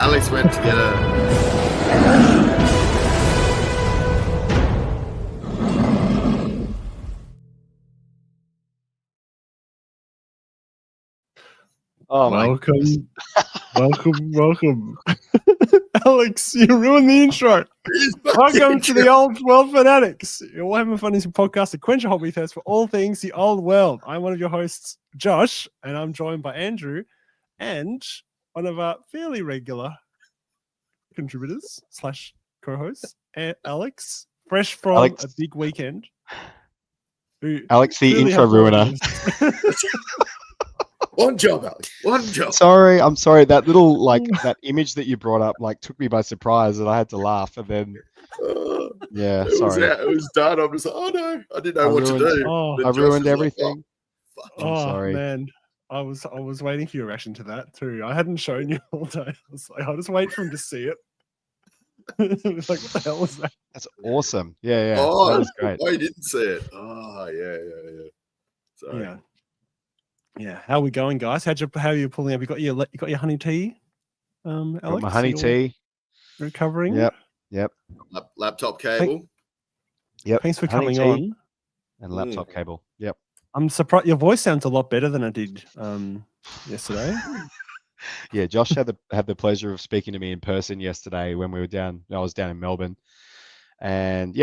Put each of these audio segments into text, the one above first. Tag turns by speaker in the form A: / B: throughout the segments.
A: Alex went to get a...
B: Oh, welcome. Alex, you ruined the intro. Welcome to the Old World Fanatics, your Warhammer Fantasy podcast to quench your hobby thirst for all things the old world. I'm one of your hosts, Josh, and I'm joined by Andrew and one of our fairly regular contributors / co-hosts, Alex, fresh from a big weekend.
C: Alex, the intro ruiner.
A: One job, Alex. One job.
C: I'm sorry. That little that image that you brought up took me by surprise, and I had to laugh. And then, sorry,
A: it was done. I'm just like, oh no, I didn't know what to do.
C: I ruined everything.
B: I'm sorry, man. I was waiting for your reaction to that too. I hadn't shown you all day. I was like, I'll just wait for him to see it. It was like, what the hell was that?
C: That's awesome. Yeah.
A: Oh,
C: that was great.
A: Oh, you didn't see it. Oh, yeah. Sorry.
B: Yeah. How are we going, guys? How are you pulling up? You got your honey tea, Alex?
C: Got my honey tea.
B: Recovering.
C: Yep.
A: Laptop cable.
C: Yep.
B: Thanks for coming on.
C: And laptop cable. Yep.
B: I'm surprised your voice sounds a lot better than it did yesterday.
C: Yeah, Josh had the pleasure of speaking to me in person yesterday when we were down. I was down in Melbourne, and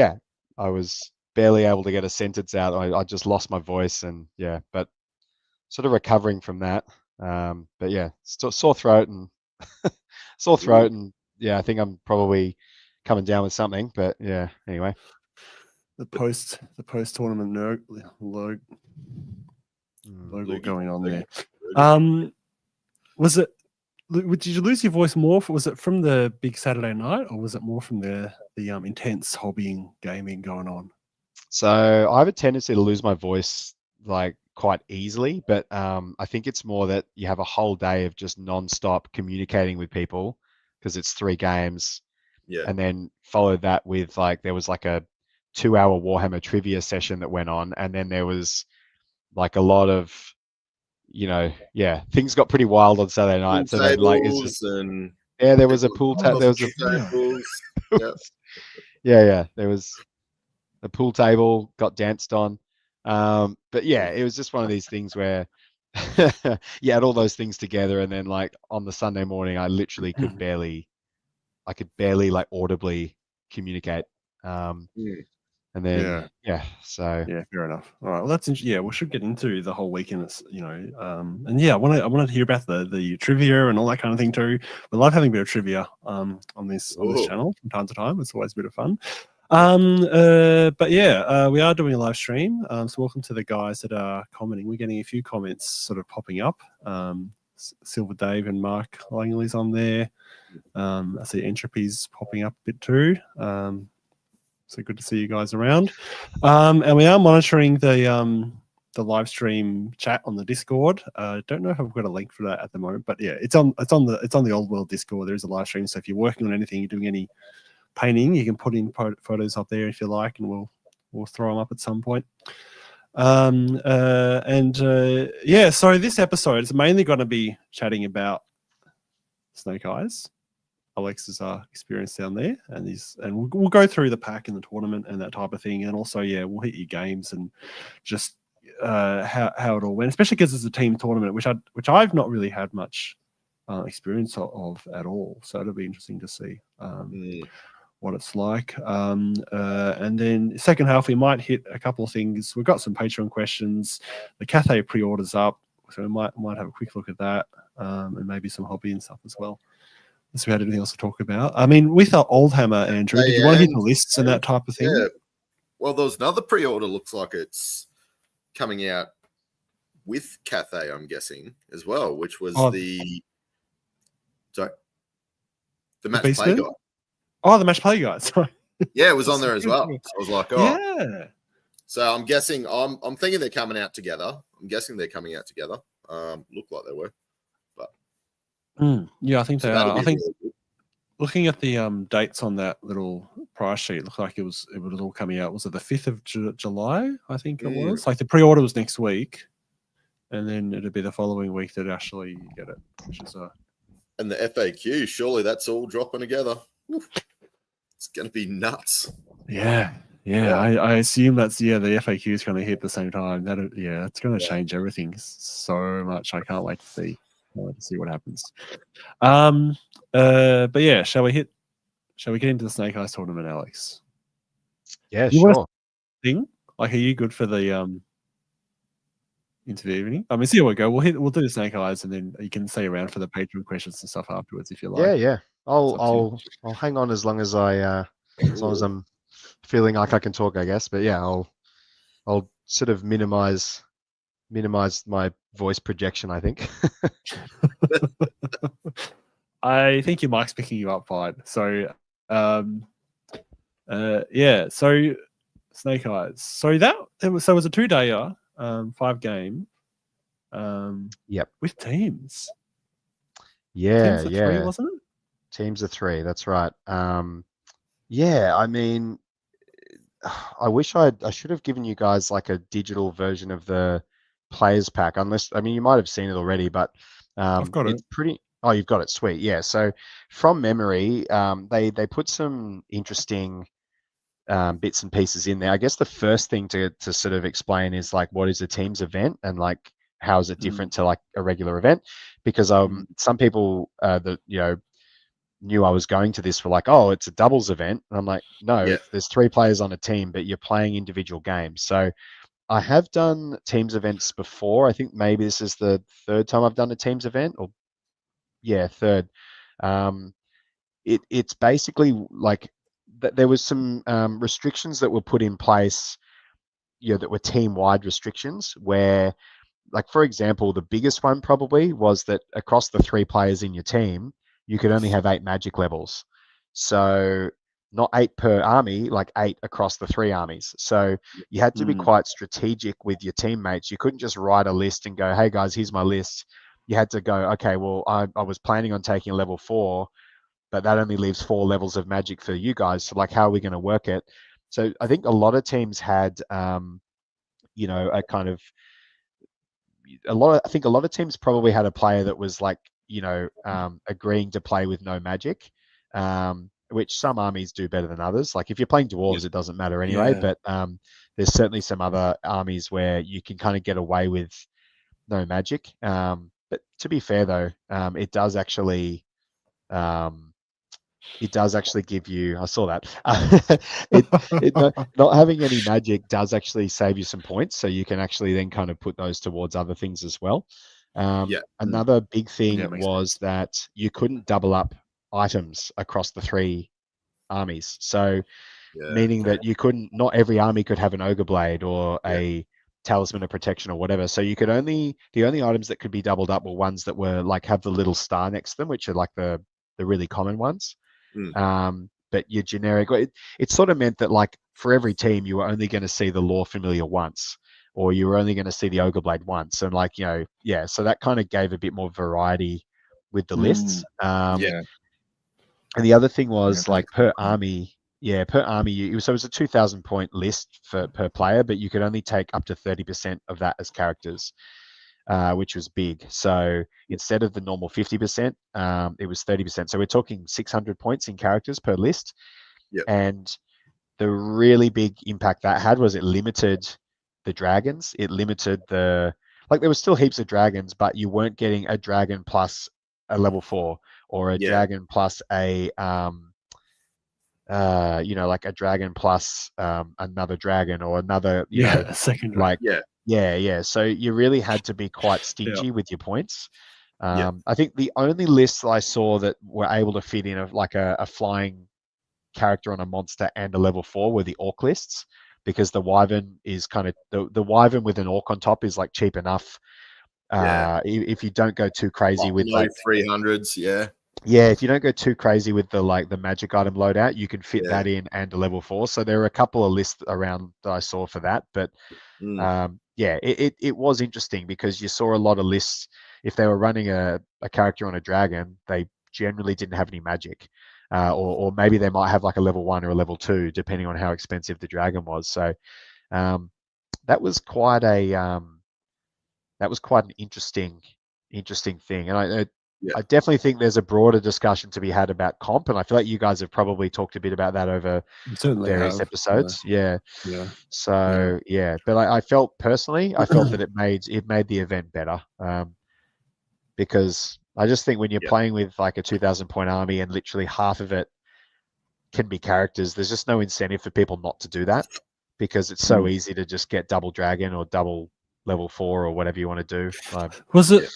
C: I was barely able to get a sentence out. I just lost my voice, and but sort of recovering from that. But sore throat and I think I'm probably coming down with something. But anyway,
B: the post tournament logo going on there. Did you lose your voice more? Was it from the big Saturday night, or was it more from the intense hobbying gaming going on?
C: So I have a tendency to lose my voice quite easily, but I think it's more that you have a whole day of just non-stop communicating with people because it's 3 games, and then followed that with there was a 2-hour Warhammer trivia session that went on, and then there was a lot of things got pretty wild on Saturday night. So then there was a pool table. There was there was a pool table got danced on. But it was just one of these things where you had all those things together, and then on the Sunday morning, I literally could barely audibly communicate. And then so
B: fair enough. All right, well that's interesting. We should get into the whole weekend. And I wanted to hear about the trivia and all that kind of thing too. We love having a bit of trivia on this channel from time to time. It's always a bit of fun. We are doing a live stream. So welcome to the guys that are commenting. We're getting a few comments sort of popping up. Silver Dave and Mark Langley's on there. I see Entropy's popping up a bit too. So good to see you guys around. And we are monitoring the live stream chat on the Discord. Don't know if I've got a link for that at the moment, but it's on the Old World Discord. There is a live stream. So if you're working on anything, you're doing any painting, you can put in photos up there if you like, and we'll throw them up at some point. So this episode is mainly going to be chatting about Snake Eyes, Alex's experience down there, and we'll go through the pack and the tournament and that type of thing, and also we'll hit your games and just how it all went, especially because it's a team tournament, which I've not really had much experience of at all. So it'll be interesting to see what it's like. And then second half we might hit a couple of things. We've got some Patreon questions. The Cathay Preorders up, so we might have a quick look at that, and maybe some hobby and stuff as well. Unless we had anything else to talk about. I mean, with our Oldhammer, Andrew, did you want to hit the lists and that type of thing?
A: Yeah. Well, there's another pre-order. Looks like it's coming out with Cathay, I'm guessing, as well, which was the match play guide.
B: Oh, the match play guide. Sorry.
A: Yeah, it was on there as well. So I was like, So I'm guessing, I'm thinking they're coming out together. Look like they were.
B: I think they are. I think looking at the dates on that little price sheet, it looked like it was all coming out. Was it the 5th of July? I think it was. The pre-order was next week, and then it'd be the following week that actually you get it, which is
A: And the FAQ, surely that's all dropping together. Oof. It's going to be nuts.
B: Yeah.
A: Yeah.
B: I assume that's the FAQ is going to hit at the same time. It's going to change everything so much. I can't wait to see. What happens. But yeah, shall we get into the Snake Eyes tournament, Alex?
C: Yeah,
B: You want
C: sure.
B: thing? Like, are you good for the into the evening? I mean, see how we go. We'll do the Snake Eyes, and then you can stay around for the Patreon questions and stuff afterwards if you like.
C: Yeah.
B: It's up to you.
C: I'll hang on as long as I'm feeling like I can talk, I guess. But yeah, I'll sort of minimize my voice projection, I think.
B: I think your mic's picking you up fine. So, yeah. So, Snake Eyes. So it was a 2-dayer, 5-game.
C: Yep.
B: With teams.
C: Yeah,
B: Teams of 3, wasn't it?
C: Teams of 3. That's right. Yeah. I mean, I wish I should have given you guys like a digital version of the players pack. Unless, I mean, you might have seen it already, but
B: I've got
C: it's
B: it.
C: pretty. Oh, you've got it. Sweet. Yeah. So from memory, they put some interesting bits and pieces in there. I guess the first thing to sort of explain is like what is a teams event and like how is it different to like a regular event? Because some people that knew I was going to this were like, oh, it's a doubles event, and I'm like, no, there's 3 players on a team, but you're playing individual games. So I have done teams events before. I think maybe this is the 3rd time I've done a teams event, or yeah, 3rd. It's basically like there was some restrictions that were put in place, that were team-wide restrictions where, like, for example, the biggest one probably was that across the 3 players in your team, you could only have 8 magic levels. So not 8 per army, like 8 across the 3 armies. So you had to be quite strategic with your teammates. You couldn't just write a list and go, hey guys, here's my list. You had to go, okay, well, I was planning on taking level 4, but that only leaves 4 levels of magic for you guys. So like, how are we going to work it? So I think a lot of teams had, a kind of, I think a lot of teams probably had a player that was like, agreeing to play with no magic, which some armies do better than others. Like if you're playing dwarves, it doesn't matter anyway, but there's certainly some other armies where you can kind of get away with no magic. But to be fair though, it does actually give you, I saw that, not having any magic does actually save you some points. So you can actually then kind of put those towards other things as well. Another big thing was that you couldn't double up items across the 3 armies. So meaning that you couldn't, not every army could have an ogre blade or a talisman of protection or whatever. So you could the only items that could be doubled up were ones that were like have the little star next to them, which are like the really common ones. But your generic, it sort of meant that like for every team, you were only going to see the lore familiar once, or you were only going to see the ogre blade once. And like, so that kind of gave a bit more variety with the lists. And the other thing was like per army, so it was a 2,000 point list per player, but you could only take up to 30% of that as characters. Which was big. So instead of the normal 50%, it was 30%. So we're talking 600 points in characters per list. And the really big impact that had was it limited the dragons. It limited there was still heaps of dragons, but you weren't getting a dragon plus a level 4 or a dragon plus a like a dragon plus another dragon or another,
B: a second dragon.
C: So you really had to be quite stingy with your points. I think the only lists I saw that were able to fit in a flying character on a monster and a level 4 were the orc lists, because the wyvern is kind of the wyvern with an orc on top is like cheap enough. If you don't go too crazy with like
A: 300s,
C: if you don't go too crazy with the magic item loadout, you can fit that in and a level 4. So there were a couple of lists around that I saw for that, but it was interesting because you saw a lot of lists. If they were running a character on a dragon, they generally didn't have any magic, or maybe they might have like a level 1 or a level 2, depending on how expensive the dragon was. So that was quite an interesting thing. And
A: Yeah.
C: I definitely think there's a broader discussion to be had about comp, and I feel like you guys have probably talked a bit about that over
B: You certainly
C: various
B: have.
C: episodes. Yeah.
B: Yeah.
C: So but I felt personally, I felt that it made the event better, because I just think when you're playing with like a 2,000 point army and literally half of it can be characters, there's just no incentive for people not to do that, because it's so easy to just get double dragon or double level 4 or whatever you want to do.
B: Was it?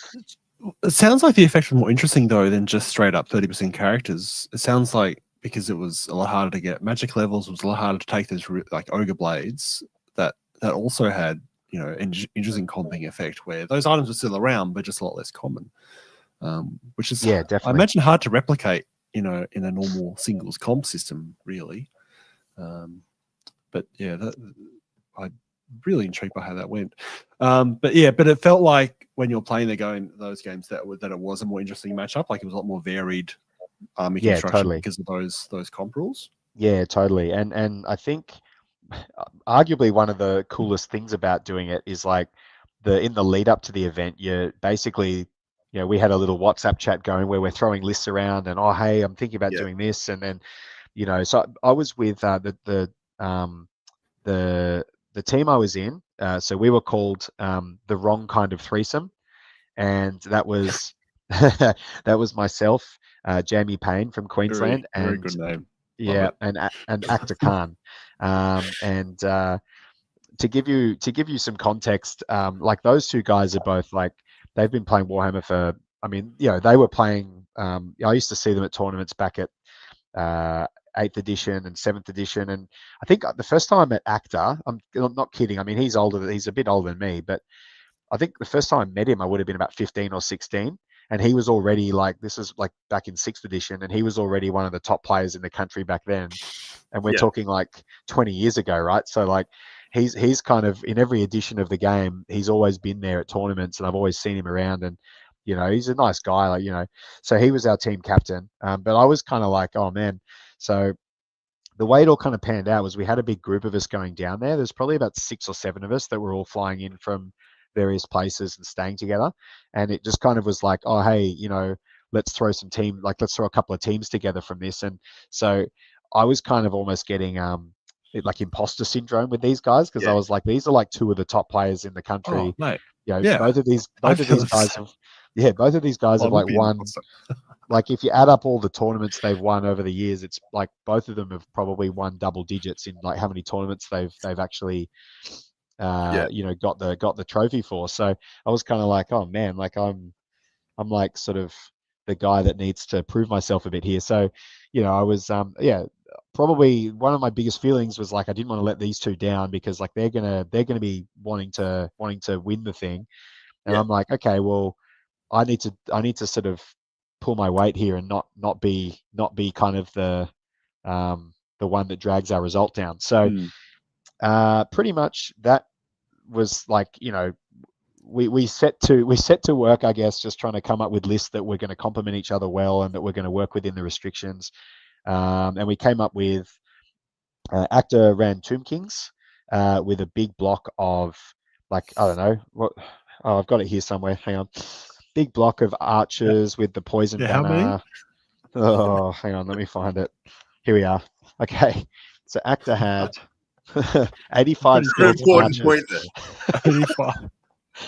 B: It sounds like the effect was more interesting though than just straight up 30% characters. It sounds like because it was a lot harder to get magic levels, it was a lot harder to take those like ogre blades that also had interesting comping effect where those items were still around but just a lot less common, which is
C: definitely,
B: I imagine hard to replicate in a normal singles comp system really. But yeah, I really intrigued by how that went. But it felt like when you're playing those games that it was a more interesting matchup. Like it was a lot more varied army construction
C: totally.
B: because of those comp rules.
C: Yeah, totally. And I think arguably one of the coolest things about doing it is like in the lead up to the event, you're basically, we had a little WhatsApp chat going where we're throwing lists around and, oh, hey, I'm thinking about doing this. And then, so I was with the team I was in. So we were called the wrong kind of threesome. And that was, that was myself, Jamie Payne from Queensland.
B: Very good name.
C: Yeah, and Actor Khan. And to give you some context, like those two guys are both like, they've been playing Warhammer for, I mean, they were playing, I used to see them at tournaments back at 8th edition and 7th edition. And I think the first time I met Actor, I'm not kidding, I mean, he's a bit older than me, but I think the first time I met him, I would have been about 15 or 16. And he was already like, this is like back in 6th edition, and he was already one of the top players in the country back then. And we're talking like 20 years ago, right? So like he's kind of in every edition of the game, he's always been there at tournaments, and I've always seen him around, and he's a nice guy, like, so he was our team captain. But I was kind of like, oh man. So the way it all kind of panned out was we had a big group of us going down there. There's probably about 6 or 7 of us that were all flying in from various places and staying together. And it just kind of was like, oh, hey, let's throw a couple of teams together from this. And so I was kind of almost getting like imposter syndrome with these guys, because I was like, these are like 2 of the top players in the country.
B: Oh, mate.
C: Both of these guys have like won. Like if you add up all the tournaments they've won over the years, it's like both of them have probably won double digits in like how many tournaments they've actually got the trophy for. So I was kind of like, oh man, like I'm like sort of the guy that needs to prove myself a bit here. So I was probably one of my biggest feelings was like I didn't want to let these 2 down, because like they're gonna be wanting to win the thing. And I'm like, okay, well, I need to sort of pull my weight here and not be kind of the one that drags our result down. So pretty much that was like, we set to work, I guess, just trying to come up with lists that we're going to complement each other well and that we're going to work within the restrictions. And we came up with Actor ran Tomb Kings with a big block of, like, I don't know what. Oh, I've got it here somewhere. Hang on. Big block of archers with the poison banner.
B: How many?
C: Oh, hang on. Let me find it. Here we are. Okay. So Actor had 85 skeleton archers.
A: Point there.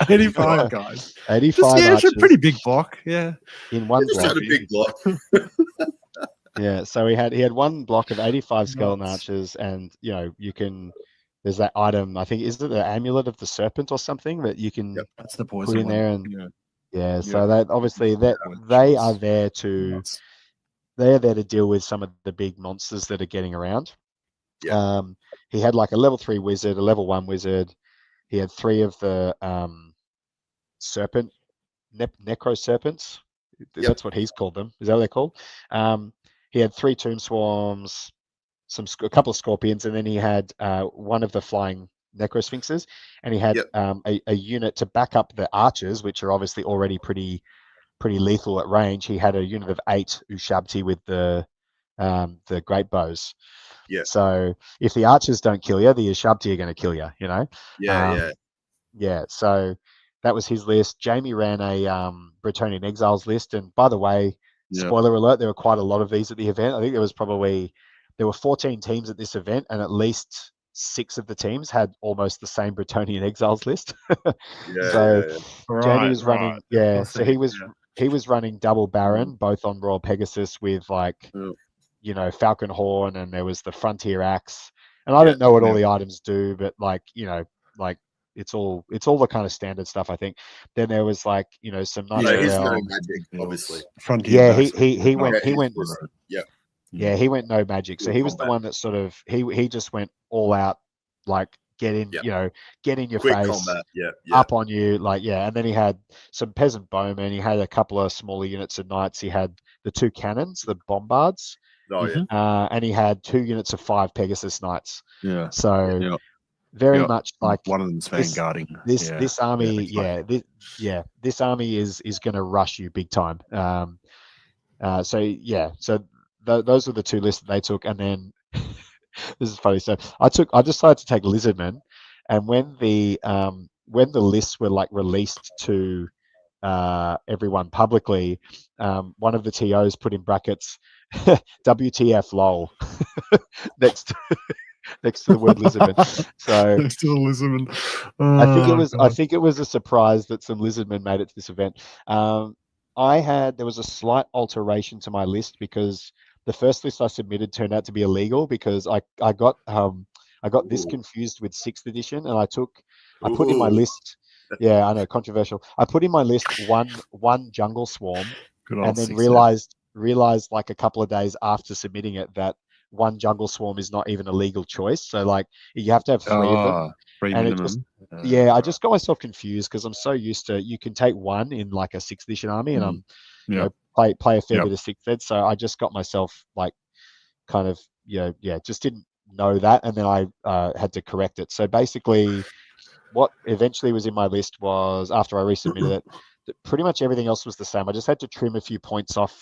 B: 85 guys.
C: 85
B: it's
C: archers.
B: a pretty big block. Yeah.
C: In one
A: Just
C: block.
A: had a big block.
C: Yeah. So he had one block of 85 skeleton archers, and there's that item, I think, is it the amulet of the serpent or something that you can
B: that's the poison
C: put in
B: one.
C: there, and so that obviously that they are there to deal with some of the big monsters that are getting around. He had like a level 3 wizard, a level 1 wizard. He had 3 of the serpent necro serpents. That's what he's called them. Is that what they're called? He had 3 tomb swarms, a couple of scorpions, and then he had one of the flying necrosphinxes, and he had a unit to back up the archers, which are obviously already pretty lethal at range. He had a unit of 8 Ushabti with the great bows.
A: Yeah.
C: So if the archers don't kill you, the Ushabti are going to kill you.
A: Yeah.
C: Yeah. So that was his list. Jamie ran a Bretonian Exiles list, and by the way,
B: Yeah.
C: spoiler alert, there were quite a lot of these at the event. I think there were 14 teams at this event, and at least 6 of the teams had almost the same Bretonian Exiles list. So Jamie was running, so he was running double Baron, both on Royal Pegasus with like, you know, Falcon Horn, and there was the Frontier Axe. And I don't know what all the items do, but like, you know, like it's all the kind of standard stuff, I think. Then there was like, you know, some nice
A: he's no magic, obviously.
C: Frontier he went
A: Yeah,
C: he went no magic. So he was the one that sort of he just went all out, like get in, you know, get in your
A: quick
C: face,
A: combat,
C: up on you, like and then he had some peasant bowmen, he had a couple of smaller units of knights, he had the 2 cannons, the bombards, and he had 2 units of 5 Pegasus knights. So very much like
B: one of them's vanguarding
C: this army. This army is going to rush you big time. So those were the 2 lists that they took, and then this is funny. So I decided to take Lizardmen, and when the lists were like released to everyone publicly, one of the TOs put in brackets WTF lol next to the word Lizardman. So
B: next to the Lizardman.
C: I think it was a surprise that some Lizardmen made it to this event. There was a slight alteration to my list because the first list I submitted turned out to be illegal because I got this confused with 6th edition, and I put in my list. Yeah, I know, controversial. I put in my list one jungle swarm, and then realized like a couple of days after submitting it that one jungle swarm is not even a legal choice. So like you have to have 3 of them.
B: 3
C: and
B: minimum.
C: I just got myself confused because I'm so used to you can take 1 in like a 6th edition army, and I'm you know play a fair bit of 6th ed. So I just got myself like kind of just didn't know that, and then I had to correct it. So basically, what eventually was in my list was, after I resubmitted it, pretty much everything else was the same. I just had to trim a few points off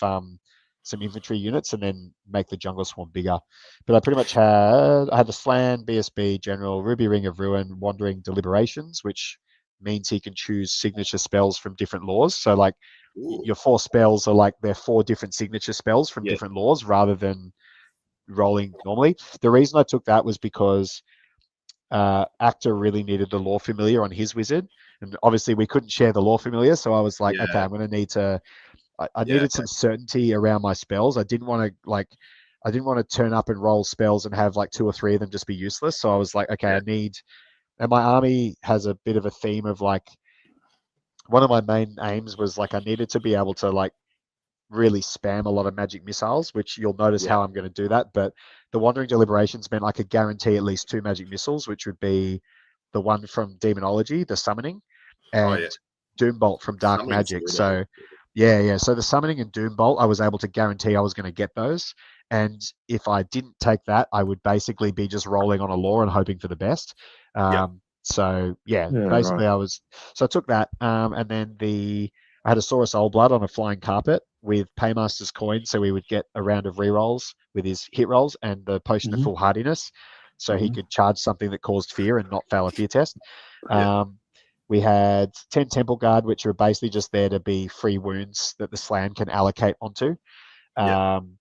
C: some infantry units and then make the jungle swarm bigger. But I pretty much had the Slan, BSB, General, Ruby Ring of Ruin, Wandering Deliberations, which means he can choose signature spells from different laws. So like your 4 spells are like they're 4 different signature spells from different laws rather than rolling normally. The reason I took that was because Actor really needed the lore familiar on his wizard, and obviously we couldn't share the lore familiar, so I was like, okay, I'm going to need to I needed some certainty around my spells. I didn't want to turn up and roll spells and have like 2 or 3 of them just be useless. So I was like, okay, and my army has a bit of a theme of like, one of my main aims was like I needed to be able to like really spam a lot of magic missiles, which you'll notice how I'm going to do that. But the Wandering Deliberations meant I could guarantee at least 2 magic missiles, which would be the one from Demonology, the Summoning, and Doombolt from Dark Magic. So so the Summoning and Doombolt, I was able to guarantee I was going to get those. And if I didn't take that, I would basically be just rolling on a lore and hoping for the best. So basically I took that, and then I had a Saurus Old Blood on a flying carpet with Paymaster's Coin, so we would get a round of rerolls with his hit rolls and the Potion of Full Hardiness, so he could charge something that caused fear and not fail a fear test. We had 10 Temple Guard, which are basically just there to be free wounds that the Slan can allocate onto. 2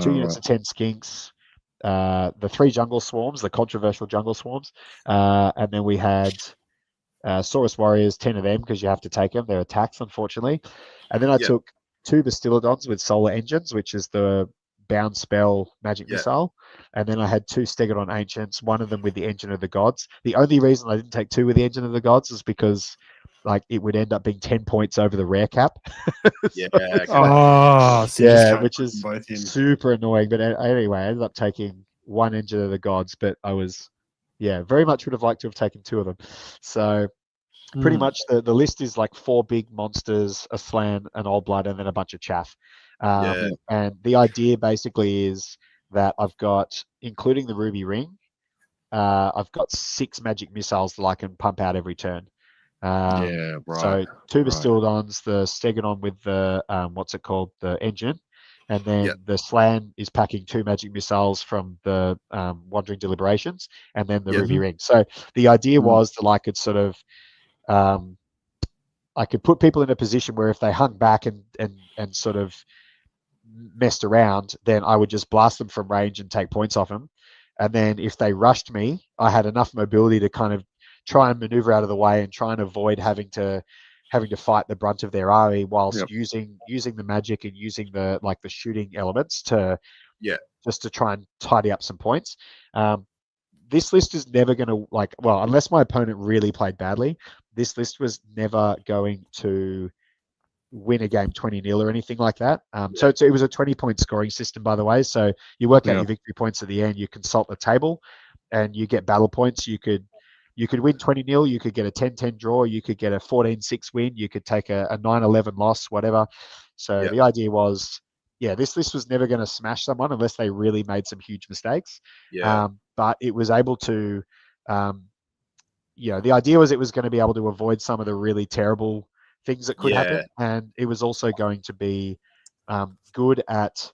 C: units of 10 Skinks, the 3 Jungle Swarms, the controversial Jungle Swarms, and then we had Saurus Warriors, 10 of them, because you have to take them. They're attacks, unfortunately. And then I took 2 Bastillodons with Solar Engines, which is the bound spell magic missile. And then I had 2 Stegodon Ancients, one of them with the Engine of the Gods. The only reason I didn't take 2 with the Engine of the Gods is because like it would end up being 10 points over the rare cap. Which is super annoying. But anyway, I ended up taking 1 Engine of the Gods, but I was very much would have liked to have taken 2 of them. So pretty much the list is like 4 big monsters, a Slan, an Old Blood, and then a bunch of chaff. And the idea basically is that I've got, including the Ruby Ring, I've got 6 magic missiles that I can pump out every turn. So 2 Bastillodons, the Stegodon with the the engine, and then the Slan is packing 2 magic missiles from the Wandering Deliberations, and then the Ruby Ring. So the idea was that I could sort of I could put people in a position where if they hung back and sort of messed around, then I would just blast them from range and take points off them. And then if they rushed me, I had enough mobility to kind of try and maneuver out of the way and try and avoid having to fight the brunt of their army whilst using the magic and using the shooting elements to just to try and tidy up some points. This list is never going to unless my opponent really played badly, this list was never going to win a game 20-0 or anything like that. So it was a 20-point scoring system, by the way. So you work out your victory points at the end, you consult the table, and you get battle points. You could win 20-0, you could get a 10-10 draw, you could get a 14-6 win, you could take a 9-11 loss, whatever. So the idea was, this list was never going to smash someone unless they really made some huge mistakes. But it was able to, the idea was it was going to be able to avoid some of the really terrible things that could happen, and it was also going to be good at.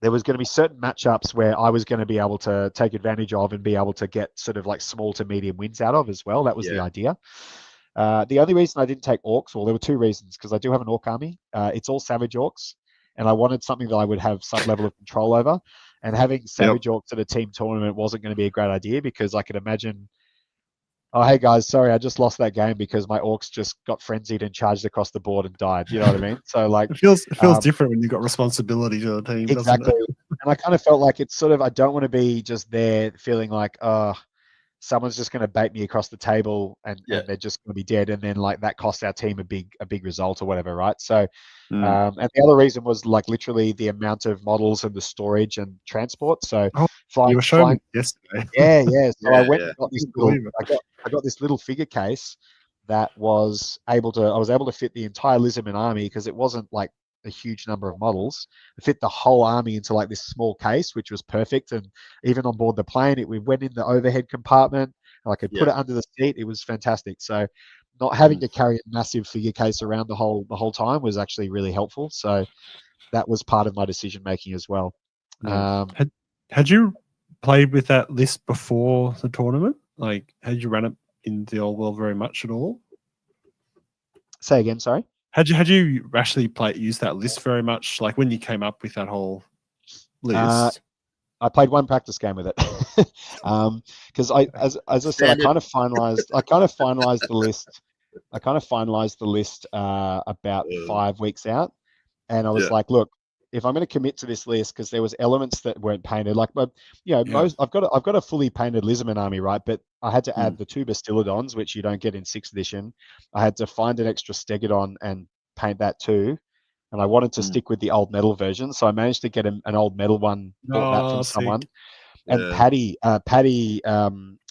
C: There was going to be certain matchups where I was going to be able to take advantage of and be able to get sort of like small to medium wins out of as well. That was the idea. The only reason I didn't take orcs, well, there were two reasons, because I do have an orc army. It's all savage orcs, and I wanted something that I would have some level of control over. And having savage orcs at a team tournament wasn't going to be a great idea, because I could imagine, oh, hey guys, sorry, I just lost that game because my orcs just got frenzied and charged across the board and died. You know what I mean? So it
B: feels different when you've got responsibility to the team.
C: Exactly. And I kind of felt like it's sort of, I don't want to be just there feeling like, someone's just going to bait me across the table and they're just going to be dead, and then that costs our team a big result or whatever, right? So, and the other reason was literally the amount of models and the storage and transport. So,
B: you were showing yesterday.
C: Yeah. So I went and got this I got this little figure case that I was able to fit the entire Lizardman army, because it wasn't a huge number of models. I fit the whole army into this small case, which was perfect. And even on board the plane, we went in the overhead compartment, and I could put it under the seat. It was fantastic. So not having to carry a massive figure case around the whole time was actually really helpful. So that was part of my decision making as well.
B: Had you played with that list before the tournament? Had you run it in the old world very much at all?
C: Say again, sorry.
B: Had you actually use that list very much? When you came up with that whole list?
C: I played one practice game with it, because as I said, I kind of finalized the list. I kind of finalized the list about 5 weeks out, and I was like, look, if I'm going to commit to this list, because there was elements that weren't painted, most I've got a fully painted Lizardman army, right? But I had to add the 2 Bastillodons, which you don't get in 6th edition. I had to find an extra Stegodon and paint that too. And I wanted to stick with the old metal version, so I managed to get an old metal one, bought that from someone. And Patty,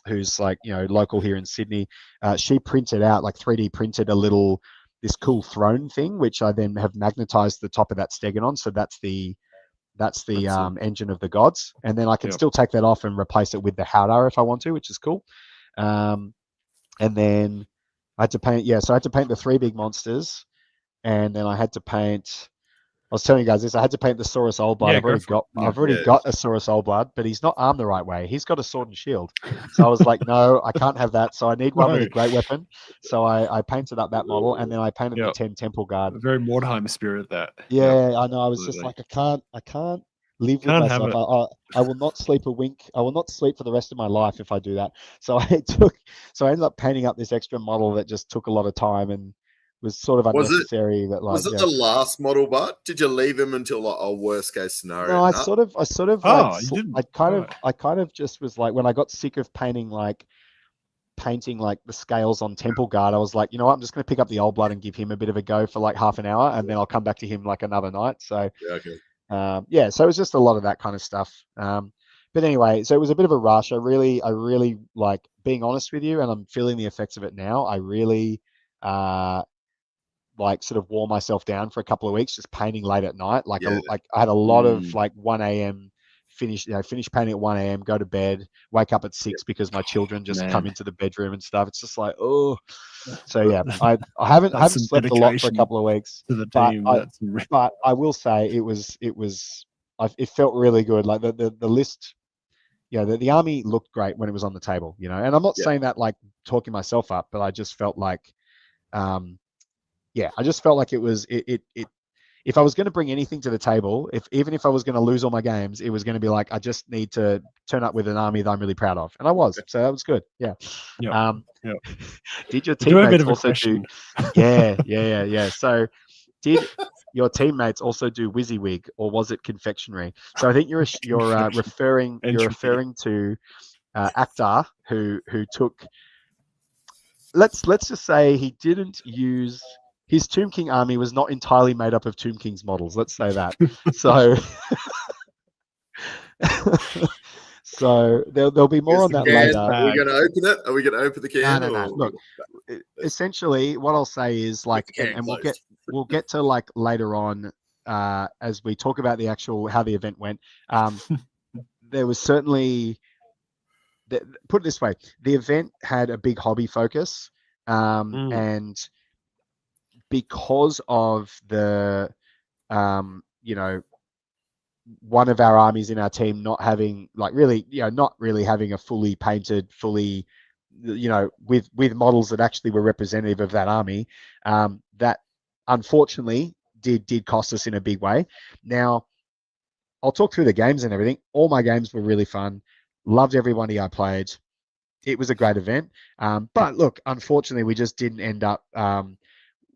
C: who's local here in Sydney, she printed out 3D printed this cool throne thing, which I then have magnetized the top of that Stegodon. So that's the engine of the gods, and then I can still take that off and replace it with the Howdar if I want to, which is cool. And then I had to paint, so I had to paint the 3 big monsters, and then I had to paint. I was telling you guys this. I had to paint the Saurus Oldblood. I've already got a Saurus Oldblood, but he's not armed the right way. He's got a sword and shield. So I was like, no, I can't have that. So I need one with a great weapon. So I painted up that model, and then I painted the 10 Temple Guard.
B: A very Mordheim spirit, that.
C: Yeah, I know. I was just like, I can't live with myself. I will not sleep a wink. I will not sleep for the rest of my life if I do that. So I ended up painting up this extra model that just took a lot of time and was sort of unnecessary.
A: Was it the last model, but did you leave him until a worst case scenario?
C: No, I kind of just was when I got sick of painting the scales on Temple Guard, I was like, you know what, I'm just going to pick up the Old Blood and give him a bit of a go for half an hour, and then I'll come back to him another night. So so it was just a lot of that kind of stuff. But anyway, so it was a bit of a rush. I really being honest with you, and I'm feeling the effects of it now. I really sort of wore myself down for a couple of weeks, just painting late at night. I had a lot of 1 a.m. finish painting at 1 a.m., go to bed, wake up at 6 because my children just come into the bedroom and stuff. It's just so I haven't slept a lot for a couple of weeks.
B: To the team,
C: but I will say it felt really good. The list, the army looked great when it was on the table, and I'm not saying that talking myself up, but I just felt yeah, I just felt like it was it. If I was going to bring anything to the table, even if I was going to lose all my games, it was going to be like I just need to turn up with an army that I'm really proud of, and I was. So that was good. Yeah.
B: Yep.
C: Did your
B: We do have a bit
C: teammates
B: of a
C: also
B: question.
C: do? Yeah. So did your teammates also do WYSIWYG, or was it confectionery? So I think you're referring to Akhtar, who took. Let's just say he didn't use. His Tomb King army was not entirely made up of Tomb King's models. Let's say that. So, so there'll be more on that later.
A: Are we going to open it? Are we going to open the can?
C: No. Look, essentially, what I'll say is like, and we'll get to like later on as we talk about the actual how the event went. There was certainly, put it this way, the event had a big hobby focus, and because of the, one of our armies in our team not having not really having a fully painted, with models that actually were representative of that army, that unfortunately did cost us in a big way. Now, I'll talk through the games and everything. All my games were really fun. Loved everybody I played. It was a great event. But look, unfortunately, we just didn't end up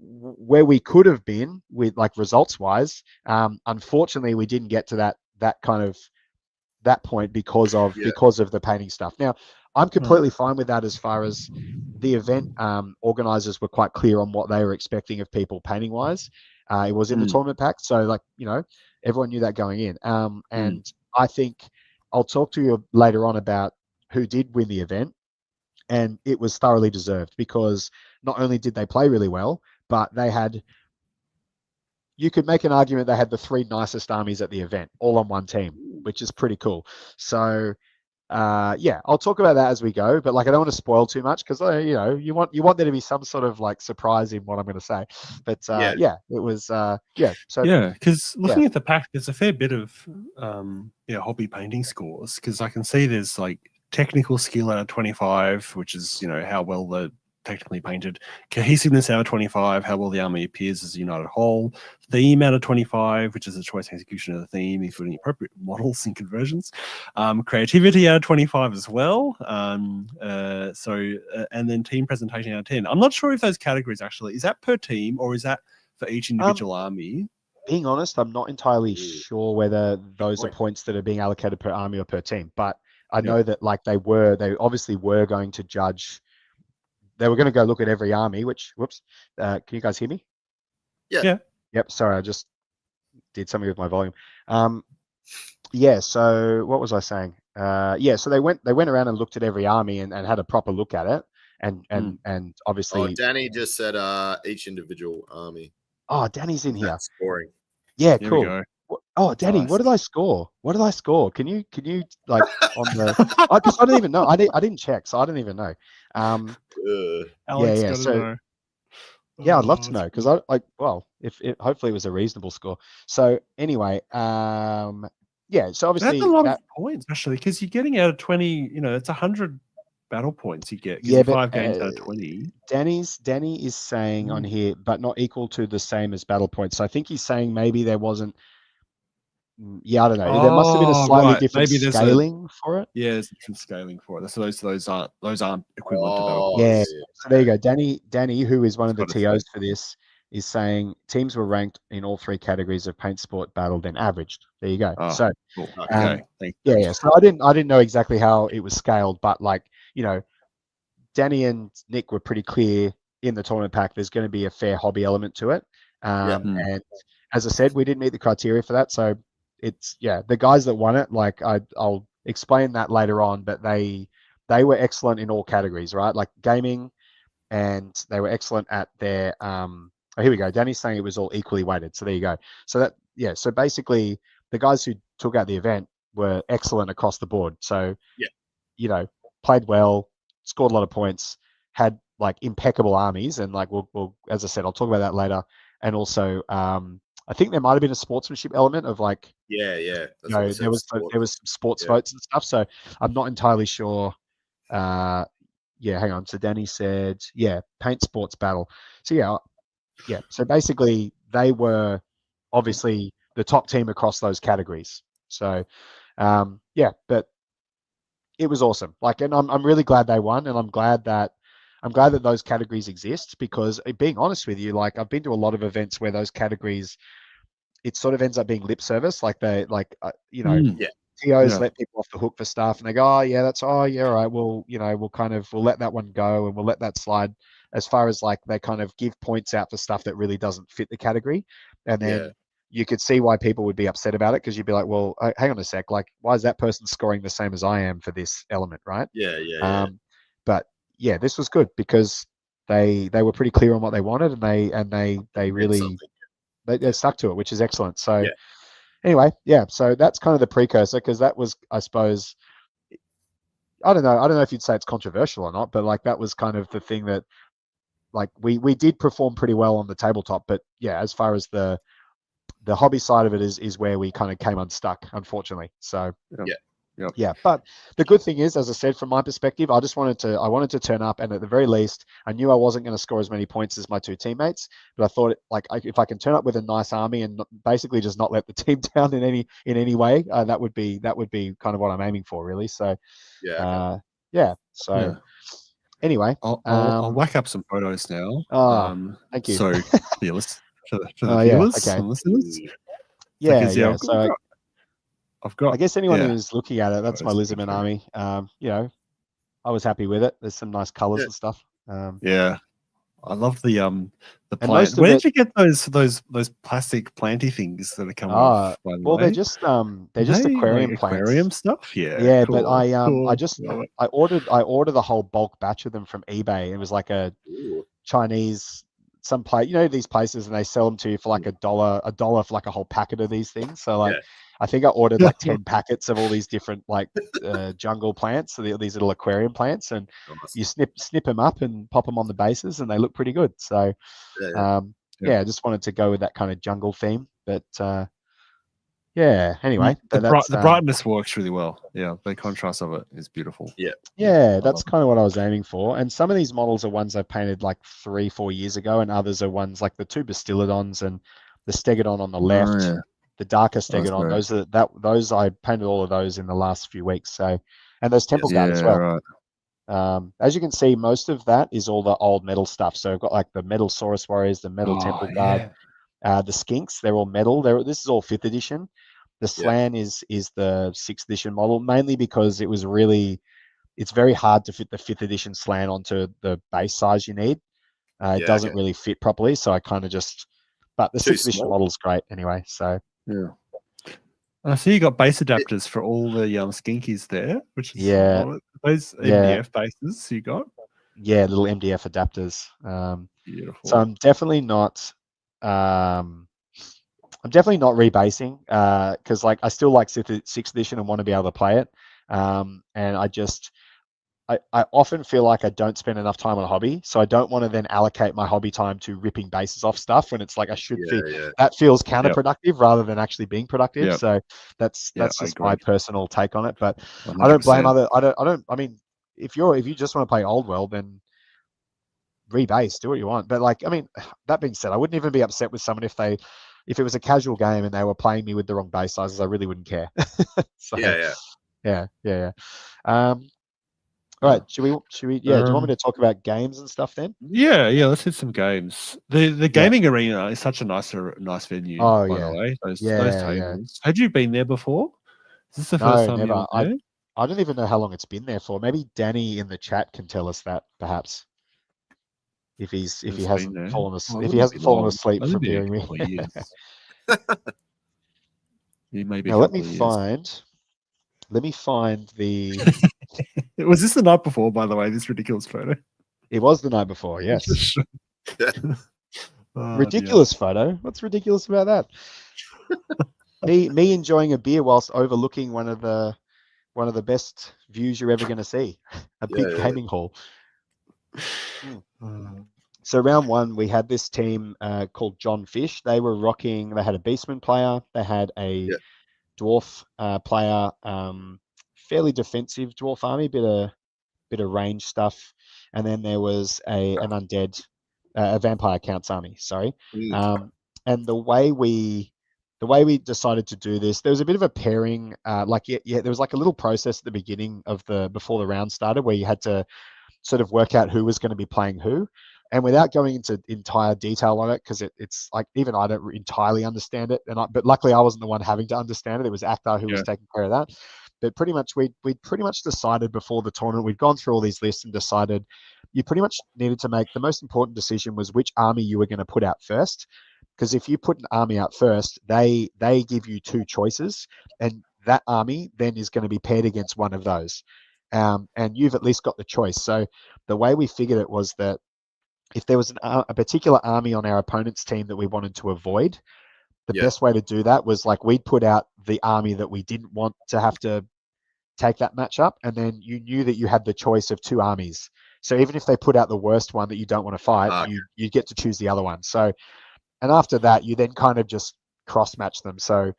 C: where we could have been with like results wise. Unfortunately, we didn't get to that point because of the painting stuff. Now, I'm completely fine with that as far as the event organizers were quite clear on what they were expecting of people painting wise. It was in the tournament pack, so everyone knew that going in. And I think I'll talk to you later on about who did win the event, and it was thoroughly deserved because not only did they play really well, but you could make an argument they had the 3 nicest armies at the event all on one team, which is pretty cool. So I'll talk about that as we go, but I don't want to spoil too much because you want there to be some sort of surprise in what I'm going to say. But it was So
B: because looking at the pack, there's a fair bit of hobby painting scores, because I can see there's technical skill out of 25, which is how well the technically painted, cohesiveness out of 25, how well the army appears as a united whole, theme out of 25, which is a choice and execution of the theme, including appropriate models and conversions, creativity out of 25 as well, and then team presentation out of 10. I'm not sure if those categories actually, is that per team or is that for each individual army?
C: Being honest, I'm not entirely sure whether those are points that are being allocated per army or per team, but I know that they obviously were going to judge. They were going to go look at every army, can you guys hear me?
A: Yeah.
C: Yep. Sorry, I just did something with my volume. So what was I saying? So they went around and looked at every army and had a proper look at it. And obviously.
A: Danny just said each individual army.
C: Oh, Danny's in here.
A: That's scoring.
C: Yeah,
B: Here
C: cool. Oh, Danny,
B: nice.
C: What did I score? Can you on the? Because I don't even know. I didn't check, so I don't even know.
B: Alex,
C: So I'd love to know because hopefully it was a reasonable score. So anyway, So obviously
B: that's a lot of points actually, because you're getting out of 20. It's 100 battle points you get. 5 games out of 20.
C: Danny is saying on here, but not equal to the same as battle points. So I think he's saying maybe there wasn't. Yeah, I don't know. There must have been a slightly different scaling for it.
B: Yeah, there's different scaling for it. So those aren't equivalent to those.
C: Yeah. So there you go. Danny, who is one of the TOs for this, is saying teams were ranked in all 3 categories of paint, sport, battle, then averaged. There you go. So
B: cool. Okay.
C: So I didn't know exactly how it was scaled, but Danny and Nick were pretty clear in the tournament pack. There's going to be a fair hobby element to it. And as I said, we didn't meet the criteria for that. So it's the guys that won it, I'll explain that later on, but they were excellent in all categories, right? Like gaming, and they were excellent at their here we go. Danny's saying it was all equally weighted. So there you go. So so basically the guys who took out the event were excellent across the board. So played well, scored a lot of points, had impeccable armies, and we'll as I said, I'll talk about that later. And also I think there might have been a sportsmanship element of there was some sports votes and stuff. So I'm not entirely sure yeah, hang on. So Danny said, yeah, paint sports battle. So yeah. So basically, they were obviously the top team across those categories. So yeah, but it was awesome. Like, and I'm really glad they won, and I'm glad that those categories exist, because being honest with you, like I've been to a lot of events where those categories, it sort of ends up being lip service. Like
B: Mm.
A: Yeah.
C: TOs
B: Yeah.
C: let people off the hook for stuff, and they go, oh yeah, all right. Well, we'll let that one go, and we'll let that slide. As far as like they kind of give points out for stuff that really doesn't fit the category, and then
A: Yeah.
C: you could see why people would be upset about it, because you'd be like, well, hang on a sec, like why is that person scoring the same as I am for this element, right?
A: Yeah.
C: But yeah, this was good because they were pretty clear on what they wanted, and they
A: Meant
C: really
A: something.
C: they stuck to it, which is excellent. So
A: Yeah.
C: anyway, yeah, so that's kind of the precursor, because that was, I suppose, I don't know if you'd say it's controversial or not, but like that was kind of the thing that, like, we did perform pretty well on the tabletop, but yeah, as far as the hobby side of it is where we kind of came unstuck, unfortunately. So
B: Yep.
C: yeah, but the good thing is, as I said, from my perspective, I wanted to turn up, and at the very least, I knew I wasn't going to score as many points as my two teammates, but I thought, if I can turn up with a nice army and basically just not let the team down in any way, that would be kind of what I'm aiming for, really. So
A: Yeah. Okay.
C: yeah. So
B: Yeah.
C: anyway,
B: I'll whack up some photos now.
C: thank you.
B: So for the
C: Yeah,
B: viewers
C: okay.
B: and listeners.
C: Yeah,
B: Because,
C: yeah. So
B: I've got
C: I guess anyone
B: yeah.
C: who's looking at it, that's my
B: photos to go
C: Lizardman
B: through.
C: army. I was happy with it. There's some nice colors
A: Yeah.
C: and stuff.
B: Yeah. I love the
C: and
B: plant.
C: most of
B: Where
C: it,
B: did you get those plastic planty things that are coming off, by the
C: well,
B: way?
C: they're just aquarium
B: like
C: plants.
B: aquarium stuff? Yeah,
C: Yeah, but
B: cool.
C: I
B: Cool.
C: just
B: Love it.
C: I ordered a whole bulk batch of them from eBay. It was like a
A: Ooh.
C: Chinese these places, and they sell them to you for like a dollar for like a whole packet of these things. So like,
A: Yeah.
C: I think I ordered like 10 packets of all these different like jungle plants, so these little aquarium plants, and
A: Nice.
C: you snip them up and pop them on the bases, and they look pretty good. So
A: Yeah.
C: yeah, I just wanted to go with that kind of jungle theme. But yeah, anyway, but that's
B: The brightness works really well. Yeah, the contrast of it is beautiful.
A: Yeah.
C: yeah,
B: I
C: that's
B: love
C: kind of what I was aiming for. And some of these models are ones I painted like 3-4 years ago, and others are ones like the two Bastillodons and the Stegodon on the
B: it.
C: left,
B: Oh, yeah.
C: the darker
B: Oh,
C: Stegodon.
B: sorry.
C: Those I painted all of those in the last few weeks. So, and those Temple Guard as
B: Yeah,
C: well.
B: right.
C: As you can see, most of that is all the old metal stuff. So I've got like the metal Saurus Warriors, the metal Temple Guard, the Skinks. They're all metal. This is all 5th edition. The
A: Yeah.
C: Slan is the 6th edition model, mainly because it's very hard to fit the 5th edition Slan onto the base size you need. It doesn't really fit properly, so I kind of but the
A: Too
C: 6th edition
A: small.
C: model is great anyway. So
B: Yeah. I see you got base adapters for all the skinkies there, which is
C: yeah,
B: those MDF bases you got.
C: Yeah, little MDF adapters.
B: Beautiful.
C: So I'm definitely not. I'm definitely not rebasing because like I still like 6th edition and want to be able to play it. And I often feel like I don't spend enough time on a hobby, so I don't want to then allocate my hobby time to ripping bases off stuff when it's like I should feel that feels counterproductive rather than actually being productive. So that's just my personal take on it. But
B: 100%.
C: I don't blame other. I mean, if you just want to play Old World, then rebase, do what you want. But like, I mean, that being said, I wouldn't even be upset with someone if it was a casual game and they were playing me with the wrong base sizes. I really wouldn't care. So, yeah. All right, should we? Yeah, do you want me to talk about games and stuff then?
B: Yeah. Let's hit some games. The gaming arena is such a nice venue.
C: Oh,
B: by
C: yeah.
B: the way, those
C: Yeah.
B: tables. Had you been there before? Is this the
C: No,
B: first time
C: never.
B: you were there?
C: I don't even know how long it's been there for. Maybe Danny in the chat can tell us that, perhaps, if he hasn't fallen asleep from hearing me.
B: He may be.
C: Now let me find the.
B: Was this the night before? By the way, this ridiculous photo.
C: It was the night before. Yes. Ridiculous photo. What's ridiculous about that? me enjoying a beer whilst overlooking one of the best views you're ever going to see, a big gaming hall. So round one, we had this team called John Fish. They were rocking. They had a Beastman player. They had a Dwarf player. Fairly defensive Dwarf army, bit of bit of range stuff, and then there was an undead, a vampire count's army. Sorry, and the way we decided to do this, there was a bit of a pairing. There was like a little process at the beginning of before the round started where you had to sort of work out who was going to be playing who. And without going into entire detail on it, because it's like even I don't entirely understand it, but luckily I wasn't the one having to understand it. It was Akhtar who was taking care of that. But pretty much we'd pretty much decided before the tournament, we'd gone through all these lists and decided you pretty much needed to make the most important decision was which army you were going to put out first. Because if you put an army out first, they give you two choices, and that army then is going to be paired against one of those. And you've at least got the choice. So the way we figured it was that if there was a particular army on our opponent's team that we wanted to avoid, the best way to do that was like we'd put out the army that we didn't want to have to take that matchup, and then you knew that you had the choice of two armies. So even if they put out the worst one that you don't want to fight, you get to choose the other one. So, and after that, you then kind of just cross-match them. So,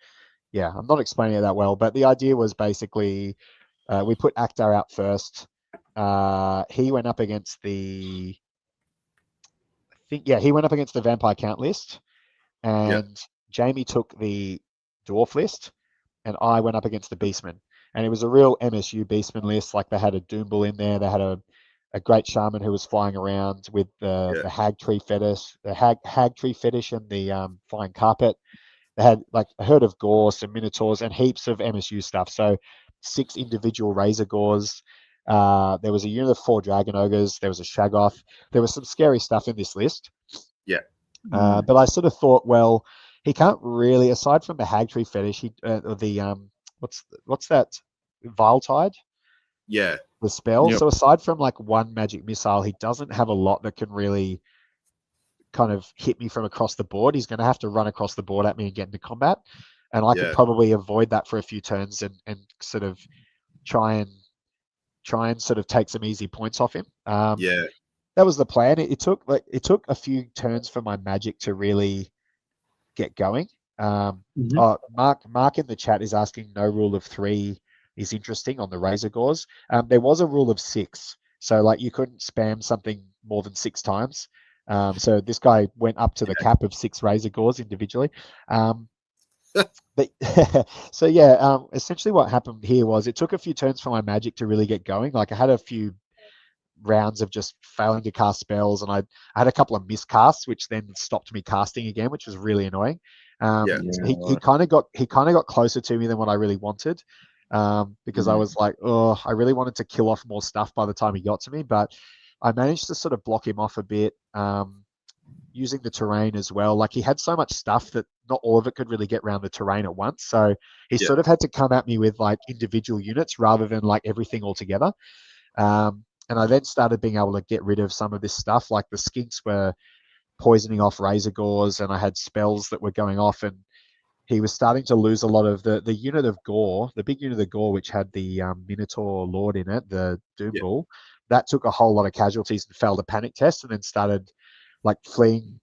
C: yeah, I'm not explaining it that well, but the idea was basically we put Akhtar out first. He went up against the vampire count list, and Jamie took the dwarf list, and I went up against the beastman. And it was a real MSU beastman list. Like they had a Doombull in there, they had a great shaman who was flying around with the hag tree fetish, and the flying carpet. They had like a herd of gore, some minotaurs, and heaps of MSU stuff. So 6 individual razor gores. There was a unit of 4 dragon ogres. There was a shagoth. There was some scary stuff in this list.
A: Yeah.
C: But I sort of thought, well, he can't really, aside from the hag tree fetish, what's that? Viletide?
A: Yeah.
C: The spell.
B: Yep.
C: So aside from like one magic missile, he doesn't have a lot that can really kind of hit me from across the board. He's going to have to run across the board at me and get into combat. And I could probably avoid that for a few turns and sort of try and sort of take some easy points off him. That was the plan. It took a few turns for my magic to really get going. Mark in the chat is asking no rule of 3 is interesting on the razor gores. There was a rule of 6, so like you couldn't spam something more than 6 times. So this guy went up to the cap of 6 razor gores individually. But so essentially what happened here was it took a few turns for my magic to really get going. Like I had a few rounds of just failing to cast spells, and I had a couple of miscasts, which then stopped me casting again, which was really annoying. He kind of got closer to me than what I really wanted, because I was like, oh, I really wanted to kill off more stuff by the time he got to me, but I managed to sort of block him off a bit, using the terrain as well. Like he had so much stuff that not all of it could really get around the terrain at once, so he sort of had to come at me with like individual units rather than like everything all together. And I then started being able to get rid of some of this stuff, like the skinks were poisoning off razor gores, and I had spells that were going off, and he was starting to lose a lot of the unit of gore, the big unit of gore, which had the Minotaur Lord in it, the Doombull. That took a whole lot of casualties and failed a panic test, and then started like fleeing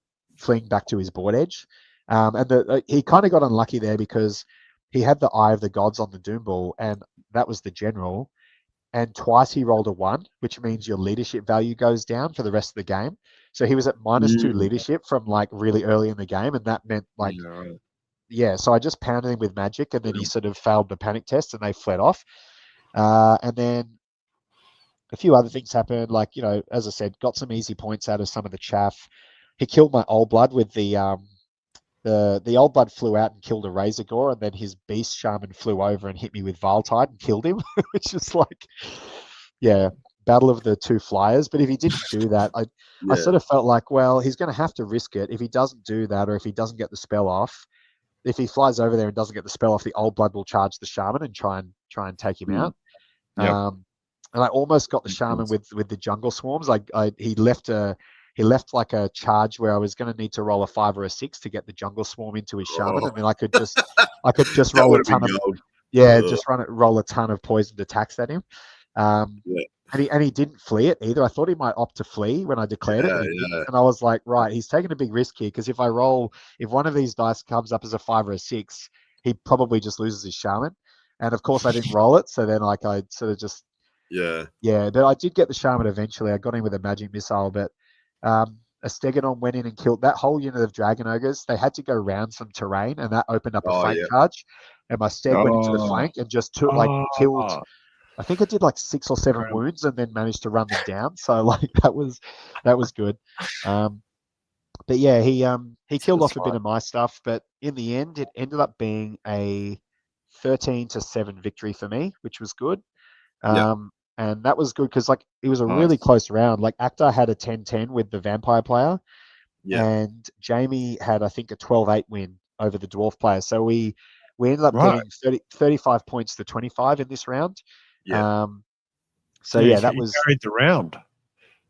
C: back to his board edge. And he kind of got unlucky there because he had the Eye of the Gods on the Doombull, and that was the general. And twice he rolled a 1, which means your leadership value goes down for the rest of the game. So he was at -2 leadership from like really early in the game, and that meant like, so I just pounded him with magic, and then he sort of failed the panic test, and they fled off. And then a few other things happened, like, you know, as I said, got some easy points out of some of the chaff. He killed my old blood with the old blood flew out and killed a razor gore, and then his beast shaman flew over and hit me with Viletide and killed him, which is like, battle of the 2 flyers. But if he didn't do that, I sort of felt like, well, he's going to have to risk it. If he doesn't do that, or if he doesn't get the spell off, if he flies over there and doesn't get the spell off, the old blood will charge the shaman and try and take him out. And I almost got the shaman with the jungle swarms. He left like a charge where I was going to need to roll a 5 or a 6 to get the jungle swarm into his shaman, and then I could just roll a ton of roll a ton of poisoned attacks at him. And he didn't flee it either. I thought he might opt to flee when I declared it, and I was like, right, he's taking a big risk here, because if one of these dice comes up as a 5 or a 6, he probably just loses his shaman. And of course I didn't roll it, so then like I sort of just
A: Yeah.
C: Yeah, but I did get the Shaman eventually. I got in with a magic missile, but a Stegodon went in and killed that whole unit of Dragon Ogres. They had to go round some terrain, and that opened up a
A: Oh,
C: flank
A: yeah.
C: charge. And my Steg went into the
B: Oh.
C: flank and just took killed.
B: Oh.
C: I think I did like 6 or 7
B: Incredible.
C: wounds, and then managed to run them down. So like that was good. But yeah, he killed off a bit of my stuff. But in the end, it ended up being a 13-7 victory for me, which was good. And that was good because like it was a really close round. Like Akhtar had a 10-10 with the vampire player, and Jamie had I think a 12-8 win over the dwarf player. So we ended up getting 35 points to 25 in this round. So yeah, that was
B: carried the round.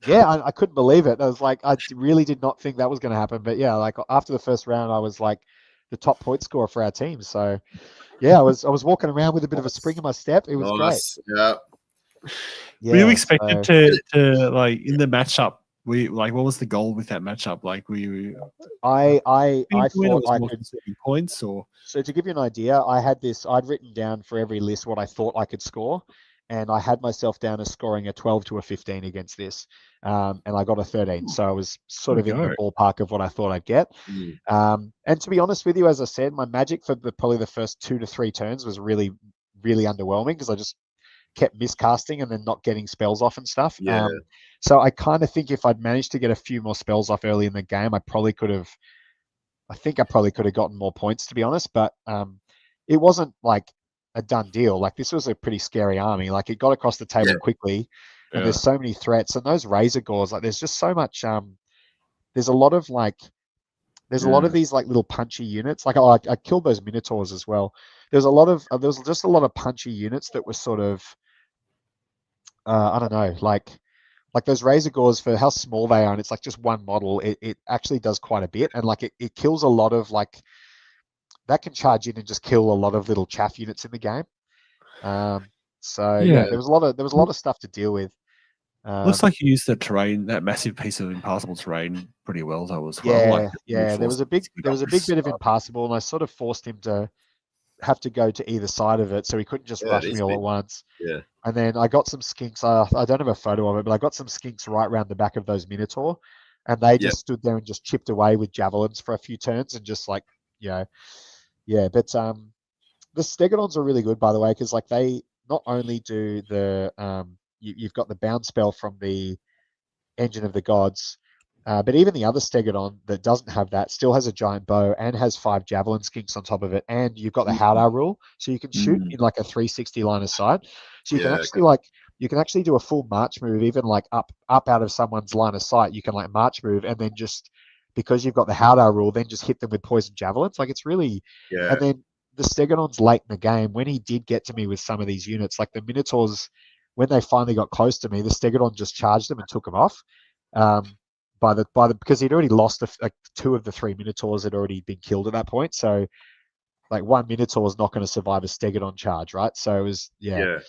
C: Yeah, I couldn't believe it. I was like, I really did not think that was going to happen. But yeah, like after the first round, I was like the top point scorer for our team. So yeah, I was walking around with a bit of a spring in my step. It was great.
A: Yeah.
B: Were you expected to like in the matchup? What was the goal with that matchup? Like,
C: I thought I could
B: points or
C: so to give you an idea, I'd written down for every list what I thought I could score, and I had myself down as scoring a 12 to a 15 against this, and I got a 13. So I was sort of in the ballpark of what I thought I'd get. And to be honest with you, as I said, my magic for probably the first 2 to 3 turns was really, really underwhelming because I just kept miscasting and then not getting spells off and stuff. So I kind of think if I'd managed to get a few more spells off early in the game, I probably could have gotten more points, to be honest. But it wasn't like a done deal. Like this was a pretty scary army. Like it got across the table quickly, and there's so many threats. And those Razor Gores, like there's just so much. There's a lot of these like little punchy units. Like I killed those Minotaurs as well. There was just a lot of punchy units that were sort of I don't know, like those Razor Gores for how small they are, and it's like just one model. It actually does quite a bit, and like it kills a lot of like that can charge in and just kill a lot of little chaff units in the game. So yeah, there was a lot of stuff to deal with.
B: Looks like you used that massive piece of impassable terrain pretty well though as well.
C: There was a big bit of impassable, and I sort of forced him to have to go to either side of it, so he couldn't just rush me all at once. And then I got some skinks. I don't have a photo of it, but I got some skinks right around the back of those Minotaur, and they just stood there and just chipped away with javelins for a few turns, and just like But the Stegodons are really good, by the way, because like they not only do the you've got the bound spell from the Engine of the Gods. But even the other Stegodon that doesn't have that still has a giant bow and has 5 javelin skinks on top of it, and you've got the Howdah rule, so you can shoot in like a 360 line of sight. So you can actually do a full march move, even like up out of someone's line of sight. You can like march move, and then just because you've got the Howdah rule, then just hit them with poison javelins. Like it's really And then the Stegodon's late in the game when he did get to me with some of these units, like the Minotaurs, when they finally got close to me, the Stegodon just charged them and took them off. Because he'd already lost like 2 of the 3 Minotaurs had already been killed at that point. So like 1 Minotaur is not going to survive a Stegodon charge, right? So it was
A: Can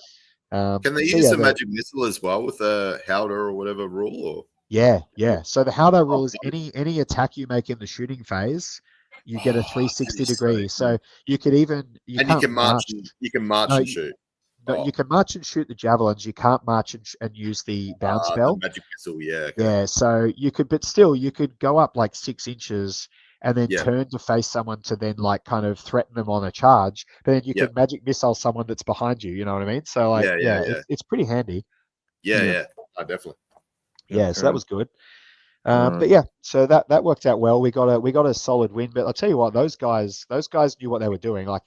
A: they use the magic missile as well with the Howdah or whatever rule? Or
C: So the Howdah rule is any attack you make in the shooting phase, you get a 360 degree. So you could even
A: you can march and shoot.
C: No, you can march and shoot the javelins. You can't march and use the bound spell.
A: The magic missile,
C: Yeah, so you could go up like 6 inches and then turn to face someone to then like kind of threaten them on a charge. But then you can magic missile someone that's behind you. You know what I mean? So like, it's pretty handy.
A: Definitely.
C: So that was good. But yeah, so that worked out well. We got a solid win. But I'll tell you what, those guys knew what they were doing. Like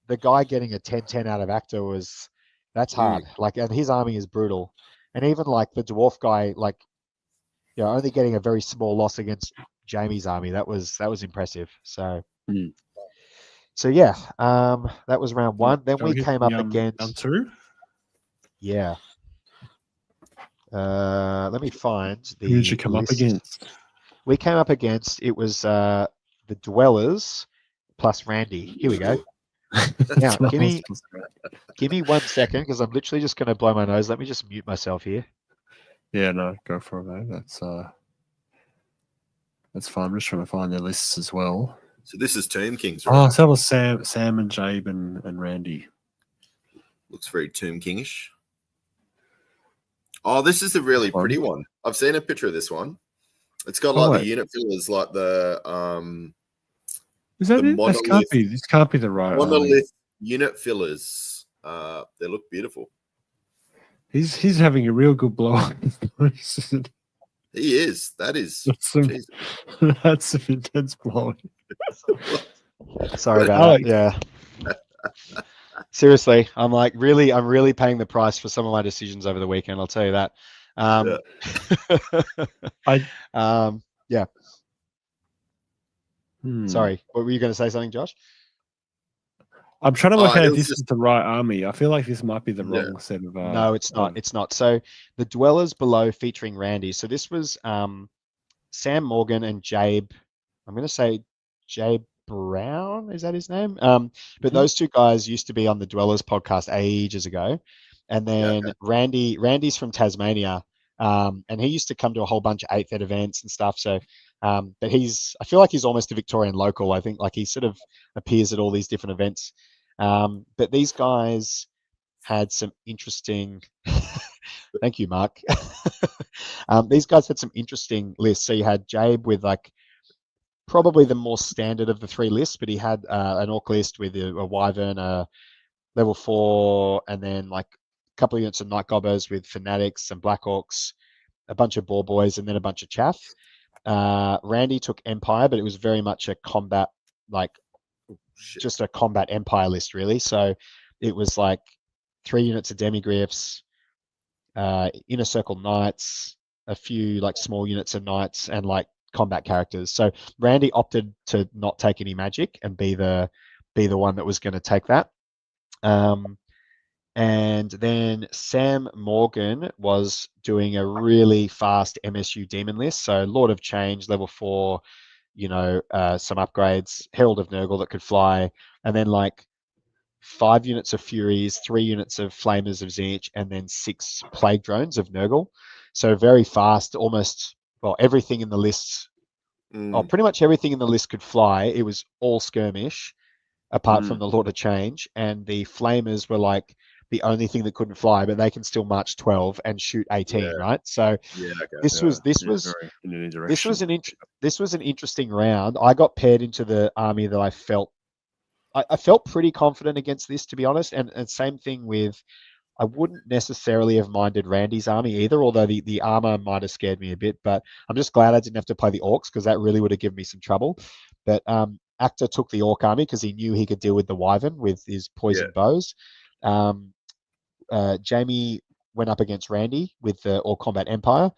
C: the guy getting a 10-10 out of Akhtar that's hard. Like, and his army is brutal. And even like the dwarf guy, like, only getting a very small loss against Jamie's army, that was impressive. So, that was round 1. Then we came up against
B: round 2.
C: Yeah. Let me find the.
B: Who did you come up against?
C: We came up against it was the Dwellers plus Randy. Here we go. Now, give me 1 second because I'm literally just going to blow my nose. Let me just mute myself here.
B: Yeah, no, go for it, mate. That's fine. I'm just trying to find their lists as well.
A: So this is Tomb Kings, right?
B: Oh, so that was Sam and Jabe and Randy.
A: Looks very Tomb Kingish. Oh, this is a really
B: Fun.
A: pretty one. I've seen a picture of this one. It's got
B: Oh,
A: like
B: wait.
A: the unit fillers, like the
B: Is that
A: the
B: it? This can't be the right army.
A: monolith unit fillers. They look beautiful.
B: He's having a real good blow up.
A: He is. That is. Jesus.
B: That's some intense blowing.
C: Sorry about
B: Alex.
C: that. Yeah. Seriously, I'm really paying the price for some of my decisions over the weekend. I'll tell you that. Yeah. Sorry, what were you going to say? Something, Josh?
B: I'm trying to work out if this is the right army. I feel like this might be the wrong set of.
C: No, it's not. It's not. So the Dwellers Below featuring Randy. So this was Sam Morgan and Jabe. I'm going to say Jabe Brown. Is that his name? But those two guys used to be on the Dwellers podcast ages ago. And then Randy's from Tasmania. And he used to come to a whole bunch of 8th Ed events and stuff. So, but I feel like he's almost a Victorian local. I think like he sort of appears at all these different events. But these guys had some interesting, thank you, Mark. These guys had some interesting lists. So you had Jabe with like probably the more standard of the 3 lists, but he had an orc list with a wyvern, a level 4, and then like a couple of units of night gobbers with fanatics and black orcs, a bunch of boar boys, and then a bunch of chaff. Randy took Empire, but it was very much a combat, like just a combat Empire list, really. So it was like 3 units of demigryphs, inner circle knights, a few like small units of knights, and like combat characters. So Randy opted to not take any magic and be the one that was going to take that. And then Sam Morgan was doing a really fast MSU demon list. So Lord of Change, level 4, some upgrades, Herald of Nurgle that could fly, and then like 5 units of Furies, 3 units of Flamers of Zinch, and then 6 Plague Drones of Nurgle. So very fast, almost, everything in the list, pretty much everything in the list could fly. It was all skirmish, apart from the Lord of Change, and the Flamers were like the only thing that couldn't fly, but they can still march 12 and shoot 18, right? So this was an interesting round. I got paired into the army that I felt pretty confident against this, to be honest. And same thing with, I wouldn't necessarily have minded Randy's army either, although the armor might have scared me a bit. But I'm just glad I didn't have to play the orcs, because that really would have given me some trouble. But Actor took the orc army because he knew he could deal with the wyvern with his poison bows. Jamie went up against Randy with the All Combat Empire,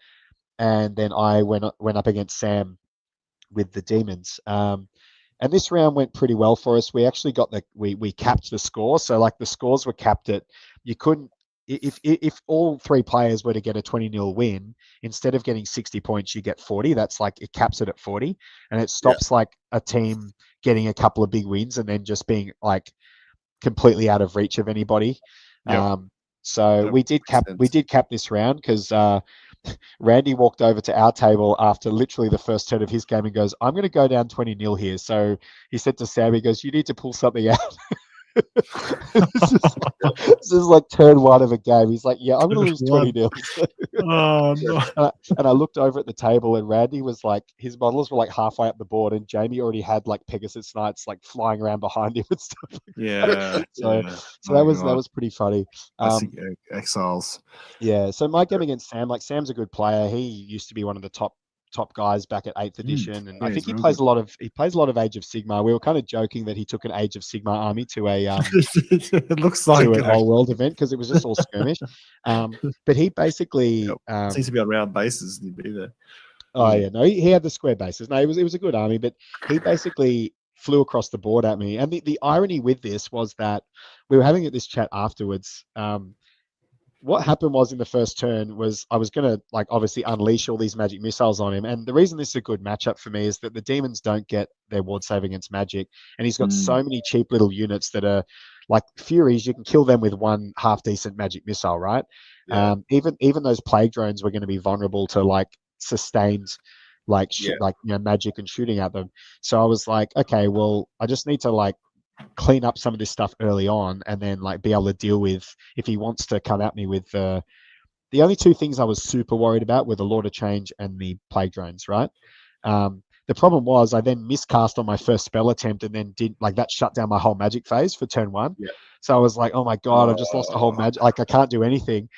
C: and then I went up against Sam with the demons. And this round went pretty well for us. We actually got we capped the score. So like the scores were capped at, you couldn't, if all 3 players were to get a 20-0 win, instead of getting 60 points, you get 40. That's like, it caps it at 40, and it stops like a team getting a couple of big wins and then just being like completely out of reach of anybody. So we did cap this round because Randy walked over to our table after literally the first turn of his game and goes, "I'm going to go down 20-0 here." So he said to Sam, he goes, "You need to pull something out." This is like turn 1 of a game. He's like, "Yeah, I'm going to lose 20-0.
B: Oh, no.
C: And I looked over at the table, and Randy was like, his models were like halfway up the board, and Jamie already had like Pegasus Knights like flying around behind him and stuff. So that was pretty funny.
B: Exiles.
C: Yeah. So my game against Sam, like Sam's a good player. He used to be one of the top guys back at 8th edition, and I think he plays a lot of Age of Sigmar. We were kind of joking that he took an Age of Sigmar army to a
B: it looks like
C: to an all world event because it was just all skirmish. But he basically
B: seems to be on round bases and he'd be there.
C: Oh yeah, no, he had the square bases. No, it was a good army, but he basically flew across the board at me. And the irony with this was that we were having this chat afterwards. What happened was in the first turn was I was going to like obviously unleash all these magic missiles on him. And the reason this is a good matchup for me is that the demons don't get their ward save against magic. And he's got so many cheap little units that are like Furies. You can kill them with 1 half decent magic missile, right? Yeah. Even those plague drones were going to be vulnerable to like sustained like magic and shooting at them. So I was like, okay, well, I just need to like clean up some of this stuff early on, and then like be able to deal with if he wants to come at me with the only two things I was super worried about were the Lord of Change and the Plague Drones, right? The problem was I then miscast on my first spell attempt and then that shut down my whole magic phase for turn 1.
A: Yeah.
C: So I was like, oh my God, I've just lost the whole magic. Like I can't do anything.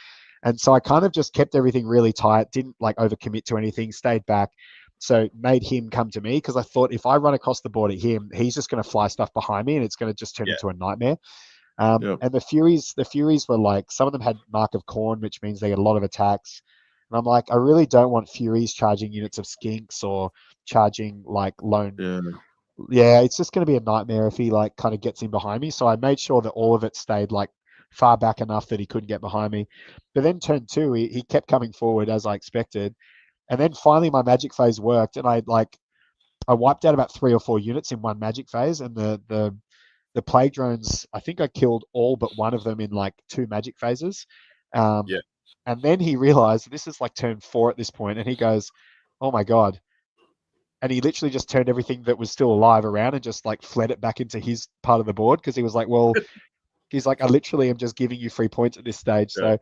C: And so I kind of just kept everything really tight, didn't like overcommit to anything, stayed back. So made him come to me because I thought if I run across the board at him, he's just going to fly stuff behind me and it's going to just turn into a nightmare. And the Furies were like, some of them had Mark of Corn, which means they get a lot of attacks. And I'm like, I really don't want Furies charging units of Skinks or charging like lone. Yeah, it's just going to be a nightmare if he like kind of gets in behind me. So I made sure that all of it stayed like far back enough that he couldn't get behind me. But then turn 2, he kept coming forward as I expected. And then finally my magic phase worked and I wiped out about 3 or 4 units in one magic phase. And the Plague Drones, I think I killed all but one of them in like 2 magic phases. And then he realized this is like turn 4 at this point, and he goes, oh my God. And he literally just turned everything that was still alive around and just like fled it back into his part of the board because he was like, well, he's like, I literally am just giving you 3 points at this stage. So,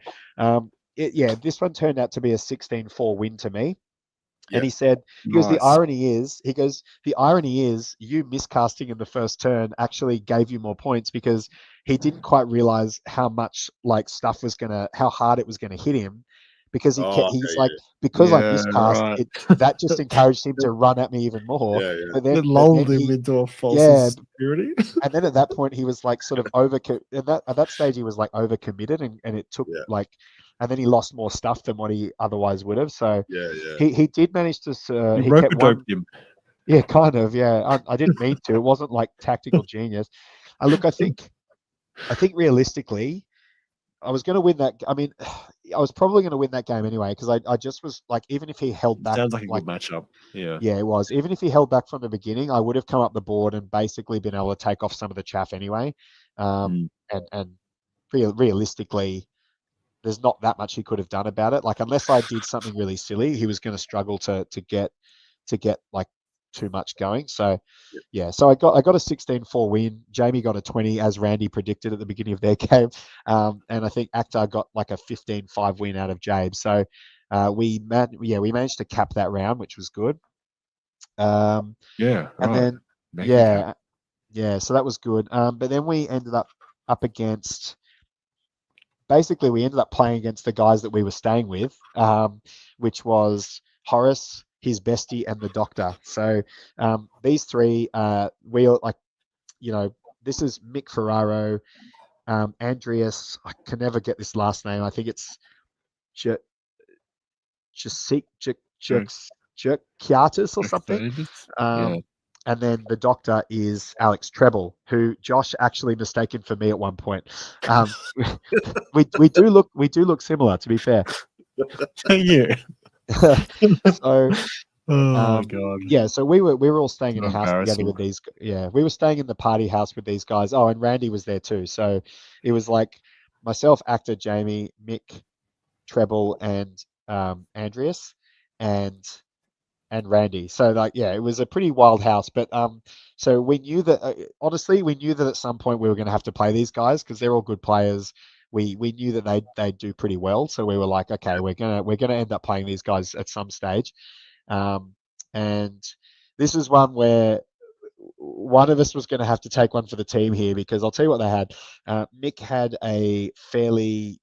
C: this one turned out to be a 16-4 win to me. And he said, the irony is you miscasting in the first turn actually gave you more points because he didn't quite realize how much like stuff was how hard it was gonna hit him because because I miscast it, that just encouraged him to run at me even more. But then,
B: it lulled him into a false security.
C: And then at that point he was like sort of at that stage he was like overcommitted and it took and then he lost more stuff than what he otherwise would have. So he did manage to he kept one.
B: Him.
C: Yeah, kind of. Yeah, I didn't mean to. It wasn't like tactical genius. Look, I think realistically, I was going to win that. I mean, I was probably going to win that game anyway because I just was like, even if he held back,
B: sounds like a good matchup. Yeah,
C: it was. Even if he held back from the beginning, I would have come up the board and basically been able to take off some of the chaff anyway. And realistically, there's not that much he could have done about it. Like unless I did something really silly, he was going to struggle to get like too much going. So so I got a 16-4 win. Jamie got a 20 as Randy predicted at the beginning of their game. And I think Akhtar got like a 15-5 win out of Jabe. So we managed to cap that round, which was good. And then so that was good. But then we ended up against. Basically, we ended up playing against the guys that we were staying with, which was Horace, his bestie, and the Doctor. So these three, we like, this is Mick Ferraro, Andreas. I can never get this last name. I think it's Jerkiatis or something. And then the Doctor is Alex Treble, who Josh actually mistaken for me at one point. We do look similar, to be fair.
B: Yeah.
C: So,
B: God.
C: Yeah, so we were all staying in a house together with these. Yeah, we were staying in the party house with these guys. Oh, and Randy was there too. So it was like myself, actor Jamie, Mick, Treble, and Andreas, and Randy. So like, it was a pretty wild house. But so we knew that honestly, we knew that at some point we were going to have to play these guys because they're all good players. We knew that they'd do pretty well. So we were like, okay, we're gonna end up playing these guys at some stage. And this is one where one of us was going to have to take one for the team here because I'll tell you what they had. Mick had a fairly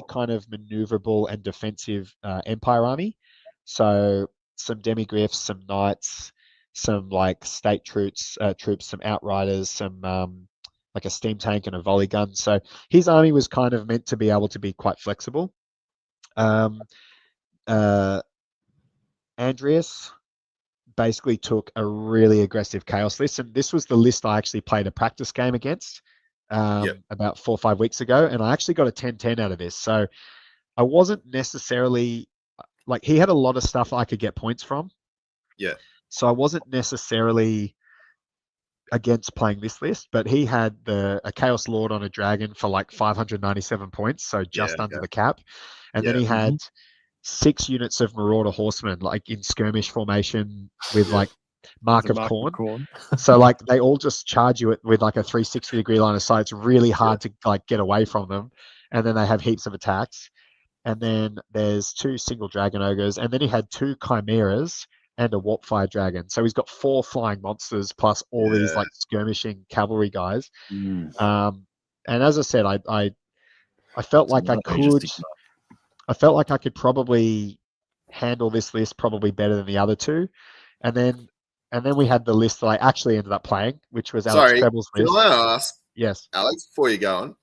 C: kind of maneuverable and defensive Empire army. So some demigriffs, some knights, some like state troops, some outriders, some like a steam tank and a volley gun. So his army was kind of meant to be able to be quite flexible. Andreas basically took a really aggressive chaos list, and this was the list I actually played a practice game against about 4 or 5 weeks ago, and I actually got a 10-10 out of this. So I wasn't necessarily like, he had a lot of stuff I could get points from.
A: Yeah.
C: So I wasn't necessarily against playing this list, but he had a Chaos Lord on a dragon for like 597 points, so just under the cap. And then he had 6 units of Marauder Horsemen, like in skirmish formation with like Mark of Corn. So like they all just charge you with like a 360-degree line of sight. It's really hard to like get away from them. And then they have heaps of attacks. and then there's 2 single dragon ogres, and then he had 2 chimeras and a warpfire dragon. So he's got 4 flying monsters plus all these like skirmishing cavalry guys. And as I said, I felt like I felt like I could probably handle this list probably better than the other 2. And then we had the list that I actually ended up playing, which was Alex Treble's list.
A: Can I ask?
C: Yes.
A: Alex, before you go on,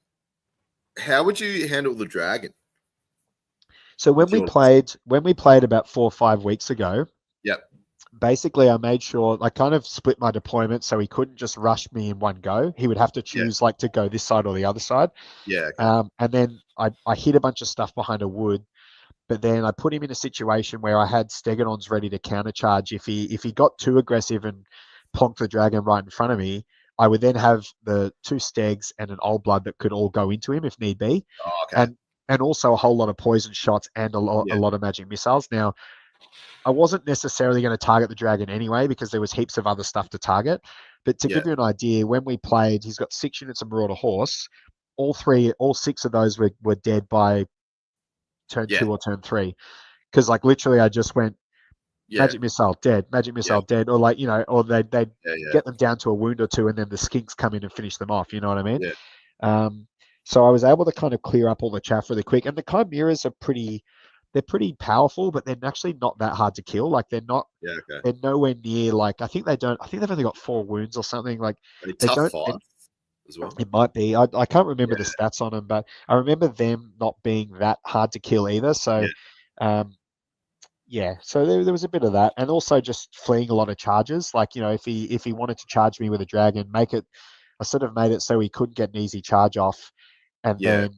A: how would you handle the dragon?
C: So when we played about 4 or 5 weeks ago, basically I made sure I kind of split my deployment so he couldn't just rush me in one go. He would have to choose like to go this side or the other side. And then I hid a bunch of stuff behind a wood, but then I put him in a situation where I had Stegodons ready to countercharge. If he got too aggressive and plonked the dragon right in front of me, I would then have the 2 Stegs and an Old Blood that could all go into him if need be. And also a whole lot of poison shots and a lot of magic missiles. Now, I wasn't necessarily going to target the dragon anyway because there was heaps of other stuff to target. But to give you an idea, when we played, he's got 6 units of Marauder Horse. All 6 of those were dead by turn 2 or turn 3. Because like literally I just went magic missile dead, dead, or like, or they'd get them down to a wound or 2 and then the skinks come in and finish them off. You know what I mean? So I was able to kind of clear up all the chaff really quick. And the chimeras are they're pretty powerful, but they're actually not that hard to kill. Like they're not, they're nowhere near like, I think they've only got 4 wounds or something. Like they don't,
A: as well.
C: It might be. I can't remember the stats on them, but I remember them not being that hard to kill either. So, so there was a bit of that, and also just fleeing a lot of charges. Like if he wanted to charge me with a dragon, I sort of made it so he couldn't get an easy charge off, and then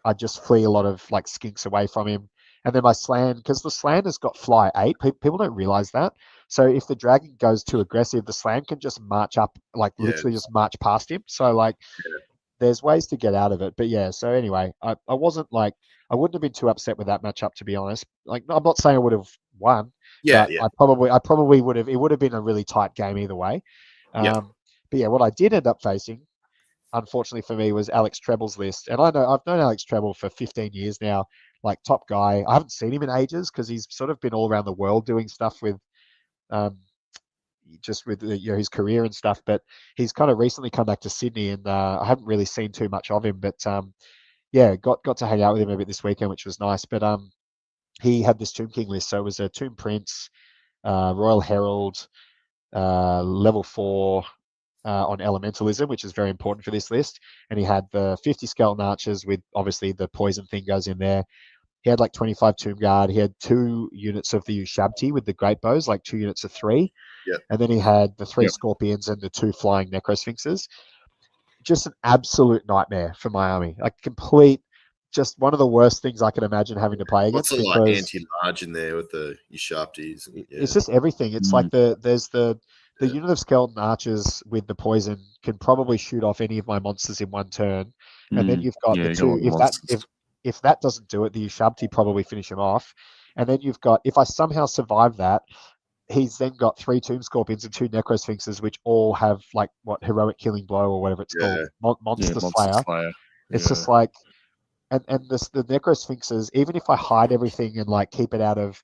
C: I just flee a lot of like skinks away from him. And then my Slan, because the Slan has got fly 8, people don't realize that. So if the dragon goes too aggressive, the Slan can just march up, like literally just march past him. So like there's ways to get out of it. But so anyway, I wouldn't have been too upset with that matchup, to be honest. Like I'm not saying I would have won. But I probably would have. It would have been a really tight game either way. But what I did end up facing, unfortunately for me, was Alex Treble's list. And I've known Alex Treble for 15 years now. Like top guy. I haven't seen him in ages because he's sort of been all around the world doing stuff with, just with his career and stuff. But he's kind of recently come back to Sydney, and I haven't really seen too much of him. But got to hang out with him a bit this weekend, which was nice. But he had this Tomb King list, so it was a Tomb Prince, Royal Herald, level 4. On elementalism, which is very important for this list. And he had the 50 skeleton archers with obviously the poison thing goes in there. He had like 25 tomb guard. He had 2 units of the Ushabti with the great bows, like 2 units of 3. And then he had the 3 scorpions and the 2 flying necrosphinxes. Just an absolute nightmare for my army. Like just one of the worst things I can imagine having to play against.
A: What's the like anti-large in there with the Ushabtis?
C: It's just everything. It's like there's the unit of skeleton archers with the poison can probably shoot off any of my monsters in one turn, and then you've got the 2. If that doesn't do it, the Ushabti probably finish him off, and then you've got, if I somehow survive that, he's then got 3 tomb scorpions and 2 necrosphinxes, which all have like heroic killing blow or whatever it's called, monster slayer. It's just like, and the necrosphinxes, even if I hide everything and like keep it out of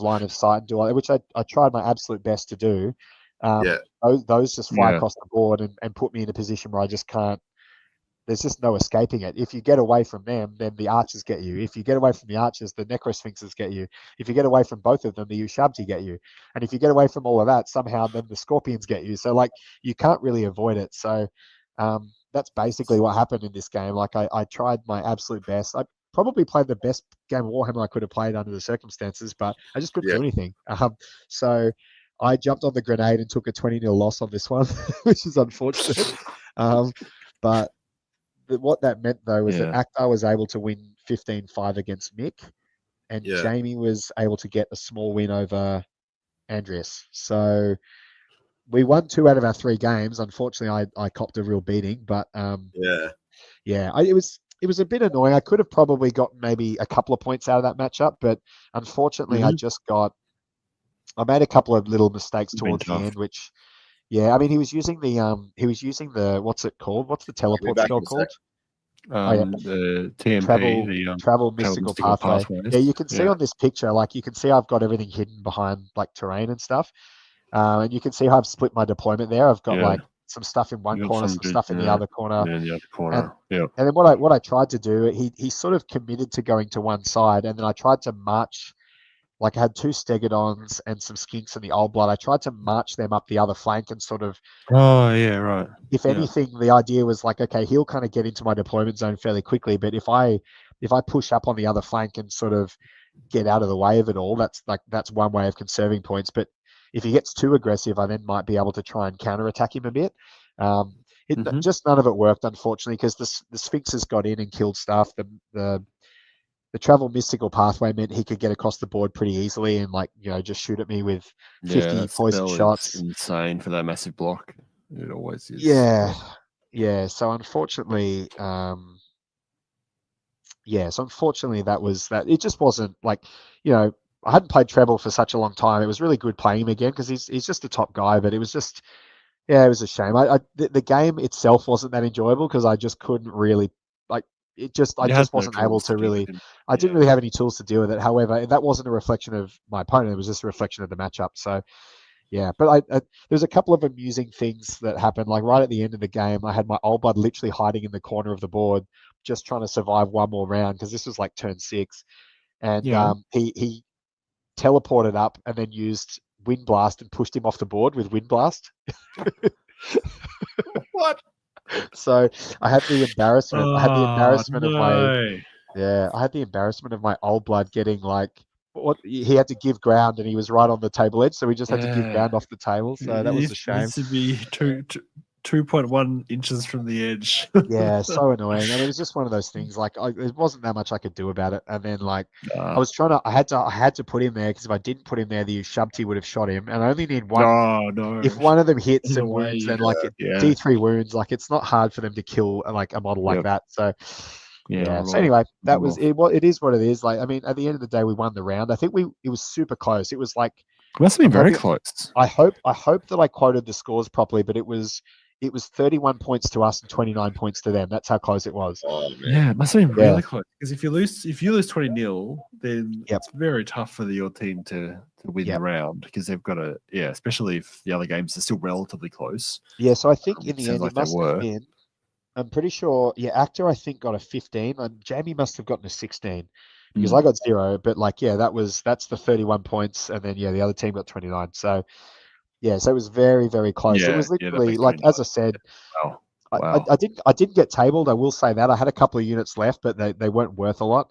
C: line of sight and do all that, which I tried my absolute best to do. Those just fly across the board and put me in a position where I just can't. There's just no escaping it. If you get away from them, then the archers get you. If you get away from the archers, the necrosphinxes get you. If you get away from both of them, the Ushabti get you. And if you get away from all of that, somehow then the scorpions get you. So like you can't really avoid it. So that's basically what happened in this game. Like I tried my absolute best. I probably played the best game of Warhammer I could have played under the circumstances, but I just couldn't do anything. So I jumped on the grenade and took a 20-0 loss on this one, which is unfortunate. But what that meant, though, was that Akhtar was able to win 15-5 against Mick, and Jamie was able to get a small win over Andreas. So we won 2 out of our 3 games. Unfortunately, I copped a real beating, but it was a bit annoying. I could have probably got maybe a couple of points out of that matchup, but unfortunately, I made a couple of little mistakes towards the end, which, I mean, he was using the what's it called? What's the teleport spell called?
B: The TMP,
C: travel
B: the
C: travel mystical pathway.
B: pathways.
C: Yeah, you can see on this picture, like you can see I've got everything hidden behind like terrain and stuff. And you can see how I've split my deployment there. I've got like some stuff in one corner, some stuff in the other corner.
B: Yeah, in the other corner.
C: And then what I tried to do, he sort of committed to going to one side, and then I tried to march. Like I had 2 Stegodons and some skinks in the old blood. I tried to march them up the other flank and sort of.
B: Oh yeah, right.
C: If anything, the idea was like, okay, he'll kind of get into my deployment zone fairly quickly, but if I push up on the other flank and sort of get out of the way of it all, that's one way of conserving points. But if he gets too aggressive, I then might be able to try and counterattack him a bit. Just none of it worked, unfortunately, because the Sphinxes got in and killed stuff. The travel mystical pathway meant he could get across the board pretty easily and just shoot at me with 50 poison shots.
B: Insane for that massive block. It always is.
C: Yeah. So unfortunately, that was that. It just wasn't like, I hadn't played treble for such a long time. It was really good playing him again because he's just a top guy. But it was just, it was a shame. The game itself wasn't that enjoyable because I just couldn't really I just wasn't able to really. I didn't really have any tools to deal with it. However, that wasn't a reflection of my opponent. It was just a reflection of the matchup. So. Yeah, but there's a couple of amusing things that happened. Like right at the end of the game, I had my old blood literally hiding in the corner of the board, just trying to survive one more round because this was like turn 6, and he teleported up and then used Wind Blast and pushed him off the board with Wind Blast.
B: What?
C: So I had the embarrassment. I had the embarrassment of my old blood getting like. He had to give ground and he was right on the table edge, so we just had to give ground off the table. So that was a shame.
B: Needs to be 2.1 inches from the edge.
C: Yeah, so annoying. And it was just one of those things. Like there wasn't that much I could do about it. And then I was trying to. I had to put him there because if I didn't put him there, the Shabti would have shot him. And I only need one.
B: Oh no!
C: If one of them hits and wounds, then D3 wounds. Like it's not hard for them to kill like a model like that. So. Yeah. So anyway, that was it. Well, it is what it is. Like, I mean, at the end of the day, we won the round. I think it was super close. It was like
B: it must have been very close.
C: I hope that I quoted the scores properly, but it was 31 points to us and 29 points to them. That's how close it was.
A: Oh, man.
B: Yeah, it must have been really close. Because if you lose 20-0, then it's very tough for your team to win the round because they've got to especially if the other games are still relatively close.
C: Yeah. So I think in the end, it must have been. I'm pretty sure, Actor, I think, got a 15. And Jamie must have gotten a 16 because I got 0. But, that's the 31 points. And then, the other team got 29. So, so it was very, very close. It was literally, as I said,
B: Wow.
C: I didn't get tabled. I will say that. I had a couple of units left, but they weren't worth a lot.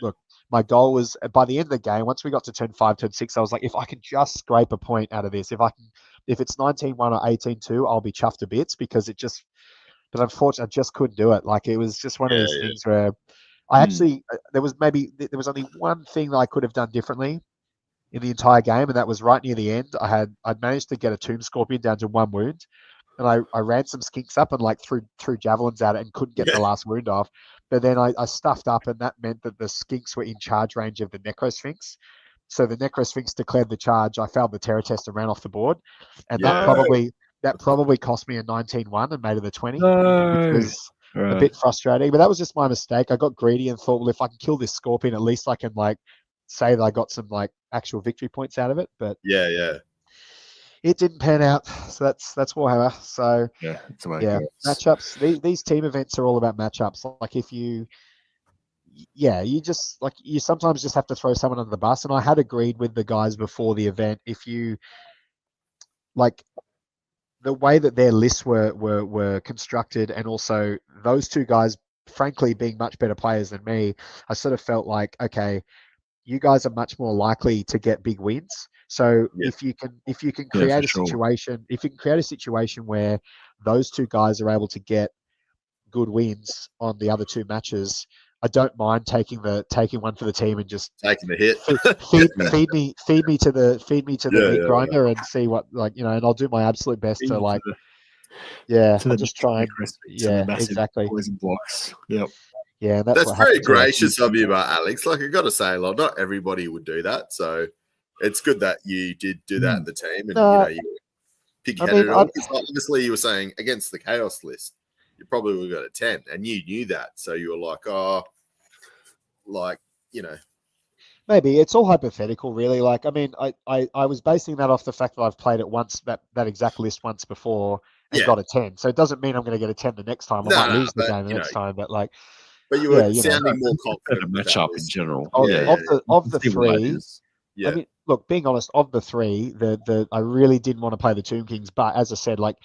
C: Look, my goal was, by the end of the game, once we got to turn 5, turn 6, I was like, if I can just scrape a point out of this, if it's 19-1 or 18-2, I'll be chuffed to bits because it just... But unfortunately, I just couldn't do it. Like it was just one of these things where I actually there was only one thing that I could have done differently in the entire game, and that was right near the end. I'd managed to get a Tomb Scorpion down to 1 wound, and I ran some skinks up and threw javelins at it and couldn't get the last wound off. But then I stuffed up, and that meant that the skinks were in charge range of the Necrosphinx. So the Necrosphinx declared the charge. I failed the terror test and ran off the board, and that probably cost me a 19-1 and made it a 20, which was a bit frustrating. But that was just my mistake. I got greedy and thought, well, if I can kill this Scorpion, at least I can say that I got some actual victory points out of it. But it didn't pan out. So that's Warhammer. So matchups. These team events are all about matchups. Like if you just you sometimes just have to throw someone under the bus. And I had agreed with the guys before the event. If you the way that their lists were constructed, and also those two guys, frankly, being much better players than me, I sort of felt like, okay, you guys are much more likely to get big wins. So if you can create a situation where those two guys are able to get good wins on the other 2 matches, I don't mind taking one for the team and just
A: taking the hit.
C: feed me to the meat grinder and see what and I'll do my absolute best to I'll just try and exactly
B: poison blocks. Yep.
C: Yeah,
A: that's very gracious of you, Alex. Like I got to say, not everybody would do that, so it's good that you did do that in the team, and you pig-headed it all. Obviously, you were saying against the chaos list. you probably would have got a 10, and you knew that. So you were like, oh, like, you know.
D: Maybe it's all hypothetical, really. Like, I mean, I was basing that off the fact that I've played it once, that exact list once before, and got a 10. So it doesn't mean I'm going to get a 10 the next time. I might lose the game the next time, but like,
A: but you were sounding more confident.
B: Matchup in general.
D: Of the three, I mean, look, being honest, of the three, I really didn't want to play the Tomb Kings, but as I said, like,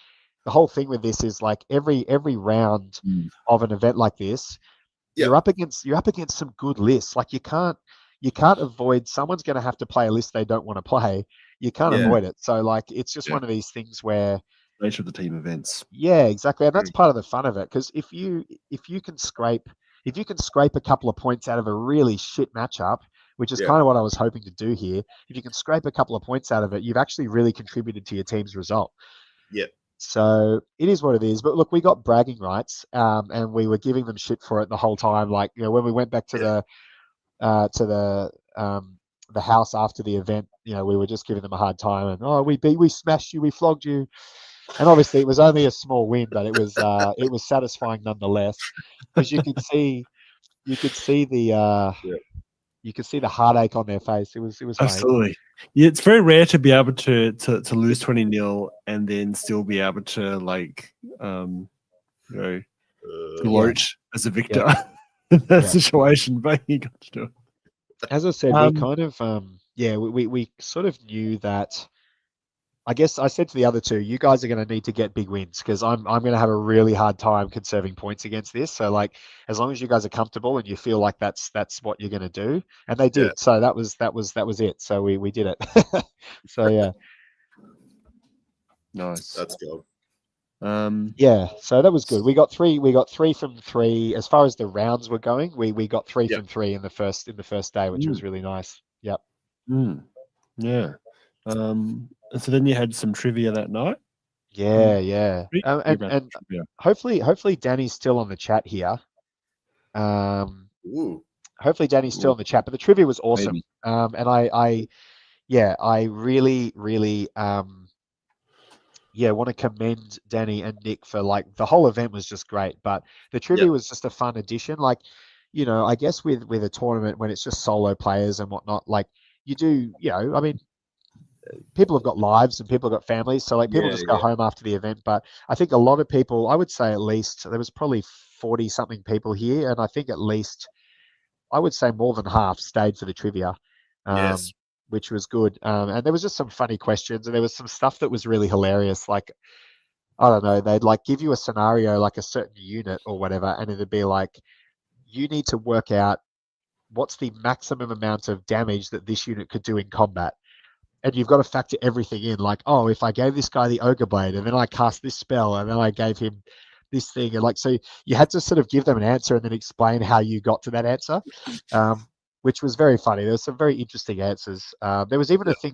D: the whole thing with this is like every round of an event like this, you're up against some good lists. Like, you can't avoid, someone's going to have to play a list they don't want to play. You can't avoid it. So like, it's just one of these things where
B: nature of the team events.
D: Yeah, exactly. And that's part of the fun of it. Because if you can scrape a couple of points out of a really shit matchup, which is kind of what I was hoping to do here, if you can scrape a couple of points out of it, you've actually really contributed to your team's result.
A: Yeah.
D: So it is what it is. But look, we got bragging rights, and we were giving them shit for it the whole time. Like, you know, when we went back to the house after the event, you know, we were just giving them a hard time, and we smashed you, we flogged you, and obviously it was only a small win, but it was satisfying nonetheless, because you could see the heartache on their face. It was
B: absolutely. Yeah, it's very rare to be able to lose 20-0 and then still be able to gloat as a victor in that situation, but you got to do it.
D: As I said, we kind of we sort of knew that. I guess I said to the other two, you guys are going to need to get big wins, because I'm going to have a really hard time conserving points against this. So like, as long as you guys are comfortable and you feel like that's what you're going to do, and they did. So that was it. So we did it. So yeah,
B: nice.
A: That's good.
D: Yeah, so that was good. We got 3 from 3 as far as the rounds were going. We got 3 from 3 in the first day, which was really nice. Yep.
B: Yeah. And so then you had some trivia that night.
D: Yeah. And hopefully Danny's still on the chat here. Hopefully Danny's still on the chat, but the trivia was awesome. Maybe. And I really want to commend Danny and Nick for, like, the whole event was just great, but the trivia was just a fun addition. Like, you know, I guess with a tournament when it's just solo players and whatnot, like, you do, you know, I mean, people have got lives and people have got families, so like people just go home after the event. But I think a lot of people, I would say at least there was probably 40 something people here, and I think at least I would say more than half stayed for the trivia, which was good. And there was just some funny questions, and there was some stuff that was really hilarious. Like, I don't know, they'd like give you a scenario, like a certain unit or whatever, and it'd be like, you need to work out what's the maximum amount of damage that this unit could do in combat. And you've got to factor everything in, like, oh, if I gave this guy the Ogre Blade and then I cast this spell and then I gave him this thing, and like, so you had to sort of give them an answer and then explain how you got to that answer, which was very funny. There was some very interesting answers. There was even a thing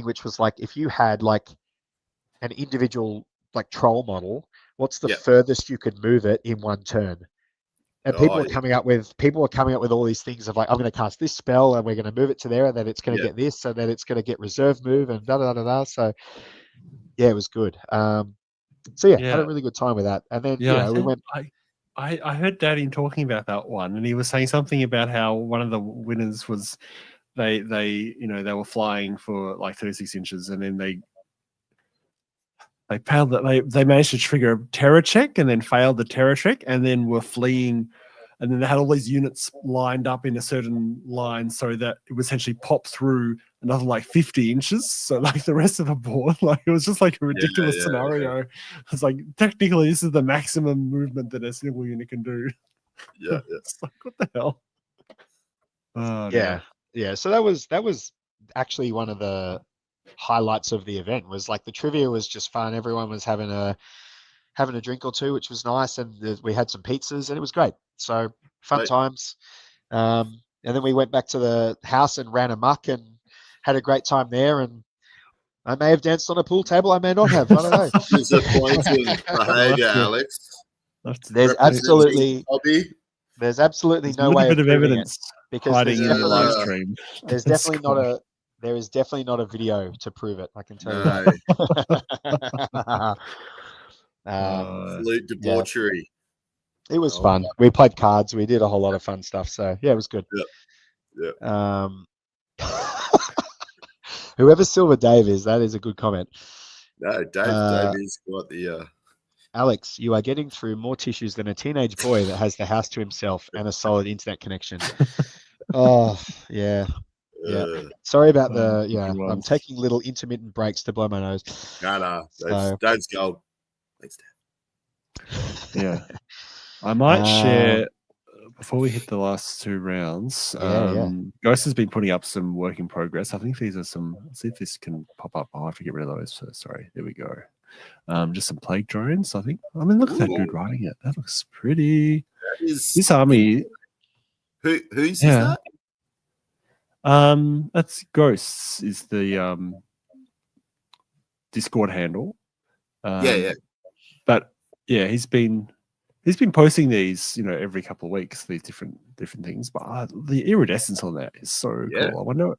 D: which was like, if you had like an individual like troll model, what's the furthest you could move it in one turn? And people are coming up with all these things of like, I'm going to cast this spell and we're going to move it to there, and then it's going to get this, and then it's going to get reserve move, and da da da da. So yeah, it was good. Had a really good time with that. And then we went.
B: I heard Daddy talking about that one, and he was saying something about how one of the winners was they were flying for like 36 inches, and then they failed that. They managed to trigger a terror check and then failed the terror check, and then were fleeing, and then they had all these units lined up in a certain line so that it would essentially pop through another like 50 inches. So like the rest of the board, like it was just like a ridiculous scenario. It's like, technically this is the maximum movement that a single unit can do.
A: Yeah.
B: It's like, what the hell?
D: Yeah. So that was actually one of the highlights of the event. Was like the trivia was just fun. Everyone was having a drink or two, which was nice, and we had some pizzas, and it was great. So fun times. And then we went back to the house and ran amok and had a great time there. And I may have danced on a pool table, I may not have. I don't know.
A: Disappointing behavior, Alex.
D: There's absolutely no way
B: of evidence
D: because
B: hiding in the live stream.
D: There is definitely not a video to prove it. I can tell you that.
A: Absolute debauchery.
D: It was
A: Oh,
D: fun. We played cards. We did a whole lot of fun stuff. So yeah, it was good.
A: Yeah.
D: Whoever Silver Dave is, that is a good comment.
A: No, Dave is got the
D: Alex, you are getting through more tissues than a teenage boy that has the house to himself and a solid internet connection. Oh, yeah. Yeah. Sorry about
B: good
D: I'm
B: ones.
D: taking little intermittent breaks to blow my nose.
A: no.
D: So,
A: Dave's gold. Thanks, Dave.
B: Yeah. I might share before we hit the last 2 rounds. Ghost has been putting up some work in progress. I think these are some. Let's see if this can pop up. Oh, I have to get rid of those first. Sorry. There we go. Just some plague drones. I think. I mean, look at that dude riding it. That looks pretty. This army.
A: Who's that?
B: That's Ghosts. Is the Discord handle.
A: Yeah.
B: But yeah, he's been posting these, every couple of weeks, these different things. But the iridescence on that is so cool. I wonder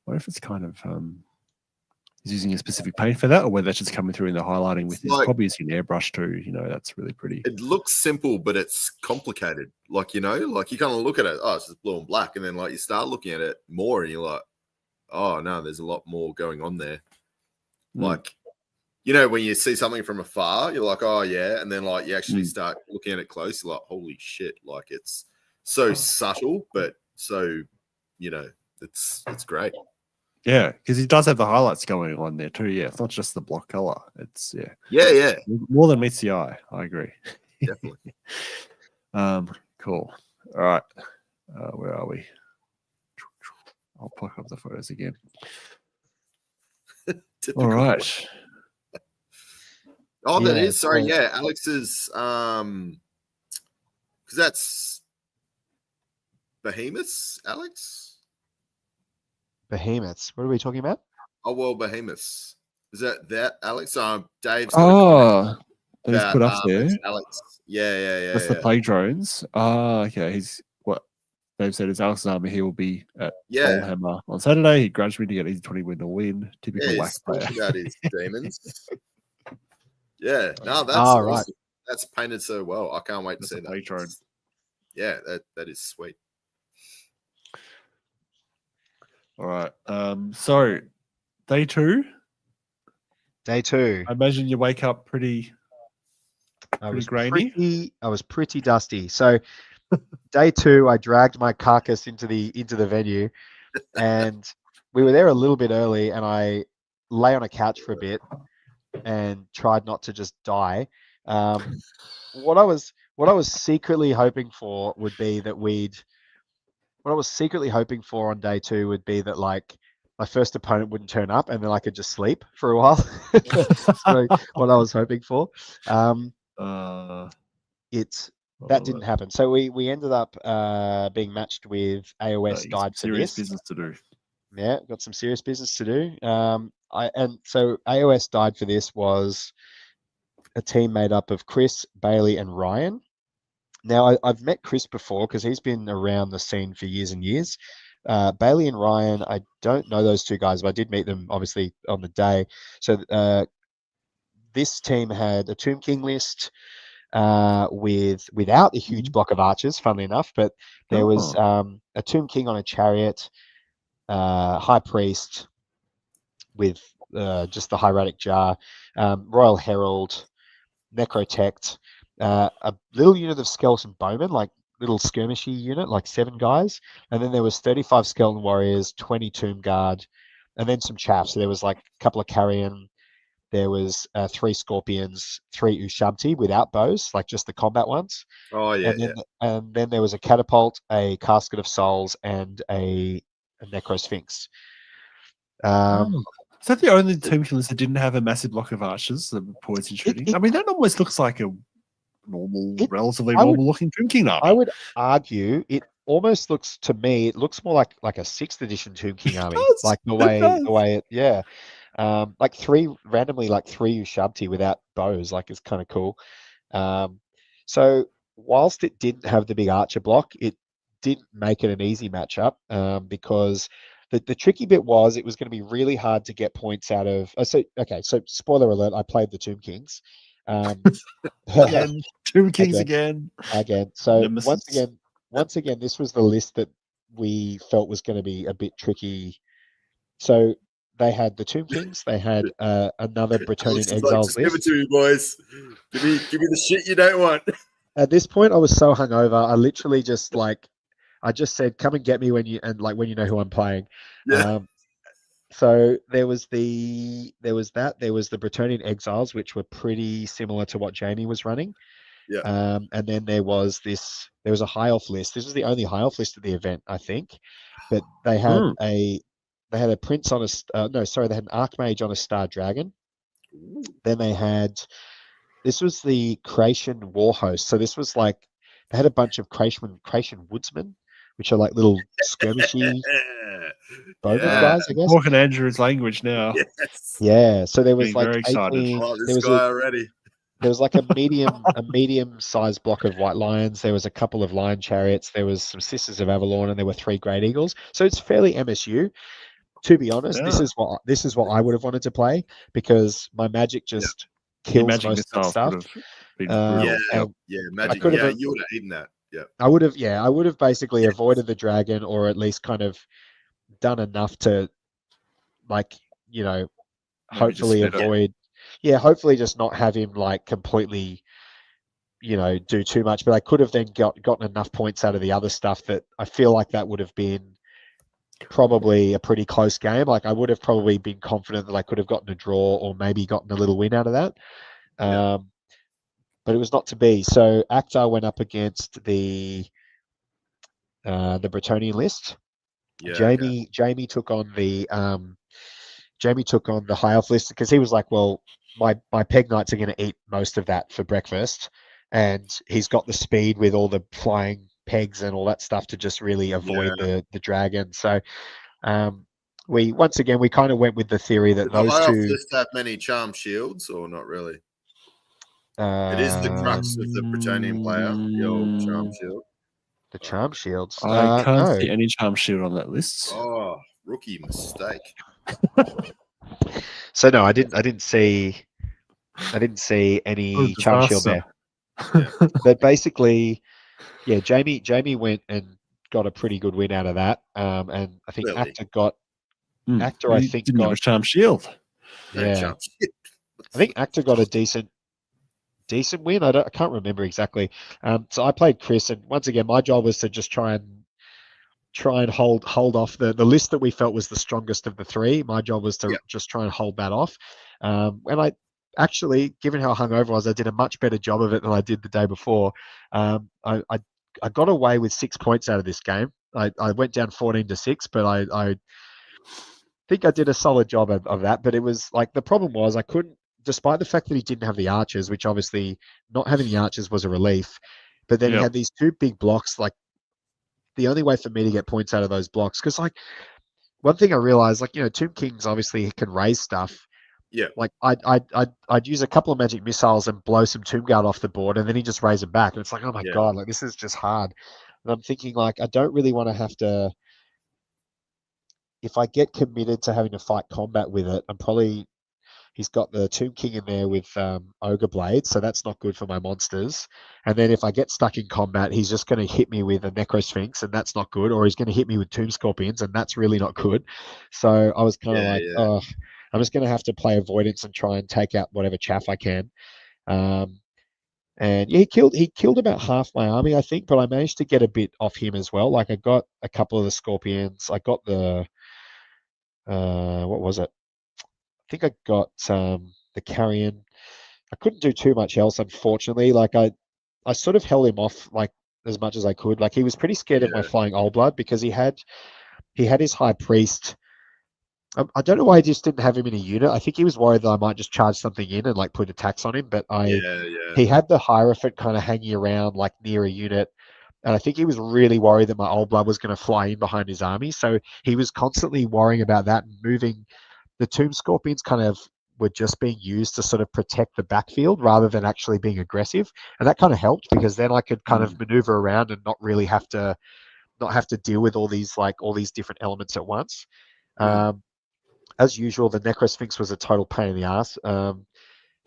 B: if it's kind of he's using a specific paint for that, or whether that's just coming through in the highlighting with his probably using airbrush too. That's really pretty.
A: It looks simple, but it's complicated. Like you kind of look at it, oh, it's just blue and black, and then you start looking at it more, and you're like, oh no, there's a lot more going on there. Like. When you see something from afar, you're like, oh, yeah. And then, you actually start looking at it close. You're like, holy shit. It's so subtle, but so, it's great.
B: Yeah, because he does have the highlights going on there too. Yeah, it's not just the block color. It's,
A: Yeah.
B: More than meets the eye. I agree.
A: Definitely.
B: Cool. All right. Where are we? I'll pluck up the photos again. All right.
A: Oh, that is. Sorry, yeah. Alex's, because that's Behemoths, Alex?
D: Behemoths. What are we talking about?
A: Oh, well, Behemoths. Is that Alex? Dave's
B: got he's put up there.
A: Alex. Yeah.
B: That's the plague drones. Okay. He's what Dave said is Alex's army. He will be at Warhammer on Saturday. He grudged me to get easy 20 win. Typical whack player.
A: About his demons. Yeah, no, that's
D: awesome.
A: Right. That's painted so well. I can't wait to see that.
B: Drone.
A: Yeah, that is sweet.
B: All right. So day 2.
D: Day 2.
B: I imagine you wake up pretty grainy.
D: I was pretty dusty. So day 2, I dragged my carcass into the venue, and we were there a little bit early, and I lay on a couch for a bit and tried not to just die. What I was secretly hoping for would be that what I was secretly hoping for on day 2 would be that my first opponent wouldn't turn up, and then I could just sleep for a while. So what I was hoping for. That didn't happen. So we ended up being matched with AOS died for
B: serious
D: this.
B: business to do.
D: Yeah, got some serious business to do. So AOS died for this was a team made up of Chris, Bailey, and Ryan. Now I've met Chris before because he's been around the scene for years and years. Bailey and Ryan, I don't know those two guys, but I did meet them obviously on the day. So this team had a Tomb King list without a huge block of archers, funnily enough, but there was a Tomb King on a chariot, High Priest with just the hieratic jar, Royal Herald, Necrotect, a little unit of skeleton bowmen, little skirmishy unit, 7 guys, and then there was 35 skeleton warriors, 20 tomb guard, and then some chaff. So there was a couple of carrion, there was 3 scorpions, 3 ushabti without bows, just the combat ones.
A: Oh yeah,
D: and then there was a catapult, a casket of souls, and a necrosphinx.
B: Is that the only Tomb Killers that didn't have a massive block of archers, the poison shooting? I mean, that almost looks like a relatively normal looking Tomb King army.
D: I would argue it almost looks, to me, it looks more like a 6th edition Tomb King army. The way it, yeah. Randomly 3 ushabti without bows, it's kind of cool. So whilst it didn't have the big archer block, it didn't make it an easy matchup because the tricky bit was it was going to be really hard to get points out of. So spoiler alert, I played the Tomb Kings.
B: Again, Tomb Kings again.
D: So
B: Nemesis.
D: once again, this was the list that we felt was going to be a bit tricky. So they had the Tomb Kings. They had another Bretonnian
A: Alex is like,
D: Exiles
A: just give it
D: list.
A: to me, boys. Give me the shit you don't want.
D: At this point, I was so hungover. I literally just I just said, "Come and get me when you know who I'm playing."
A: Yeah.
D: So there was the Bretonnian Exiles, which were pretty similar to what Jamie was running.
A: Yeah.
D: And then there was a high elf list. This was the only high elf list of the event, I think. But they had a prince on a they had an archmage on a star dragon. Then this was the Creation war host. So this was they had a bunch of Creation woodsmen, which are like little skirmishy bowman guys, I guess.
B: Talking Andrew's language now.
A: Yes.
D: Yeah. So there was
B: Being very excited.
D: 18.
A: Oh,
D: There
A: this guy already.
D: was like a medium-sized block of white lions. There was a couple of lion chariots. There was some Sisters of Avalon, and there were 3 great eagles. So it's fairly MSU. To be honest, this is what I would have wanted to play, because my magic just kills
B: magic
D: most of that stuff.
A: Magic.
D: You would have
A: eaten that. Yeah.
D: I would have basically avoided the dragon, or at least kind of done enough to hopefully avoid. Yeah, hopefully just not have him completely, do too much. But I could have then gotten enough points out of the other stuff that I feel like that would have been probably a pretty close game. I would have probably been confident that I could have gotten a draw or maybe gotten a little win out of that. But it was not to be. So Akhtar went up against the Bretonnian list.
A: Yeah,
D: Jamie took on the high elf list, because he was like, well, my peg knights are going to eat most of that for breakfast, and he's got the speed with all the flying pegs and all that stuff to just really avoid the dragon. So we kind of went with the theory that those
A: high elf
D: two
A: list have many charm shields, or not really? It is the crux of the Bretonnian player, the old charm shield.
D: The charm shields.
B: I can't
D: no.
B: see any charm shield on that list.
A: Oh, rookie mistake.
D: So no, I didn't see any charm shield there. But basically, yeah, Jamie went and got a pretty good win out of that. And I think Akhtar got
B: didn't have a charm shield.
A: No charm shield.
D: I think Akhtar got a decent win. I can't remember exactly. So I played Chris, and once again, my job was to just try and hold off the list that we felt was the strongest of the 3. My job was to just try and hold that off. And I actually, given how hungover I was, I did a much better job of it than I did the day before. I got away with 6 points out of this game. I went down 14-6, but I think I did a solid job of that. But it was the problem was I couldn't, despite the fact that he didn't have the archers, which obviously not having the archers was a relief. But then he had these 2 big blocks. The only way for me to get points out of those blocks, because one thing I realized, Tomb Kings obviously can raise stuff.
A: Yeah.
D: I'd use a couple of magic missiles and blow some Tomb Guard off the board, and then he just raise it back. And it's oh my God, this is just hard. And I'm thinking I don't really want to have to, if I get committed to having to fight combat with it, he's got the Tomb King in there with Ogre Blade, so that's not good for my monsters. And then if I get stuck in combat, he's just going to hit me with a Necrosphinx, and that's not good. Or he's going to hit me with Tomb Scorpions, and that's really not good. So I was kind of oh, I'm just going to have to play avoidance and try and take out whatever chaff I can. And he killed about half my army, I think, but I managed to get a bit off him as well. I got a couple of the Scorpions. I got the what was it? I think I got the Carrion. I couldn't do too much else, unfortunately. I sort of held him off as much as I could. He was pretty scared of my flying Old Blood, because he had his High Priest. I don't know why he just didn't have him in a unit. I think he was worried that I might just charge something in and put attacks on him. But he had the Hierophant kind of hanging around near a unit. And I think he was really worried that my Old Blood was going to fly in behind his army. So he was constantly worrying about that and moving. The Tomb Scorpions kind of were just being used to sort of protect the backfield rather than actually being aggressive. And that kind of helped, because then I could kind of maneuver around and not really have to deal with all these different elements at once. As usual, the Necrosphinx was a total pain in the ass.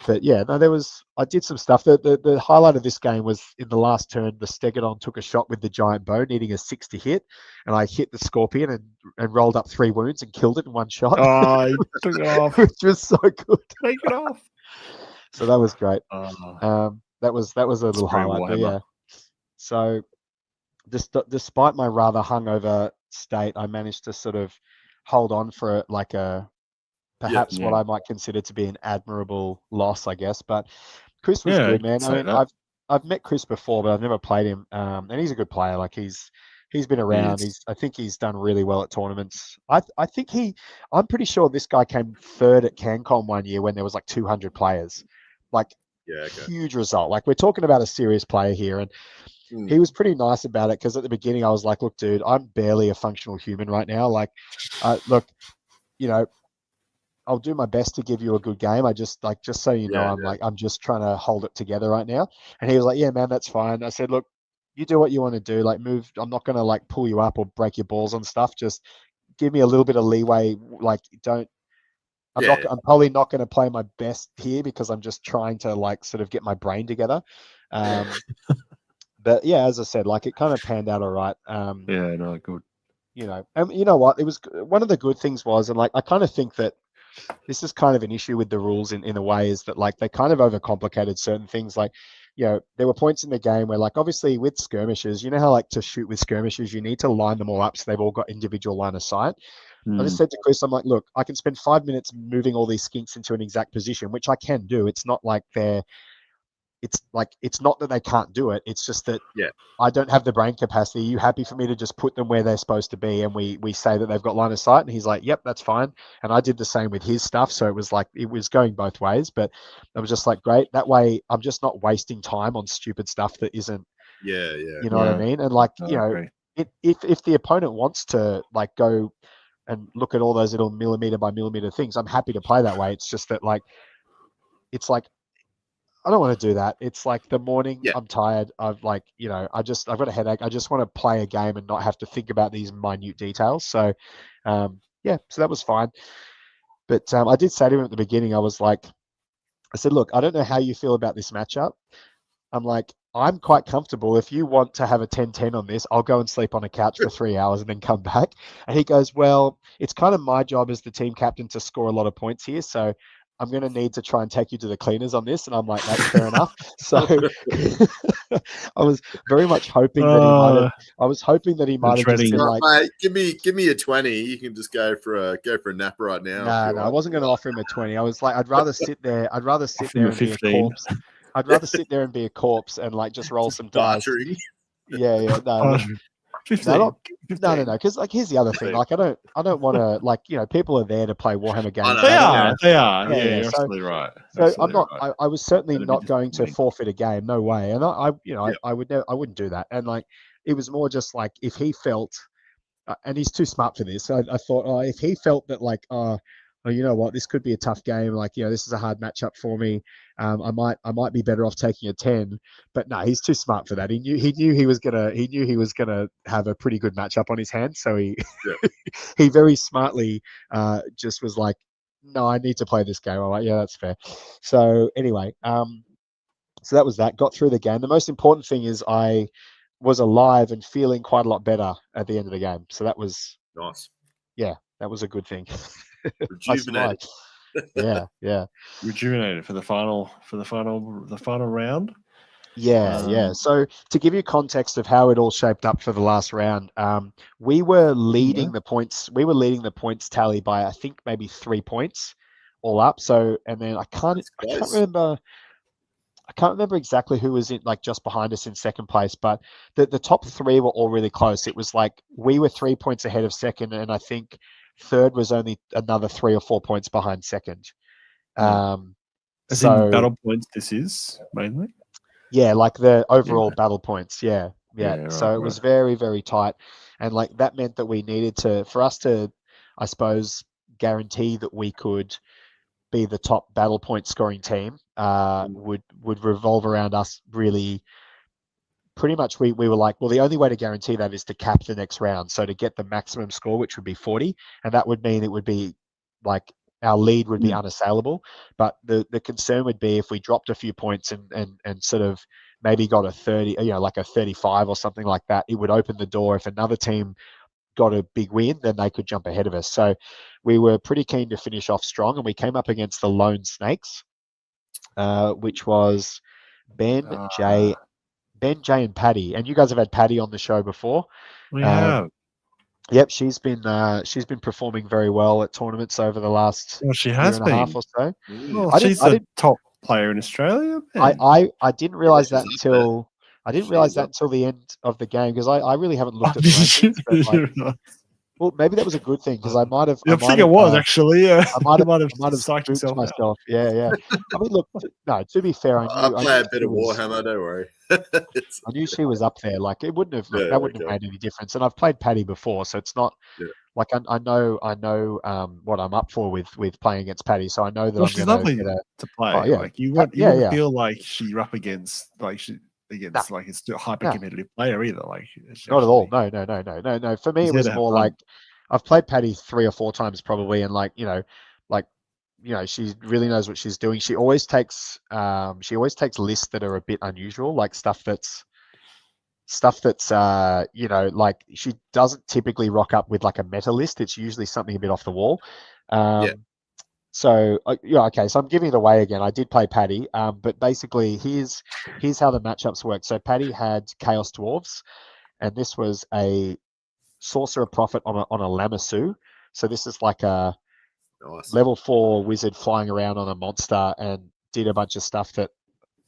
D: But yeah, no, I did some stuff. The highlight of this game was in the last turn, the Stegodon took a shot with the giant bow, needing a 6 to hit, and I hit the Scorpion and rolled up 3 wounds and killed it in one shot.
B: Oh, you took it off.
D: Which was so good.
B: Take it off.
D: So that was great.
B: Oh,
D: That was a little
B: very
D: highlight. But
B: Warhammer.
D: yeah. So despite my rather hungover state, I managed to sort of hold on for like perhaps what I might consider to be an admirable loss, I guess. But Chris was good, man. I mean, I've met Chris before, but I've never played him. And he's a good player. Like he's been around. I think he's done really well at tournaments. I'm pretty sure this guy came third at CanCon one year when there was like 200 players. Like huge result. Like we're talking about a serious player here, and he was pretty nice about it because at the beginning I was like, look, dude, I'm barely a functional human right now. Like, look, you know, I'll do my best to give you a good game. I just so you know, I'm just trying to hold it together right now. And he was like, yeah, man, that's fine. I said, look, you do what you want to do. Like move. I'm not going to like pull you up or break your balls on stuff. Just give me a little bit of leeway. Like I'm probably not going to play my best here because I'm just trying to like sort of get my brain together. But yeah, as I said, like it kind of panned out all right.
B: yeah, no, good.
D: You know, and you know what? It was one of the good things was, and like I kind of think that this is kind of an issue with the rules in a way, is that like they kind of overcomplicated certain things. Like, you know, there were points in the game where like obviously with skirmishes, you know how like to shoot with skirmishes, you need to line them all up so they've all got individual line of sight. I just said to Chris, I'm like, look, I can spend 5 minutes moving all these skinks into an exact position, which I can do. It's not like it's not that they can't do it. It's just that I don't have the brain capacity. Are you happy for me to just put them where they're supposed to be? And we say that they've got line of sight, and he's like, yep, that's fine. And I did the same with his stuff. So it was like, it was going both ways, but I was just like, great. That way I'm just not wasting time on stupid stuff that isn't, you know what I mean? And like, you know, if the opponent wants to like go and look at all those little millimeter by millimeter things, I'm happy to play that way. It's just that like, it's like, I don't want to do that. It's like the morning, I'm tired. I've like, you know, I've got a headache. I just want to play a game and not have to think about these minute details. So, so that was fine. But I did say to him at the beginning, I said, look, I don't know how you feel about this matchup. I'm like, I'm quite comfortable. If you want to have a 10-10 on this, I'll go and sleep on a couch for 3 hours and then come back. And he goes, well, it's kind of my job as the team captain to score a lot of points here. So I'm going to need to try and take you to the cleaners on this. And I'm like, that's fair enough. So I was very much hoping that he might have just been like,
A: mate, give me a 20. You can just go for a nap right now.
D: No, I wasn't going to offer him a 20. I was like, I'd rather sit there and be a corpse. I'd rather sit there and be a corpse and like just roll some dice. Yeah, no.
B: 15.
D: No, because like here's the other thing. Like I don't want to, like, you know, people are there to play Warhammer games.
B: They are. Yeah, you're
D: so,
B: absolutely right.
D: So I'm not. Right. I was certainly not going to forfeit a game. No way. And I wouldn't do that. And like it was more just like if he felt, and he's too smart for this. So I thought, if he felt that like, you know what, this could be a tough game. Like, you know, this is a hard matchup for me. I might be better off taking a 10, but no, he's too smart for that. He knew he was gonna have a pretty good matchup on his hands. So he he very smartly just was like, no, I need to play this game. I'm like, yeah, that's fair. So anyway, so that was that. Got through the game. The most important thing is I was alive and feeling quite a lot better at the end of the game. So that was
A: nice.
D: Yeah, that was a good thing.
A: Rejuvenated.
D: Yeah.
B: Rejuvenated for the final round.
D: Yeah. So to give you context of how it all shaped up for the last round, we were leading the points. We were leading the points tally by I think maybe 3 points, all up. So and then I can't remember exactly who was in like just behind us in second place, but the top 3 were all really close. It was like we were 3 points ahead of second, and I think third was only another 3 or 4 points behind second.
B: As in battle points, this is mainly?
D: Yeah, like the overall battle points. Yeah.
B: Right,
D: So it was very, very tight. And like that meant that we needed for us to, I suppose, guarantee that we could be the top battle point scoring team, would revolve around us really. Pretty much we were like, well, the only way to guarantee that is to cap the next round. So to get the maximum score, which would be 40, and that would mean it would be like our lead would be unassailable. But the concern would be if we dropped a few points and sort of maybe got a 30, like a 35 or something like that, it would open the door. If another team got a big win, then they could jump ahead of us. So we were pretty keen to finish off strong, and we came up against the Lone Snakes, which was Ben, Jay, and Paddy. And you guys have had Paddy on the show before.
B: We have.
D: Yep, she's been performing very well at tournaments over the last
B: She
D: year
B: has
D: and a half
B: been.
D: or so.
B: Well, she's a top player in Australia.
D: I didn't realize
A: she's
D: that
A: up
D: until the end of the game, because I really haven't looked at the rankings. But well, maybe that was a good thing, because I might have.
B: I think it was actually. Yeah,
D: I might have
B: psyched
D: spooked
B: myself.
D: myself. Yeah. I mean, look, no. To be fair,
A: I
D: knew
A: play a bit
D: she
A: of
D: was-
A: Warhammer. Don't worry.
D: I knew she was up there. Like, it wouldn't have.
A: Yeah,
D: that wouldn't
A: okay.
D: have made any difference. And I've played Paddy before, so it's not.
A: Yeah.
D: Like, I know what I'm up for with playing against Paddy, so I know that
B: Well,
D: I'm
B: she's
D: going
B: lovely
D: to get a.
B: to play.
D: Oh, yeah.
B: Like you wouldn't feel like you're up against like a still hyper competitive player either. Like
D: Not at all. No. For me, it was more like I've played Paddy 3 or 4 times probably, and she really knows what she's doing. She always takes lists that are a bit unusual, like stuff that's like she doesn't typically rock up with like a meta list. It's usually something a bit off the wall. So okay. So I'm giving it away again. I did play Paddy, but basically here's how the matchups work. So Paddy had Chaos Dwarves, and this was a Sorcerer Prophet on a Lamassu. So this is like a level 4 wizard flying around on a monster and did a bunch of stuff that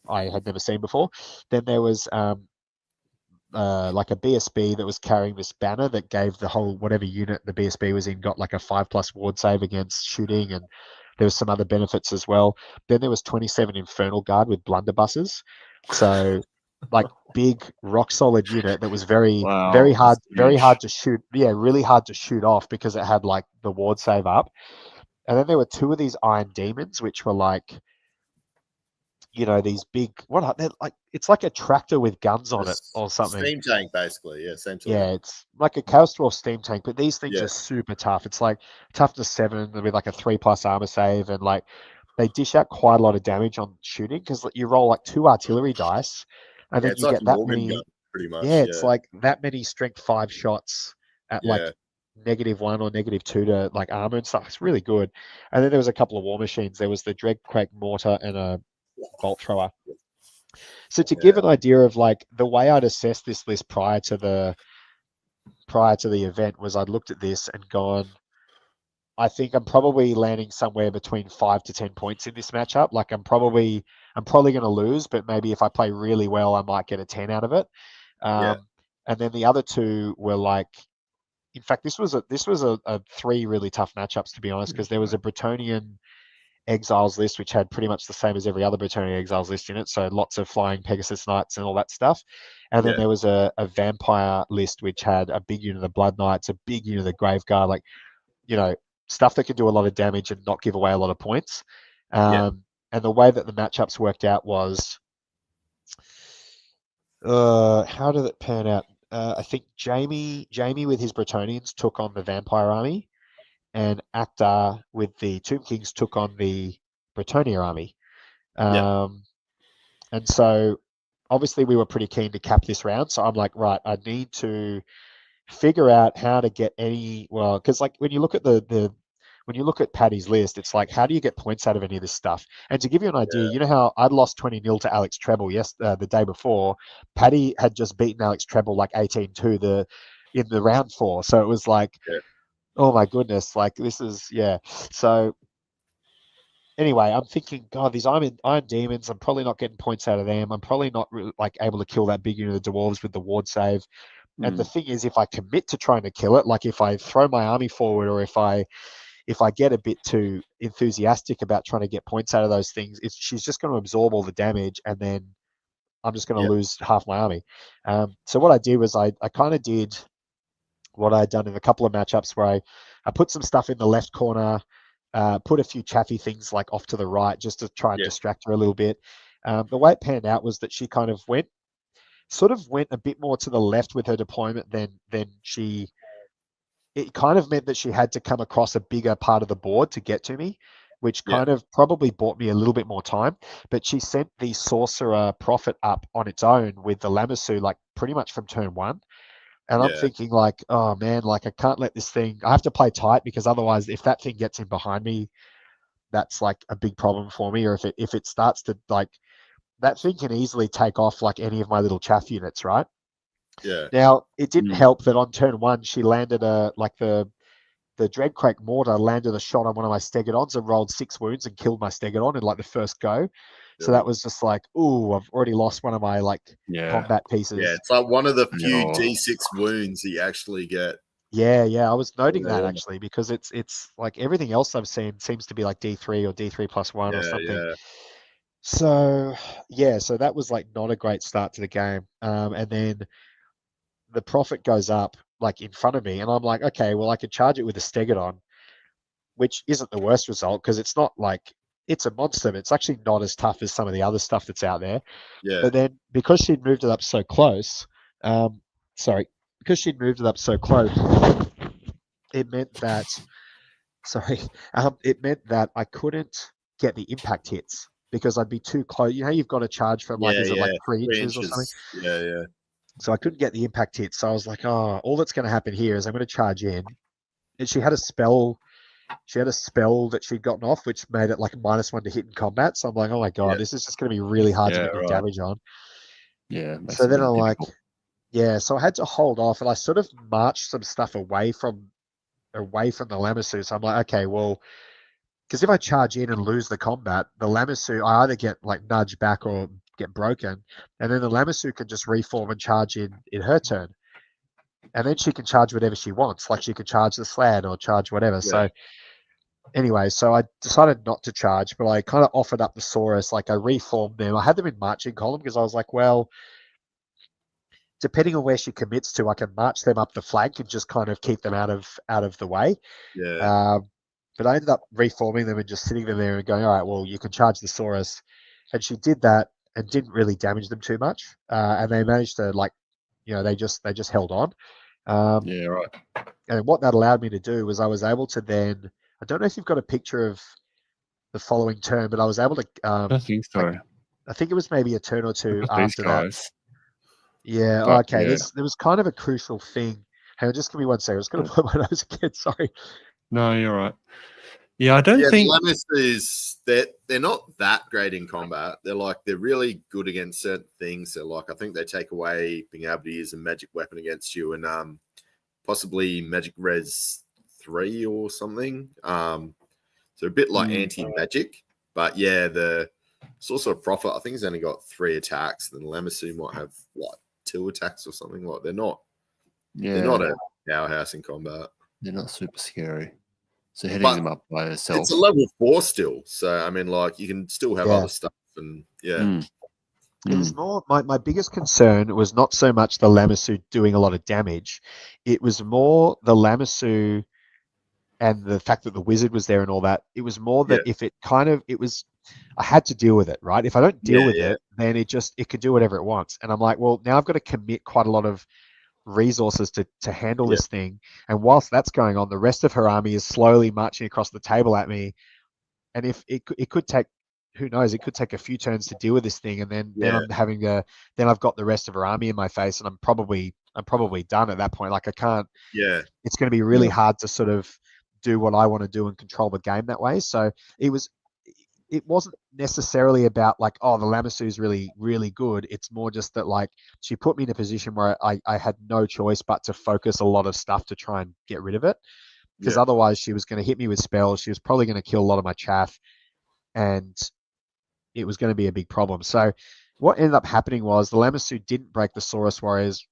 D: I had never seen before. Then there was like a BSB that was carrying this banner that gave the whole whatever unit the BSB was in got like a 5+ ward save against shooting, and there was some other benefits as well. Then there was 27 Infernal Guard with blunderbusses, so like big rock solid unit that was very hard to shoot. Yeah, really hard to shoot off because it had like the ward save up. And then there were 2 of these Iron Demons, which were like, these big, it's like a tractor with guns on it or something.
A: Steam tank, basically. Yeah, same sort.
D: Yeah, it's like a Chaos Dwarf steam tank, but these things are super tough. It's like toughness 7 with like a 3+ armor save, and like they dish out quite a lot of damage on shooting because you roll like 2 artillery dice, and then you get that many. Gun,
A: pretty much.
D: Yeah, it's like that many strength 5 shots at like -1 or -2 to like armor and stuff. It's really good. And then there was a couple of war machines. There was the Dreadquake Mortar and a Bolt Thrower. So to give an idea of like the way I'd assessed this list prior to the event was I'd looked at this and gone, I think I'm probably landing somewhere between 5 to 10 points in this matchup. Like I'm probably going to lose, but maybe if I play really well, I might get a 10 out of it. And then the other 2 were like, in fact, this was a 3 really tough matchups, to be honest, because there was a Bretonnian Exiles list, which had pretty much the same as every other Bretonnian Exiles list in it. So lots of flying Pegasus Knights and all that stuff. And then there was a Vampire list, which had a big unit of the Blood Knights, a big unit of the Graveguard, like, stuff that could do a lot of damage and not give away a lot of points. And the way that the matchups worked out was, how did it pan out? I think Jamie with his Bretonnians took on the Vampire army, and Acta with the Tomb Kings took on the Bretonnia army. And so obviously we were pretty keen to cap this round. So I'm like, right, I need to figure out how to get because like when you look at when you look at Paddy's list, it's like, how do you get points out of any of this stuff? And to give you an idea, you know how I'd lost 20-0 to Alex Treble the day before? Paddy had just beaten Alex Treble like 18-2 in the round 4. So it was like, oh my goodness, like this is, So anyway, I'm thinking, God, these Iron Demons, I'm probably not getting points out of them. I'm probably not really, like able to kill that big unit of the Dwarves with the ward save. And the thing is, if I commit to trying to kill it, like if I throw my army forward, or if I get a bit too enthusiastic about trying to get points out of those things, she's just going to absorb all the damage, and then I'm just going to lose half my army. So what I did was I kind of did what I'd done in a couple of matchups where I put some stuff in the left corner, put a few chaffy things like off to the right just to try and distract her a little bit. The way it panned out was that she kind of went a bit more to the left with her deployment than she it kind of meant that she had to come across a bigger part of the board to get to me, which
A: Yeah.
D: kind of probably bought me a little bit more time. But she sent the Sorcerer Prophet up on its own with the Lamassu, like pretty much from turn 1. And I'm
A: Yeah.
D: thinking like, oh man, like I can't let this thing, I have to play tight, because otherwise if that thing gets in behind me, that's like a big problem for me. Or if it starts to, like, that thing can easily take off like any of my little chaff units, right?
A: Yeah.
D: Now, it didn't help that on turn 1, she landed the Dreadcrake Mortar landed a shot on one of my Stegodons and rolled 6 wounds and killed my Stegodon in like the first go. So that was just like, ooh, I've already lost one of my like combat pieces.
A: Yeah, it's like one of the few
B: Yeah.
A: D6 wounds you actually get.
D: Yeah, I was noting that
A: Yeah.
D: actually, because it's like everything else I've seen seems to be like D3 or D3+1 or something.
A: Yeah.
D: So yeah, so that was like not a great start to the game. And then the Prophet goes up like in front of me, and I'm like, okay, well I could charge it with a Stegodon, which isn't the worst result, because it's not like, it's a monster, but it's actually not as tough as some of the other stuff that's out there.
A: Yeah.
D: But then because she'd moved it up so close, it meant that, it meant that I couldn't get the impact hits because I'd be too close. You know, you've got to charge from like, is it like 3 inches or something?
A: Yeah.
D: So I couldn't get the impact hits. So I was like, oh, all that's going to happen here is I'm going to charge in. And she had a spell that she'd gotten off, which made it like -1 to hit in combat. So I'm like, oh my God, this is just going to be really hard to get any damage on.
B: Yeah.
D: So then I'm like, yeah, so I had to hold off, and I sort of marched some stuff away from the Lamassu. So I'm like, okay, well, because if I charge in and lose the combat, the Lamassu, I either get like nudged back or get broken, and then the Lamassu can just reform and charge in her turn. And then she can charge whatever she wants. Like she could charge the Slad or charge whatever. Yeah. So anyway, so I decided not to charge, but I kind of offered up the Saurus. Like I reformed them. I had them in marching column because I was like, well, depending on where she commits to, I can march them up the flank and just kind of keep them out of the way.
A: Yeah.
D: But I ended up reforming them and just sitting them there and going, all right, well, you can charge the Saurus. And she did that and didn't really damage them too much. And they managed to, like, you know, they just held on.
B: Yeah, right.
D: And what that allowed me to do was I was able to then, I don't know if you've got a picture of the following turn, but I was able to,
B: I think so.
D: I think it was maybe a turn or two after that. Yeah,
B: But,
D: okay.
B: yeah.
D: There was kind of a crucial thing. Hang on, just give me 1 second. I was going to put my nose again. Sorry.
B: No, you're right. Yeah, I don't think
A: Lamassus, they're not that great in combat. They're really good against certain things. So like I think they take away being able to use a magic weapon against you, and possibly magic res 3 or something. So a bit like anti-magic, but yeah, the Sorcerer Prophet I think has only got 3 attacks. Then Lamassu might have like 2 attacks or something. Like they're not a powerhouse in combat.
B: They're not super scary. So hitting them up by herself.
A: It's a level 4 still. So I mean, like you can still have other stuff, and
D: It was more, my biggest concern was not so much the Lamassu doing a lot of damage. It was more the Lamassu and the fact that the wizard was there and all that. It was more that if it I had to deal with it, right? If I don't deal with it, then it could do whatever it wants. And I'm like, well, now I've got to commit quite a lot of resources to handle this thing. And whilst that's going on, the rest of her army is slowly marching across the table at me. And if it could take, who knows, it could take a few turns to deal with this thing. And then I'm having then I've got the rest of her army in my face, and I'm probably done at that point. Like I can't, it's going to be really hard to sort of do what I want to do and control the game that way. So it wasn't necessarily about like, oh, the Lamassu is really, really good. It's more just that like she put me in a position where I had no choice but to focus a lot of stuff to try and get rid of it. Because otherwise she was going to hit me with spells. She was probably going to kill a lot of my chaff, and it was going to be a big problem. So what ended up happening was the Lamassu didn't break the Saurus Warriors,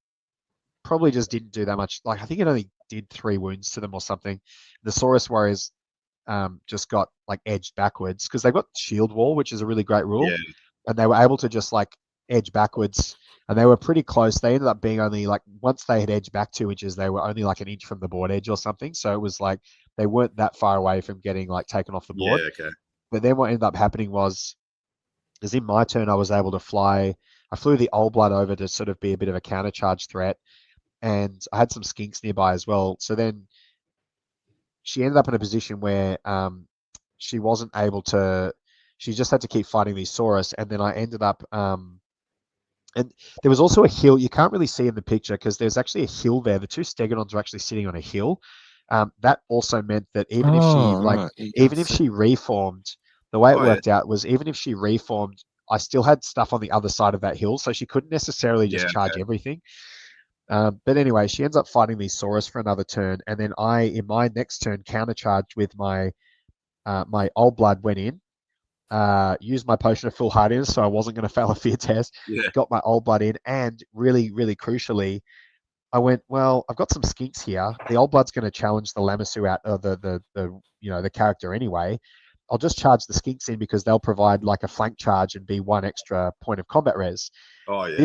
D: probably just didn't do that much. Like I think it only did 3 wounds to them or something. The Saurus Warriors just got like edged backwards because they've got shield wall, which is a really great rule, and they were able to just like edge backwards, and they were pretty close. They ended up being only like, once they had edged back 2 inches, they were only like 1 inch from the board edge or something. So it was like they weren't that far away from getting like taken off the board. But then what ended up happening was in my turn I was able to fly. I flew the Old Blood over to sort of be a bit of a countercharge threat, and I had some skinks nearby as well. So then she ended up in a position where she wasn't able to. She just had to keep fighting these Saurus, and then I ended up. And there was also a hill. You can't really see in the picture because there's actually a hill there. The two Stegodons are actually sitting on a hill. That also meant that even if she even if she reformed, the way it worked out was even if she reformed, I still had stuff on the other side of that hill, so she couldn't necessarily just charge everything. But anyway, she ends up fighting these Saurus for another turn, and then I, in my next turn, countercharged with my my Old Blood went in, used my potion of full hardiness, so I wasn't going to fail a fear test. Got my Old Blood in, and really, really crucially, I went, well, I've got some skinks here. The Old Blood's going to challenge the Lamassu out of the character anyway. I'll just charge the skinks in because they'll provide like a flank charge and be one extra point of combat res.
A: Oh yeah.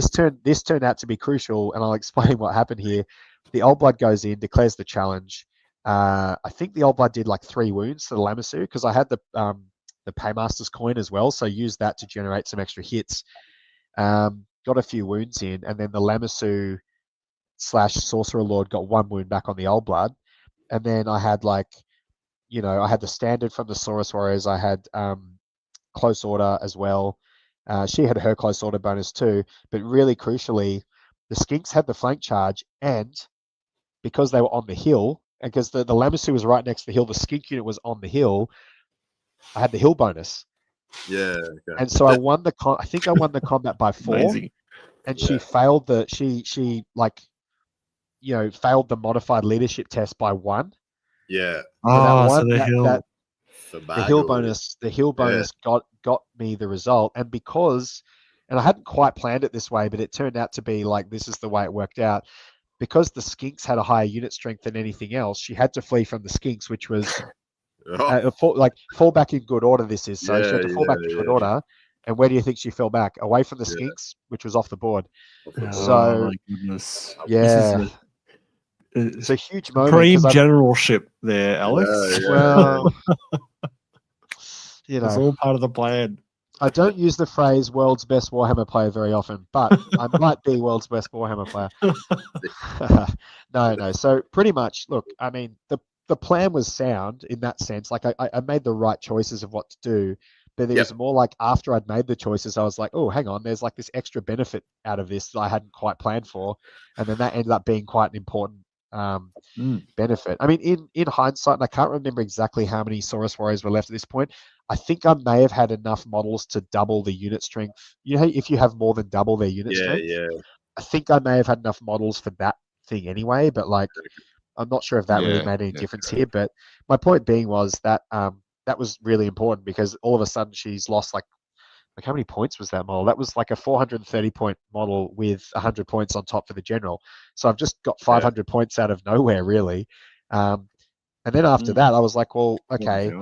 D: This turned out to be crucial, and I'll explain what happened here. The Old Blood goes in, declares the challenge. I think the Old Blood did like 3 wounds to the Lamassu because I had the Paymaster's coin as well, so used that to generate some extra hits. Got a few wounds in, and then the Lamassu / Sorcerer Lord got 1 wound back on the Old Blood, and then I had I had the standard from the Saurus Warriors. I had Close Order as well. She had her Close Order bonus too, but really crucially, the Skinks had the flank charge, and because they were on the hill, and because the Lamassu was right next to the hill, the Skink unit was on the hill, I had the hill bonus.
A: Yeah. Okay.
D: And so I won the I think I won the combat by 4.
B: Amazing.
D: And she failed the failed the modified leadership test by 1.
A: Yeah.
D: The hill bonus got me the result, and I hadn't quite planned it this way, but it turned out to be like this is the way it worked out. Because the Skinks had a higher unit strength than anything else, she had to flee from the Skinks, which was fall back in good order. This is so she had to fall back in good order. And where do you think she fell back? Away from the Skinks, which was off the board. So
B: my goodness.
D: yeah. It's a huge moment.
B: Supreme generalship there, Alex.
D: Well,
B: it's all part of the plan.
D: I don't use the phrase "world's best Warhammer player" very often, but I might be world's best Warhammer player. No. So pretty much, look, I mean, the plan was sound in that sense. Like I made the right choices of what to do, but it was more like after I'd made the choices, I was like, oh, hang on, there's like this extra benefit out of this that I hadn't quite planned for, and then that ended up being quite an important benefit. I mean, in hindsight, and I can't remember exactly how many Saurus Warriors were left at this point. I think I may have had enough models to double the unit strength. You know, if you have more than double their unit strength, I think I may have had enough models for that thing anyway. But like, I'm not sure if that really made any difference here. But my point being was that that was really important because all of a sudden she's lost like how many points was that model? That was like a 430 point model with 100 points on top for the general. So I've just got 500 points out of nowhere, really. And then after that, I was like, well, okay.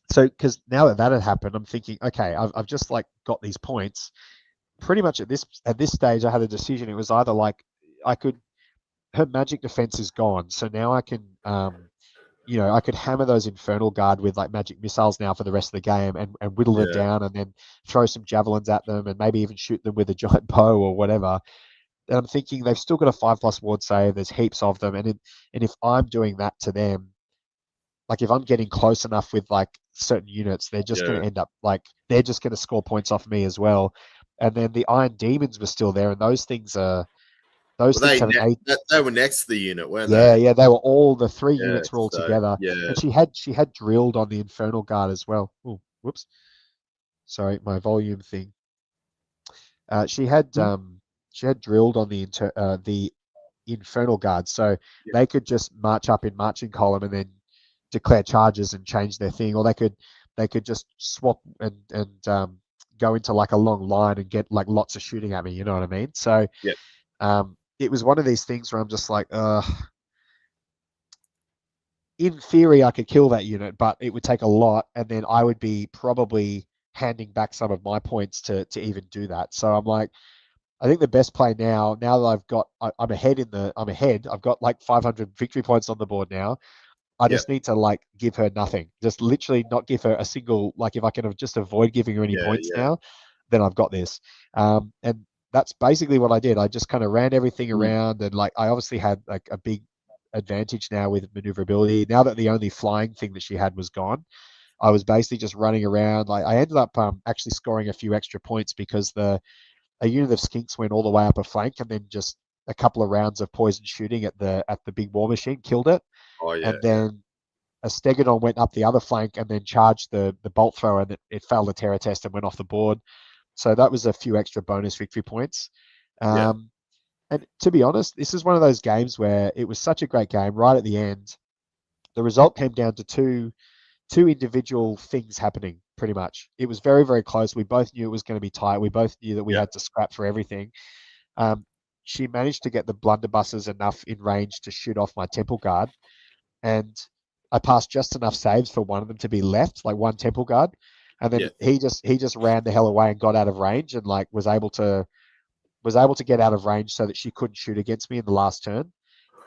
D: So because now that had happened, I'm thinking, okay, I've just like got these points. Pretty much at this stage, I had a decision. It was either like her magic defense is gone, so now I can I could hammer those Infernal Guard with like magic missiles now for the rest of the game and whittle them down and then throw some javelins at them and maybe even shoot them with a giant bow or whatever. And I'm thinking they've still got a 5+ ward save. There's heaps of them. And if I'm doing that to them, like if I'm getting close enough with like certain units, they're just going to end up like, they're just going to score points off me as well. And then the Iron Demons were still there. And those things are,
A: they were next to the unit, weren't they?
D: Yeah, they were all, the 3 units were all together. Yeah. And she had drilled on the Infernal Guard as well. Oh, whoops. Sorry, my volume thing. She had drilled on the Infernal Guard, so they could just march up in marching column and then declare charges and change their thing, or they could just swap and go into like a long line and get like lots of shooting at me. You know what I mean? So it was one of these things where I'm just like, in theory, I could kill that unit, but it would take a lot, and then I would be probably handing back some of my points to even do that. So I'm like, I think the best play now that I'm ahead. I've got like 500 victory points on the board now. I just need to like give her nothing. Just literally not give her a single, like if I can just avoid giving her any points now, then I've got this. And that's basically what I did. I just kind of ran everything around, and like I obviously had like a advantage now with maneuverability. Now that the only flying thing that she had was gone, I was basically just running around. Like I ended up actually scoring a few extra points because a unit of skinks went all the way up a flank, and then just a couple of rounds of poison shooting at the big war machine killed it.
A: Oh yeah.
D: And then a Stegodon went up the other flank and then charged the bolt thrower, and it failed the terror test and went off the board. So that was a few extra bonus victory points. And to be honest, this is one of those games where it was such a great game. Right at the end, the result came down to two individual things happening, pretty much. It was very, very close. We both knew it was going to be tight. We both knew that we had to scrap for everything. She managed to get the blunderbusses enough in range to shoot off my temple guard, and I passed just enough saves for one of them to be left, like one temple guard, and then he just ran the hell away and got out of range, and like was able to get out of range so that she couldn't shoot against me in the last turn.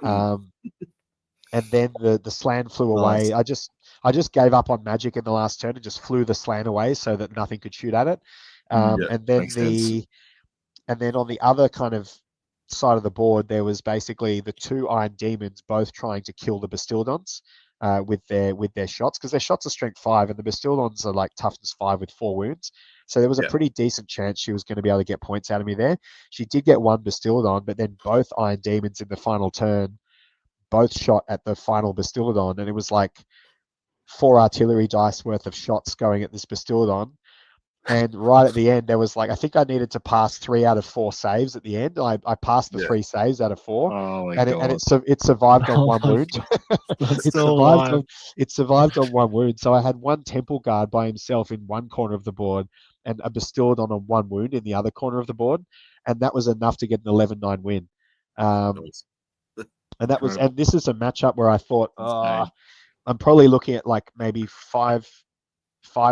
D: And then the slan flew away. I just gave up on magic in the last turn and just flew the slan away so that nothing could shoot at it. And then on the other kind of side of the board, there was basically the two Iron Demons both trying to kill the Bastildons with their shots, because their shots are strength 5 and the Bastildons are like toughness 5 with 4 wounds. So there was a pretty decent chance she was going to be able to get points out of me there. She did get one Bastildon, but then both Iron Demons in the final turn both shot at the final Bastildon, and it was like 4 artillery dice worth of shots going at this Bastildon. And right at the end, there was like, I think I needed to pass 3 out of 4 saves at the end. I passed the 3 saves out of 4, and it survived on 1 wound. It survived on 1 wound. So I had 1 temple guard by himself in one corner of the board and a Bastildon on 1 wound in the other corner of the board, and that was enough to get an 11-9 win. And this is a matchup where I thought, I'm probably looking at like maybe 5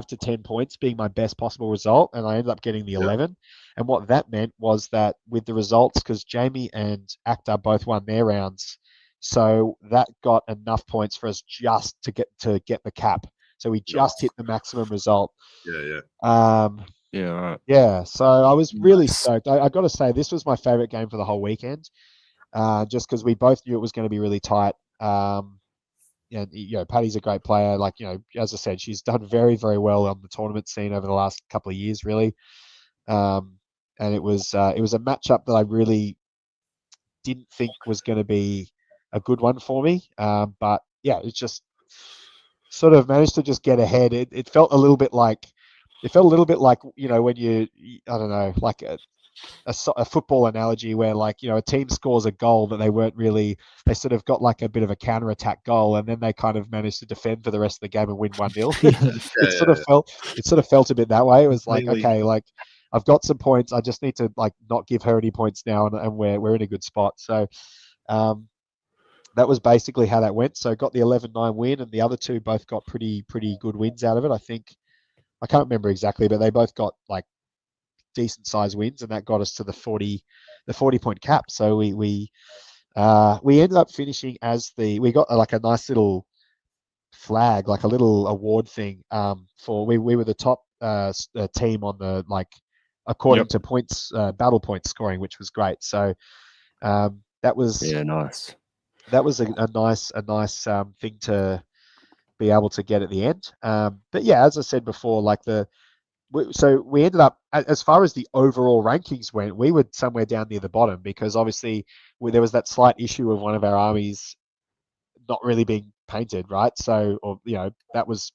D: to 10 points being my best possible result, and I ended up getting the 11. And what that meant was that with the results, because Jamie and Acta both won their rounds, so that got enough points for us just to get the cap. So we just hit the maximum result. Yeah, so I was really stoked. I got to say, this was my favorite game for the whole weekend, just because we both knew it was going to be really tight. And Paddy's a great player. Like, as I said, she's done very, very well on the tournament scene over the last couple of years, really. And it was a matchup that I really didn't think was going to be a good one for me. But yeah, it just sort of managed to just get ahead. It felt a little bit like when I don't know, like a football analogy where a team scores a goal that they sort of got like a bit of a counter-attack goal, and then they kind of managed to defend for the rest of the game and win 1-0. It sort of felt a bit that way. It was like, okay, like I've got some points. I just need to like not give her any points now, and we're in a good spot. So that was basically how that went. So got the 11-9 win, and the other two both got pretty good wins out of it. I think, I can't remember exactly, but they both got like decent size wins, and that got us to the 40 point cap. So we ended up finishing as we got like a nice little flag, like a little award thing for we were the top team on the, like, according to points, battle points scoring, which was great. So that was
B: nice.
D: That was a nice thing to be able to get at the end. But yeah, as I said before, like so we ended up, as far as the overall rankings went, we were somewhere down near the bottom, because obviously there was that slight issue of one of our armies not really being painted, right? So, or that was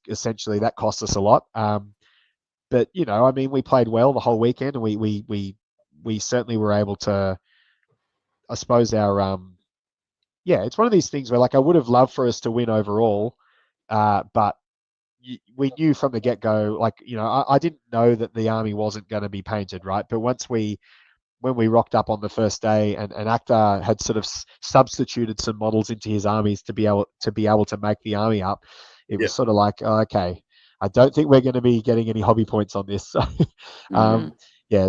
D: essentially, that cost us a lot. But I mean, we played well the whole weekend, and we certainly were able to, I suppose, it's one of these things where, like, I would have loved for us to win overall, but we knew from the get-go, like, I didn't know that the army wasn't going to be painted, right? But when we rocked up on the first day, and Acta had sort of substituted some models into his armies to be able to make the army up, it was sort of like, oh, okay, I don't think we're going to be getting any hobby points on this. So,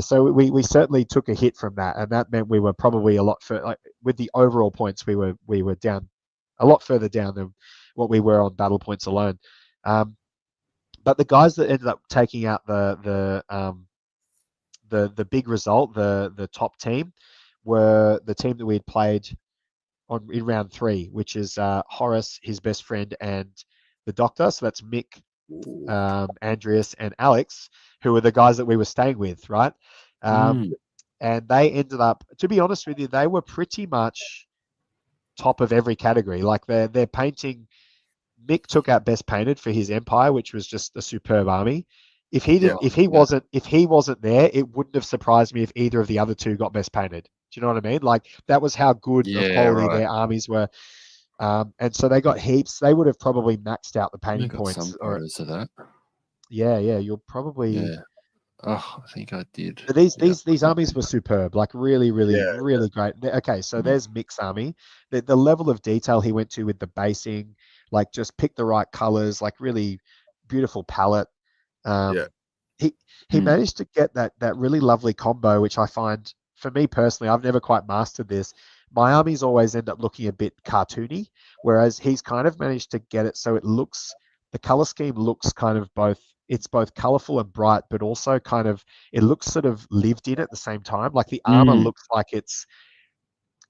D: so we certainly took a hit from that, and that meant we were probably a lot further, like, with the overall points, we were down a lot further down than what we were on battle points alone. But the guys that ended up taking out the big result, the top team, were the team that we had played in round 3, which is Horace, his best friend, and the Doctor. So that's Mick, Andreas, and Alex, who were the guys that we were staying with, right? And they ended up, to be honest with you, they were pretty much top of every category. Like their painting, Mick took out best painted for his Empire, which was just a superb army. If he didn't, if he wasn't there, it wouldn't have surprised me if either of the other two got best painted. Do you know what I mean? Like that was how good of quality their armies were. And so they got heaps. They would have probably maxed out the painting points.
B: Some photos of that.
D: Yeah, you'll probably.
B: Yeah. Oh, I think I did.
D: But these armies were superb, like really great. Okay, so there's Mick's army. The level of detail he went to with the basing, like just pick the right colors, like really beautiful palette. He managed to get that really lovely combo, which I find, for me personally, I've never quite mastered this. My armies always end up looking a bit cartoony, whereas he's kind of managed to get it so it looks, the color scheme looks kind of it's both colorful and bright, but also kind of, it looks sort of lived in at the same time. Like the armor looks like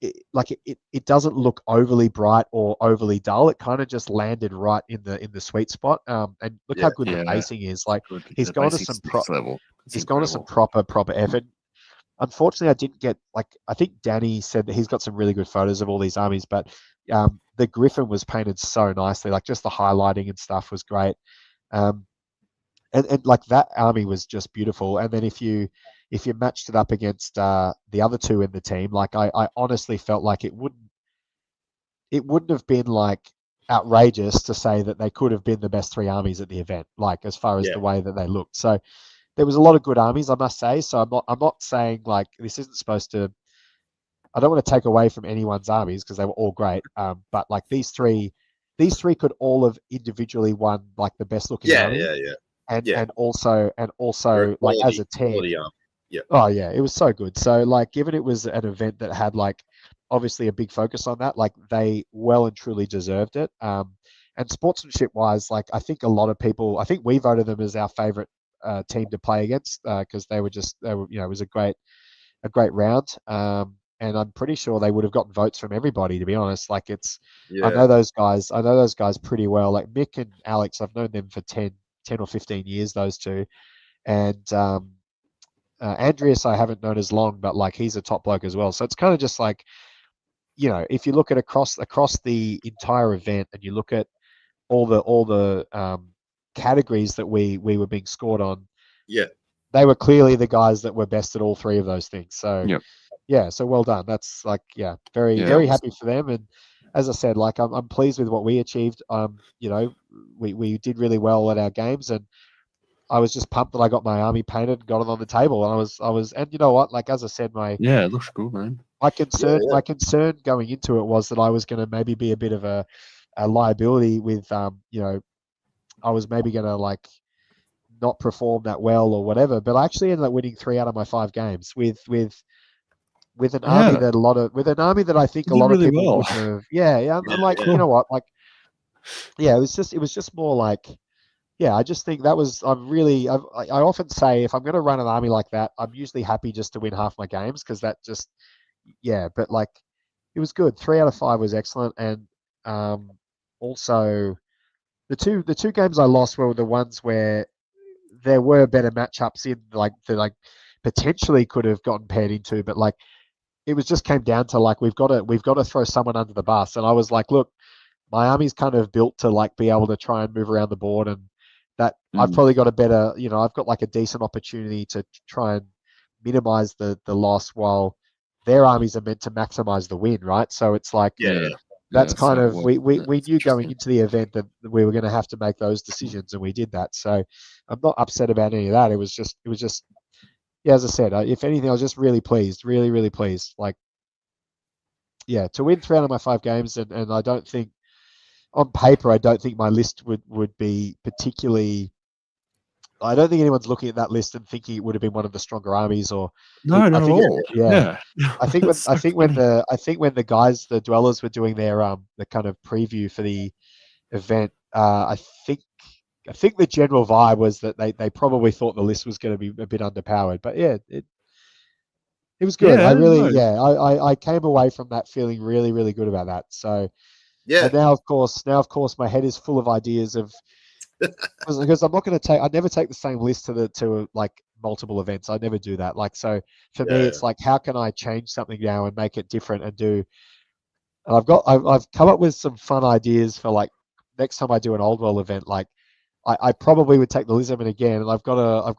D: it doesn't look overly bright or overly dull. It kind of just landed right in the sweet spot. And look how good the basing is. Like he's gone to some proper effort. Unfortunately, I didn't get, like, I think Danny said that he's got some really good photos of all these armies, but the Griffin was painted so nicely. Like just the highlighting and stuff was great. And like that army was just beautiful. And then if you matched it up against the other two in the team, like I honestly felt like it wouldn't have been like outrageous to say that they could have been the best 3 armies at the event, like as far as the way that they looked. So there was a lot of good armies, I must say. So I'm not saying like this isn't supposed to. I don't want to take away from anyone's armies because they were all great. But like these three could all have individually won like the best looking army. And also like as a team. Oh yeah, it was so good. So like given it was an event that had like obviously a big focus on that, like they well and truly deserved it. And sportsmanship wise, like I think a lot of people, I think we voted them as our favorite team to play against because they were it was a great round. And I'm pretty sure they would have gotten votes from everybody, to be honest. Like I know those guys pretty well. Like Mick and Alex, I've known them for 10 or 15 years, those two. And Andreas I haven't known as long, but like he's a top bloke as well. So it's kind of just like, if you look at across the entire event and you look at all the categories that we were being scored on, they were clearly the guys that were best at all 3 of those things. So so well done. That's like very happy for them. And as I said, like I'm pleased with what we achieved. We did really well at our games, and I was just pumped that I got my army painted and got it on the table. And I was, and you know what? Like as I said,
B: it looks good, man.
D: My concern going into it was that I was going to maybe be a bit of a liability with, I was maybe going to like not perform that well or whatever. But I actually ended up winning 3 out of my 5 games with an army that I think a lot of people would have. I'm like, you know what? Like, it was just more like, I just think that was, I often say if I'm going to run an army like that, I'm usually happy just to win half my games because that just, but like it was good. 3 out of 5 was excellent. And also the two games I lost were the ones where there were better matchups in like that like potentially could have gotten paired into, but like it was just came down to like we've got to throw someone under the bus. And I was like, look, my army's kind of built to like be able to try and move around the board, and that I've probably got a better, I've got like a decent opportunity to try and minimize the loss while their armies are meant to maximize the win, right? So it's like that's kind of we knew going into the event that we were going to have to make those decisions, and we did that. So I'm not upset about any of that. It was just as I said, if anything, I was just really pleased, really pleased. Like to win 3 out of my 5 games, and I don't think on paper, I don't think my list would be particularly. I don't think anyone's looking at that list and thinking it would have been one of the stronger armies, or
B: not at all.
D: I think when the guys, the dwellers, were doing their the kind of preview for the event, I think the general vibe was that they probably thought the list was going to be a bit underpowered. But It was good.
B: Yeah,
D: I really,
B: no.
D: yeah, I came away from that feeling really, really good about that. So,
A: Yeah.
D: and now of course, my head is full of ideas of because I'm not going to take. I never take the same list to like multiple events. I never do that. Like so, for me, it's like how can I change something now and make it different and do. And I've come up with some fun ideas for like next time I do an Old World event. Like I probably would take the Lizardman again, and I've got a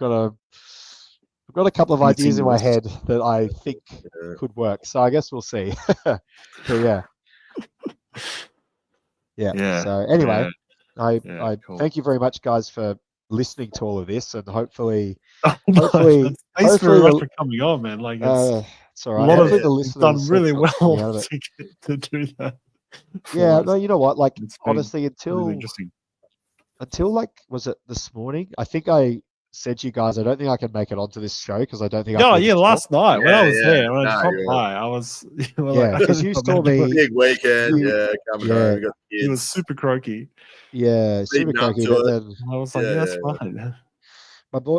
D: couple of ideas in my head that I think could work. So I guess we'll see. But yeah. So anyway, I
B: cool.
D: thank you very much, guys, for listening to all of this, and hopefully,
B: Thanks
D: hopefully
B: very much for coming on, man. Like
D: it's all right.
B: a lot
D: Hopefully
B: of
D: the
B: it's
D: listeners
B: done really
D: have got something
B: well
D: out of it.
B: to do that.
D: Yeah, no, you know what? Like
B: It's been
D: honestly,
B: really interesting.
D: until like was it this morning? I think I said to you guys, I don't think I can make it onto this show because I don't think I
B: No,
D: can even talk.
B: last night when I was there, when I
A: No,
B: stopped
A: you're
B: by, I was
D: Yeah, because you saw me.
A: big weekend. Coming home. We got the kids.
B: It was super croaky.
D: Yeah, super
A: Leading up
D: croaky.
A: to
D: But
A: it.
D: then
B: I was like, that's fine.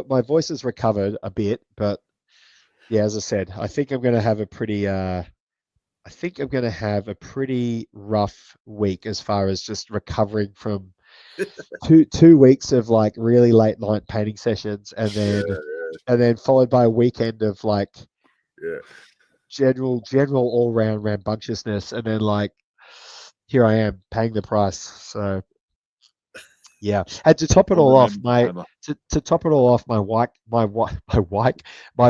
D: my voice has recovered a bit, but yeah, as I said, I think I'm going to have a pretty rough week as far as just recovering from 2 weeks of like really late night painting sessions, and then followed by a weekend of like general all round rambunctiousness, and then like here I am paying the price. So yeah, and to top it all off, my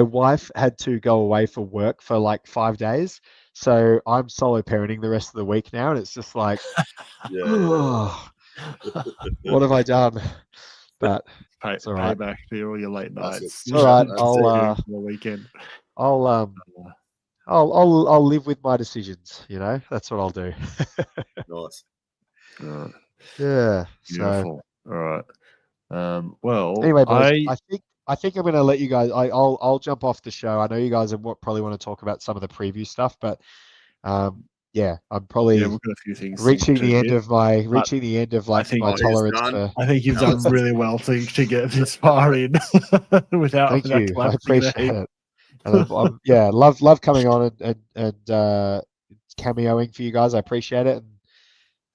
D: wife had to go away for work for like 5 days, so I'm solo parenting the rest of the week now, and it's just like, what have I done? But it's all right.
B: Payback for all your late nights.
D: It's all right.
B: The weekend.
D: I'll live with my decisions. You know, that's what I'll do.
A: Nice.
D: Yeah.
B: Beautiful. All right. Well,
D: anyway, boys, I think I'm going to let you guys. I'll jump off the show. I know you guys probably want to talk about some of the preview stuff, but yeah, I'm probably
B: we've got a few things
D: reaching the end of my my tolerance.
B: I think you've done really well to get this far in without.
D: Thank you. I appreciate it. And love coming on and cameoing for you guys. I appreciate it.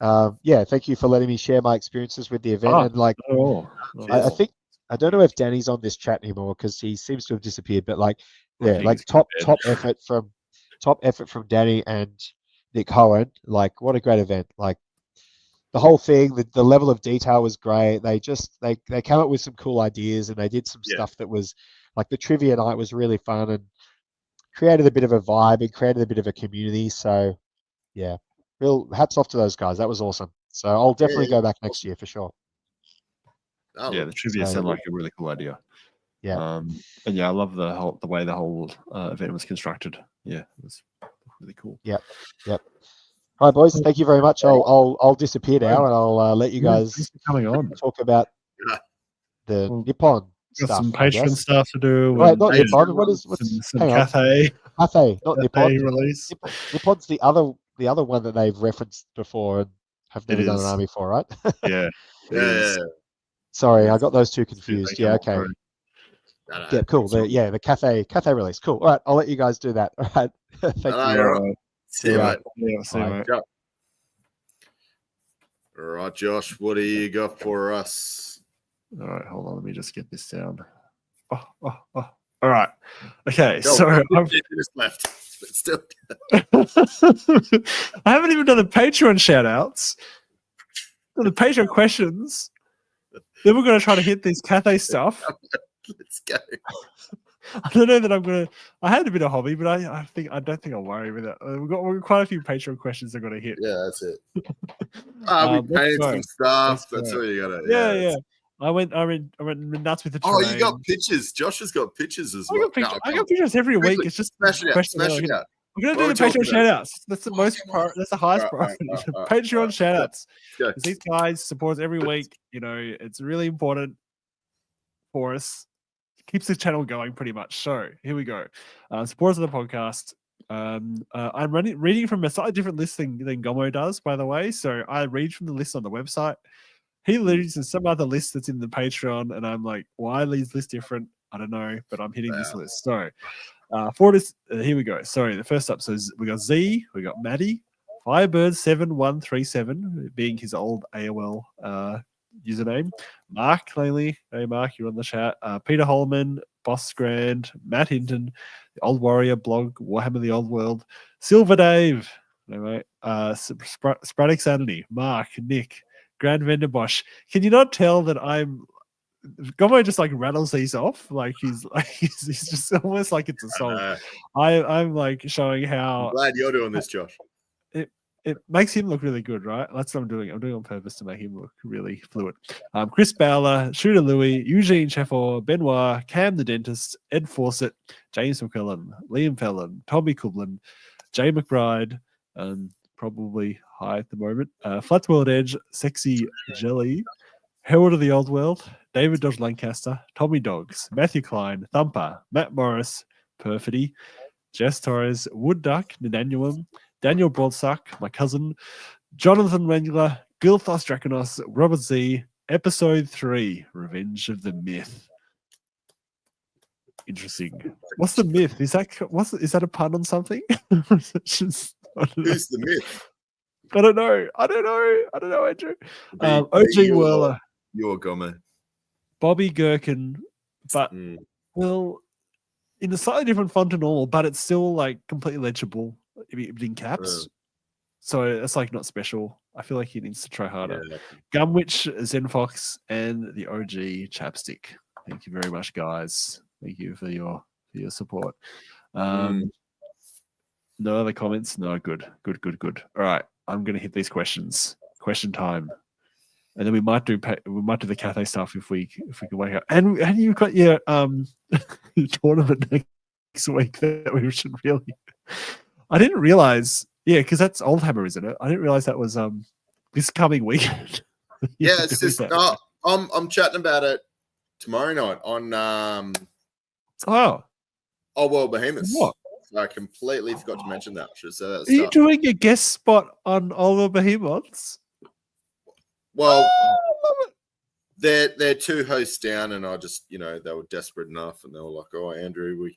D: And thank you for letting me share my experiences with the event. And like, I think I don't know if Danny's on this chat anymore because he seems to have disappeared. But like, like top effort from Danny and Nick Cohen. Like, what a great event! Like, the whole thing, the level of detail was great. They came up with some cool ideas, and they did some stuff that was like the trivia night was really fun and created a bit of a vibe and created a bit of a community. So yeah, real hats off to those guys. That was awesome. So I'll definitely go back next year for sure.
B: The trivia sounded like a really cool idea.
D: Yeah.
B: And I love the way the whole event was constructed. Yeah, it was really cool.
D: Yep. All right, boys. Thank you very much. I'll disappear now, and I'll let you guys
B: coming on
D: talk about the Nippon
B: got
D: stuff.
B: some Patreon stuff to do.
D: Right, not Nippon. What's
B: some Cathay?
D: Cathay, not Nippon.
B: Release.
D: Nippon's the other one that they've referenced before and have never done an army for, right?
A: Yeah.
D: Sorry, I got those two confused. Yeah, okay. Yeah, cool. The Cathay release. Cool. All right, I'll let you guys do that. All right. Thank you.
A: Right. See you, mate.
B: Yeah, see you, mate.
A: All right, Josh, what do you got for us?
B: All right, hold on. Let me just get this down. All right. Okay, so I've
A: just left. Still.
B: I haven't even done the Patreon shout-outs. The Patreon questions. Then we're going to try to hit this Cathay stuff.
A: Let's go.
B: I don't know that I'm going to. I had a bit of hobby, but I don't think I'll worry with it. We've got quite a few Patreon questions I've got to hit.
A: Yeah, that's it. We painted some stuff. That's all you got to.
B: Yeah. I went nuts with the terrain.
A: Oh, you got pictures. Josh has got pictures as well.
B: I got pictures every week. It's just
A: smash it out.
B: I'm going to do the Patreon shout-outs. That's the that's the highest priority. Patreon shout-outs. These guys support us every week. You know, it's really important for us. Keeps the channel going pretty much. So here we go. Supporters of the podcast. I'm reading from a slightly different list than Gomo does, by the way. So I read from the list on the website. He leads in some other list that's in the Patreon, and I'm like, why are these lists different? I don't know, but I'm hitting this list. So For this, here we go. Sorry, the first up. So we got Z, we got Maddie, Firebird7137, being his old AOL username. Mark Clanley, hey Mark, you're on the chat. Peter Holman, Boss Grand, Matt Hinton, the Old Warrior blog, Warhammer the Old World, Silver Dave, anyway, Sporadic Sanity, Mark, Nick, Grand Vendor Bosch. Can you not tell that I'm Gomo just like rattles these off like he's just almost like it's a song. I'm like showing how
A: I'm glad you're doing this, Josh.
B: It makes him look really good, right? That's what I'm doing. I'm doing it on purpose to make him look really fluid. Chris Bowler, Shooter Louis, Eugene Sheffer, Benoit, Cam the Dentist, Ed Fawcett, James McClellan, Liam Fellon, Tommy Kublin, Jay McBride, probably high at the moment, Flat World Edge, Sexy Jelly, Herald of the Old World, David Dodge Lancaster, Tommy Dogs, Matthew Klein, Thumper, Matt Morris, Perfidy, Jess Torres, Wood Duck, Nadanulum, Daniel Broadsuck, my cousin, Jonathan Wengler, Gilthos Draconos, Robert Z, Episode 3, Revenge of the Myth. Interesting. What's the myth? Is that a pun on something?
A: Who's the myth?
B: I don't know, Andrew. OG Whirler.
A: You're Gomer.
B: Bobby Gherkin, but well, in a slightly different font to normal, but it's still like completely legible in caps. So it's like not special. I feel like he needs to try harder. Yeah. Gumwitch, Zenfox, and the OG Chapstick. Thank you very much, guys. Thank you for your support. No other comments? No, good. All right, I'm gonna hit these questions. Question time. And then we might do the Cathay stuff if we can wake up. And you've got your tournament next week that we should really. I didn't realize, because that's Oldhammer, isn't it? I didn't realize that was this coming weekend.
A: Yeah, it's just I'm chatting about it tomorrow night on
B: Old
A: World Behemoths.
B: What?
A: I completely forgot to mention that. Should have said that.
B: Are you doing a guest spot on Old World Behemoths?
A: Well, they're two hosts down, and I just, they were desperate enough, and they were like, "Oh, Andrew,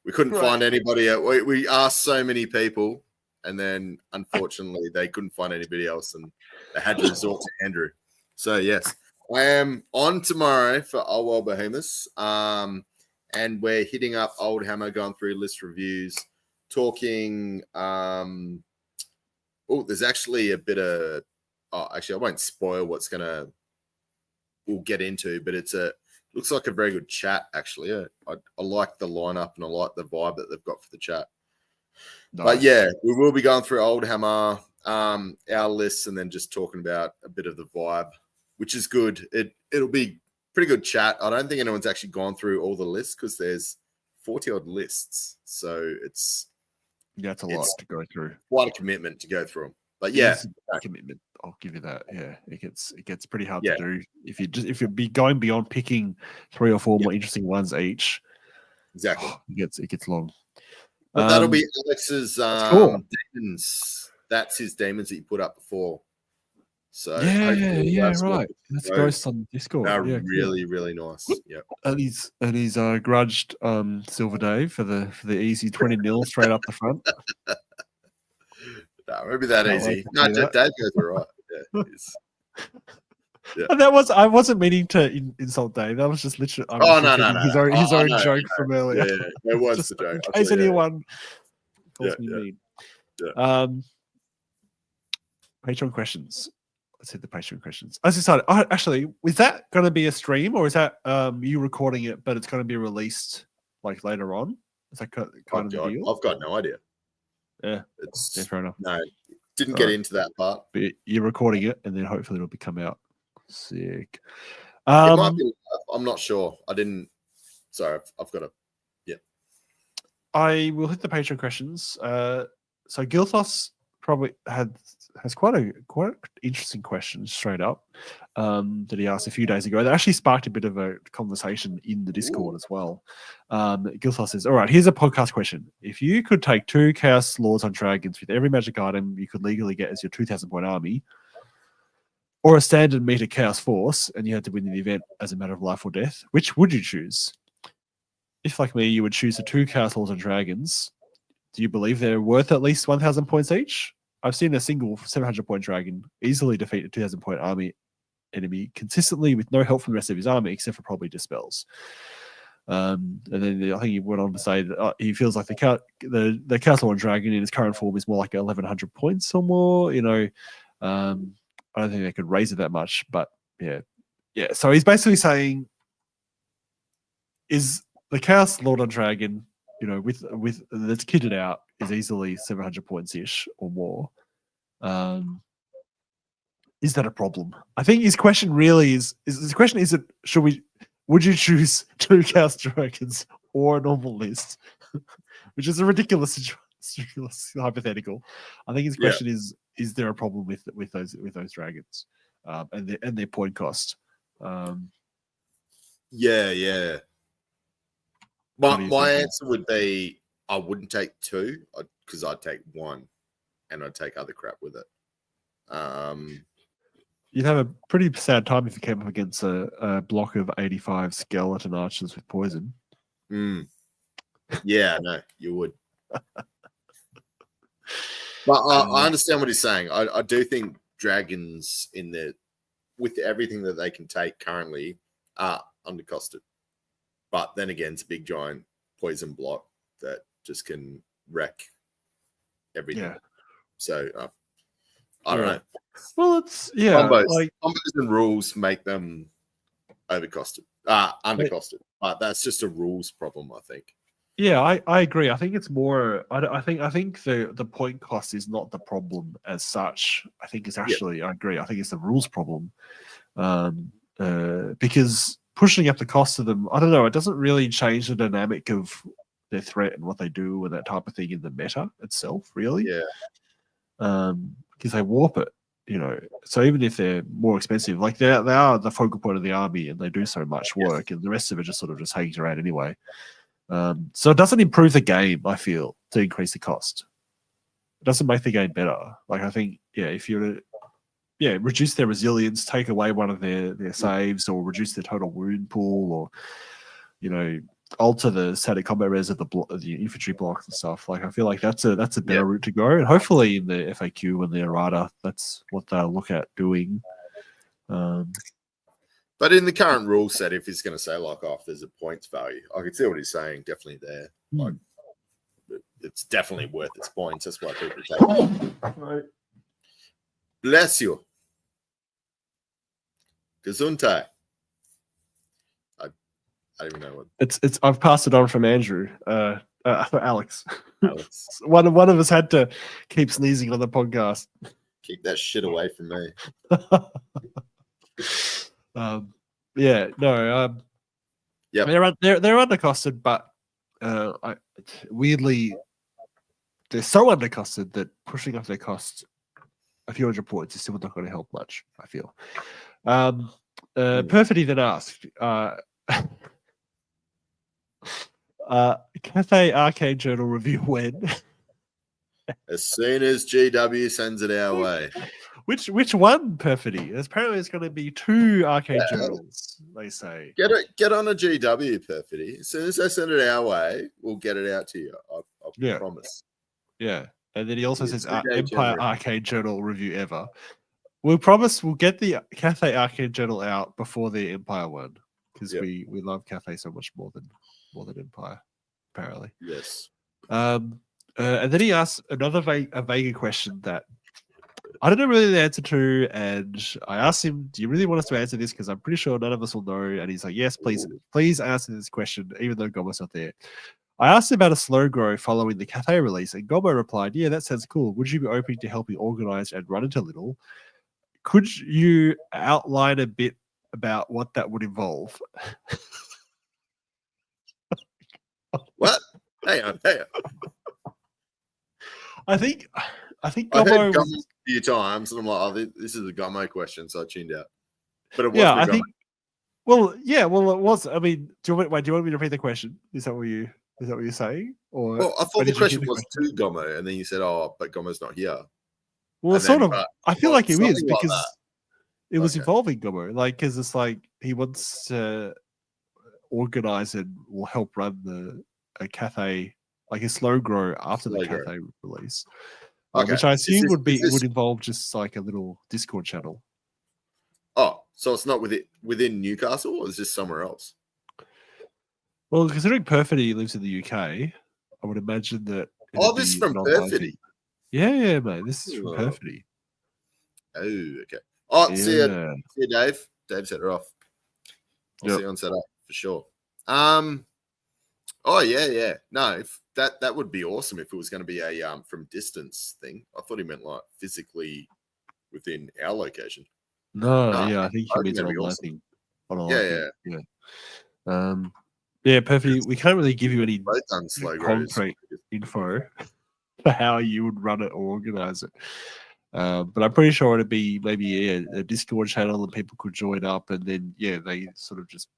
A: we couldn't find anybody. We asked so many people, and then unfortunately they couldn't find anybody else, and they had to resort to Andrew." So yes, I am on tomorrow for Old World Behemoths, and we're hitting up Old Hammer, going through list reviews, talking. There's actually a bit of. Actually, I won't spoil we'll get into, but looks like a very good chat, actually. Yeah, I like the lineup and I like the vibe that they've got for the chat. Nice. But yeah, we will be going through Old Hammer, our lists, and then just talking about a bit of the vibe, which is good. It'll be pretty good chat. I don't think anyone's actually gone through all the lists because there's 40 odd lists. So it's
B: a lot to go through.
A: Quite a commitment to go through them. But yeah,
B: commitment. I'll give you that. Yeah, it gets pretty hard to do if you're going beyond picking 3 or 4 more interesting ones each.
A: Exactly,
B: it gets long.
A: But that'll be Alex's
B: cool.
A: demons. That's his demons that you put up before. So
B: right. That's Ghost on Discord.
A: They're really, really nice. Yeah,
B: and he's grudged Silver Dave for the easy 20-0 straight up the front.
A: No, maybe that easy. No, Dave goes all right. Yeah.
B: And I wasn't meaning to insult Dave. That was just literally. His own joke from earlier.
A: Yeah, it was the joke.
B: In case anyone calls me mean.
A: Yeah.
B: Patreon questions. Let's hit the Patreon questions. I decided. Actually, is that going to be a stream or is that you recording it, but it's going to be released like later on? Is that kind of the deal?
A: I've got no idea.
B: Yeah, fair enough.
A: No, didn't get into that part.
B: But you're recording it, and then hopefully it'll come out. Sick.
A: It might be. I'm not sure. I didn't. Sorry, I've got to. Yeah.
B: I will hit the Patreon questions. So Gilthos probably has quite interesting question straight up that he asked a few days ago. That actually sparked a bit of a conversation in the Discord as well. Gilthos says, all right, here's a podcast question. If you could take 2 Chaos Lords on Dragons with every magic item you could legally get as your 2,000-point army, or a standard meter Chaos Force, and you had to win the event as a matter of life or death, which would you choose? if like me, you would choose the 2 castles and dragons, do you believe they're worth at least 1,000 points each? I've seen a single 700-point dragon easily defeat a 2,000-point army enemy consistently with no help from the rest of his army, except for probably dispels. And then I think he went on to say that he feels like the castle and dragon in its current form is more like 1,100 points or more. You know, I don't think they could raise it that much, but yeah. So he's basically saying, is the Chaos Lord and Dragon, you know, with that's kitted out, is easily 700 points ish or more. Is that a problem? I think his question really is his question is it would you choose 2 Chaos Dragons or a normal list? Which is a ridiculous hypothetical. I think his question is there a problem with those dragons and their point cost?
A: Yeah. My answer would be I wouldn't take 2 because I'd take 1 and I'd take other crap with it.
B: You'd have a pretty sad time if you came up against a block of 85 skeleton archers with poison.
A: Yeah, no, you would. But I understand what he's saying. I do think dragons with everything that they can take currently are undercosted. But then again, it's a big giant poison block that just can wreck everything. Yeah. So I don't know.
B: Well, it's
A: combos and rules make them undercosted. But that's just a rules problem, I think.
B: Yeah, I agree. I think it's more. I think the point cost is not the problem as such. I think it's actually. I agree. I think it's the rules problem, because pushing up the cost of them, I don't know. It doesn't really change the dynamic of their threat and what they do and that type of thing in the meta itself. Really.
A: Yeah.
B: Because they warp it, you know. So even if they're more expensive, like they are the focal point of the army and they do so much work, and the rest of it just sort of hangs around anyway. So it doesn't improve the game, I feel, to increase the cost. It doesn't make the game better. Like I think, if you reduce their resilience, take away one of their saves, or reduce their total wound pool, or you know, alter the static combat res of the infantry blocks and stuff. Like I feel like that's a better route to go, and hopefully in the FAQ and the errata, that's what they'll look at doing.
A: But in the current rule set, if he's going to say like, if there's a points value, I can see what he's saying. Definitely there. Like, it's definitely worth its points. That's why people take it.
B: Right.
A: Bless you. Gesundheit. I don't even know what
B: it's. I've passed it on from Andrew. For Alex.
A: Alex.
B: One of us had to keep sneezing on the podcast.
A: Keep that shit away from me.
B: They're undercosted, but weirdly, they're so undercosted that pushing up their cost a few hundred points is still not going to help much, I feel. Perfity then asked, Cathay Arcade Journal review when?
A: As soon as GW sends it our way.
B: Which one, Perfidy? Apparently, it's going to be 2 arcade journals. They say.
A: Get on a GW, Perfidy. As soon as they send it our way, we'll get it out to you. I promise.
B: Yeah, and then he also says Empire Arcade Journal review ever. We'll promise we'll get the Cathay Arcade Journal out before the Empire one, because we love Cathay so much more than Empire, apparently.
A: Yes.
B: And then he asked another a vague question that I don't know really the answer to, and I asked him, do you really want us to answer this? Because I'm pretty sure none of us will know. And he's like, yes, please answer this question, even though Gomo's not there. I asked him about a slow grow following the Cathay release, and Gomo replied, yeah, that sounds cool. Would you be open to helping organize and run it a little? Could you outline a bit about what that would involve?
A: What? Hang on.
B: I think
A: I heard
B: Gomo
A: Gomo a few times, and I'm like, this is a Gomo question, so I tuned out. But it was
B: I think. Well, it was. I mean, do you want me to repeat the question? Is that what you're saying? Or
A: I thought the question was to Gomo, and then you said, but Gomo's not here.
B: Well, sort of. I feel like it is because
A: like
B: it was involving Gomo, like because it's like he wants to. organize and will help run a Cathay, like a slow grow after the
A: Slow grow.
B: Cathay release,
A: Okay.
B: which I assume
A: Is this-
B: would involve just like a little Discord channel.
A: Oh, so it's not within Newcastle, or is this somewhere else?
B: Well, considering Perfidy lives in the UK, I would imagine that.
A: Oh, this is from Perfidy.
B: Yeah, mate. This is from
A: Oh.
B: Perfidy.
A: Oh, okay. Oh, see
B: Yeah.
A: you, Dave. Dave set her off. I'll
B: Yep.
A: see you on set up for sure. Oh yeah. No, if that would be awesome if it was going to be a from distance thing. I thought he meant like physically within our location.
B: No,
A: No,
B: yeah, I think he
A: I think
B: means an
A: that'd be
B: online
A: awesome.
B: thing. On
A: Yeah.
B: Yeah, Perfidy. We can't really give you any
A: Both done slow grows.
B: concrete info for how you would run it or organize it. But I'm pretty sure it'd be maybe a Discord channel and people could join up, and then they sort of just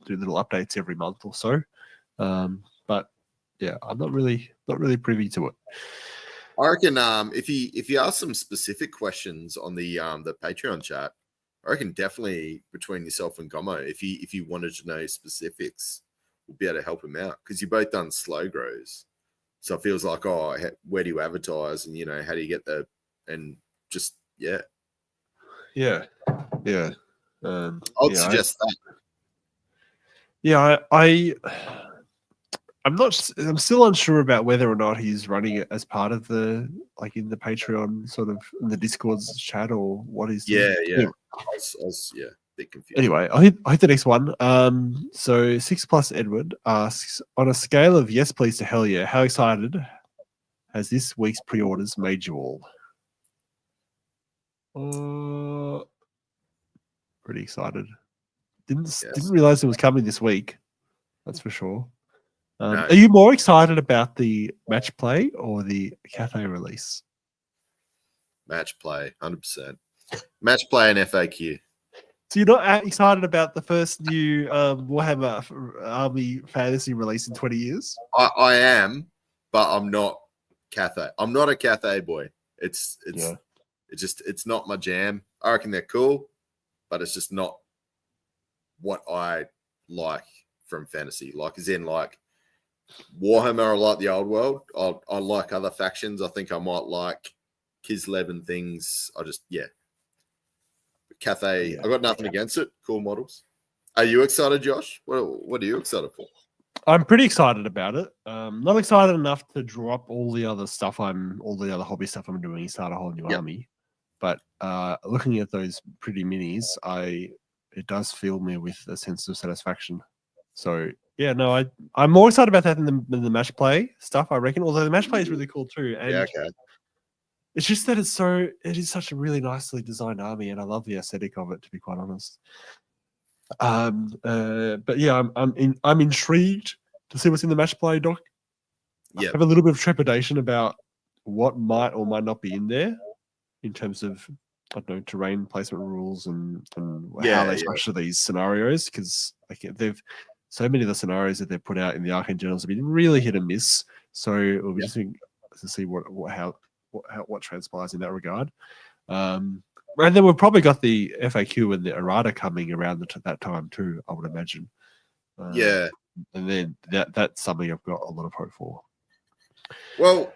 B: do little updates every month or so. But yeah, I'm not really privy to it.
A: I reckon if you ask some specific questions on the Patreon chat, I reckon definitely between yourself and Gomo, if you wanted to know specifics, we'll be able to help him out because you've both done slow grows. So it feels like, where do you advertise, and how do you get the I'd suggest that.
B: Yeah, I'm still unsure about whether or not he's running it as part of in the Patreon sort of in the Discord's chat or what he's doing.
A: Yeah. I was a bit confused.
B: Anyway, I hit the next one. So 6+ Edward asks, on a scale of yes please to hell yeah, how excited has this week's pre-orders made you all? Pretty excited. Didn't realize it was coming this week. That's for sure.
A: No.
B: Are you more excited about the match play or the Cathay release?
A: Match play, 100%. Match play and FAQ.
B: So you're not excited about the first new Warhammer Army fantasy release in 20 years?
A: I am, but I'm not Cathay. I'm not a Cathay boy. It's not my jam. I reckon they're cool, but it's just not what I like from fantasy. Like, as in, like, Warhammer, I like the old world. I like other factions. I think I might like Kislev and things. Cathay, I got nothing against it. Cool models. Are you excited, Josh? What are you excited for?
B: I'm pretty excited about it. Not excited enough to drop all the other other hobby stuff I'm doing, start a whole new army. But looking at those pretty minis, it does fill me with a sense of satisfaction. So yeah, no, I'm more excited about that than the match play stuff, I reckon. Although the match play is really cool too. And
A: okay.
B: It's just that it is such a really nicely designed army, and I love the aesthetic of it, to be quite honest. But yeah, I'm intrigued to see what's in the match play, Doc.
A: Yeah.
B: I have a little bit of trepidation about what might or might not be in there in terms of, I don't know, terrain placement rules and how they structure these scenarios, because they've so many of the scenarios that they've put out in the Arcane Journals have been really hit and miss. So it'll be interesting to see what transpires in that regard. And then we've probably got the FAQ and the errata coming around that time too, I would imagine. And then that's something I've got a lot of hope for.
A: Well,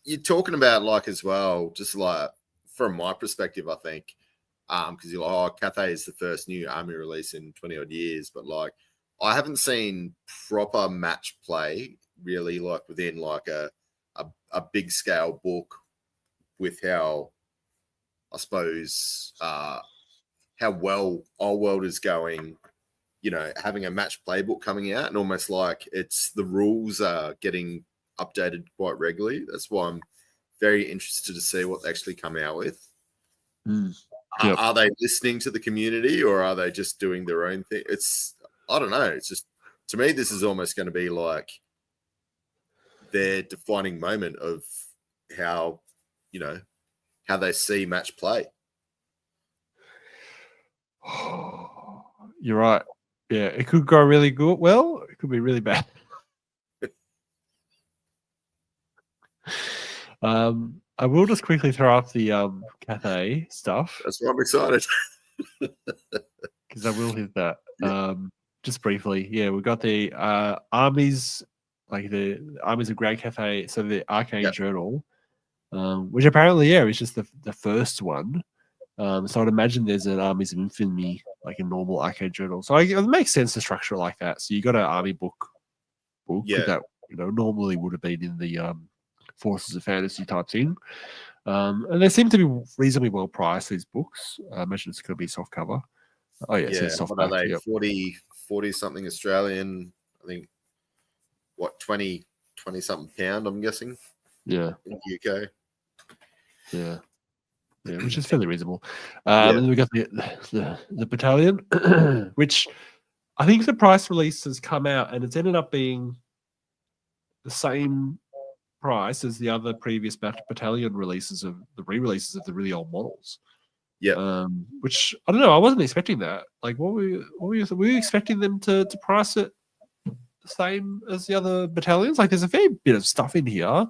A: you're talking about, like, as well, just like from my perspective, I think, because you're like, Cathay is the first new army release in 20 odd years, but like I haven't seen proper match play really, like within like a big scale book with how, I suppose, how well our world is going, having a match playbook coming out, and almost like the rules are getting updated quite regularly. That's why I'm very interested to see what they actually come out with. Are they listening to the community, or are they just doing their own thing? I don't know. It's just, to me, this is almost going to be like their defining moment of how they see match play.
B: You're right. Yeah, it could go really good. Well, it could be really bad. I will just quickly throw up the Cathay stuff.
A: That's why I'm excited.
B: Because I will hit that. just briefly, yeah, we got the armies, like the armies of Grand Cathay, so the Arcane Journal, which apparently, is just the first one. So I'd imagine there's an Armies of Infamy, like a normal Arcane Journal. So it makes sense to structure it like that. So you got an army book that normally would have been in the Forces of Fantasy type thing. And they seem to be reasonably well priced, these books. I imagine it's going to be soft cover. Oh, yeah. So soft
A: what are
B: back,
A: they? 40 something Australian, I think, what, 20 something pound, I'm guessing?
B: Yeah.
A: In the UK.
B: Yeah. Yeah, which is fairly reasonable. And then we got the battalion, which I think the price release has come out and it's ended up being the same price as the other previous battalion releases of the re-releases of the really old models.
A: Yeah.
B: Which I don't know. I wasn't expecting that. Like, were you expecting them to price it the same as the other battalions? Like, there's a fair bit of stuff in here.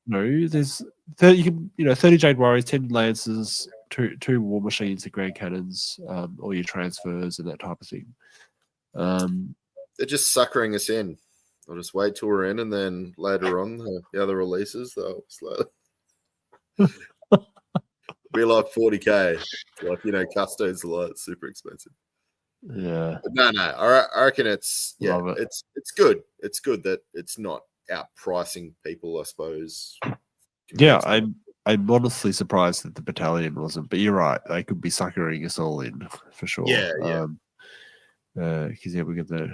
B: No, there's 30 Jade Warriors, 10 Lancers, two War Machines, the Grand Cannons, all your transfers and that type of thing.
A: They're just suckering us in. I'll just wait till we're in, and then later on the other releases, they'll be like 40k. Like, Custodes a lot, super expensive.
B: Yeah.
A: But no, I reckon it's good. It's good that it's not outpricing people, I suppose.
B: Yeah, I'm honestly surprised that the battalion wasn't, but you're right. They could be suckering us all in for sure.
A: Yeah.
B: Because we got the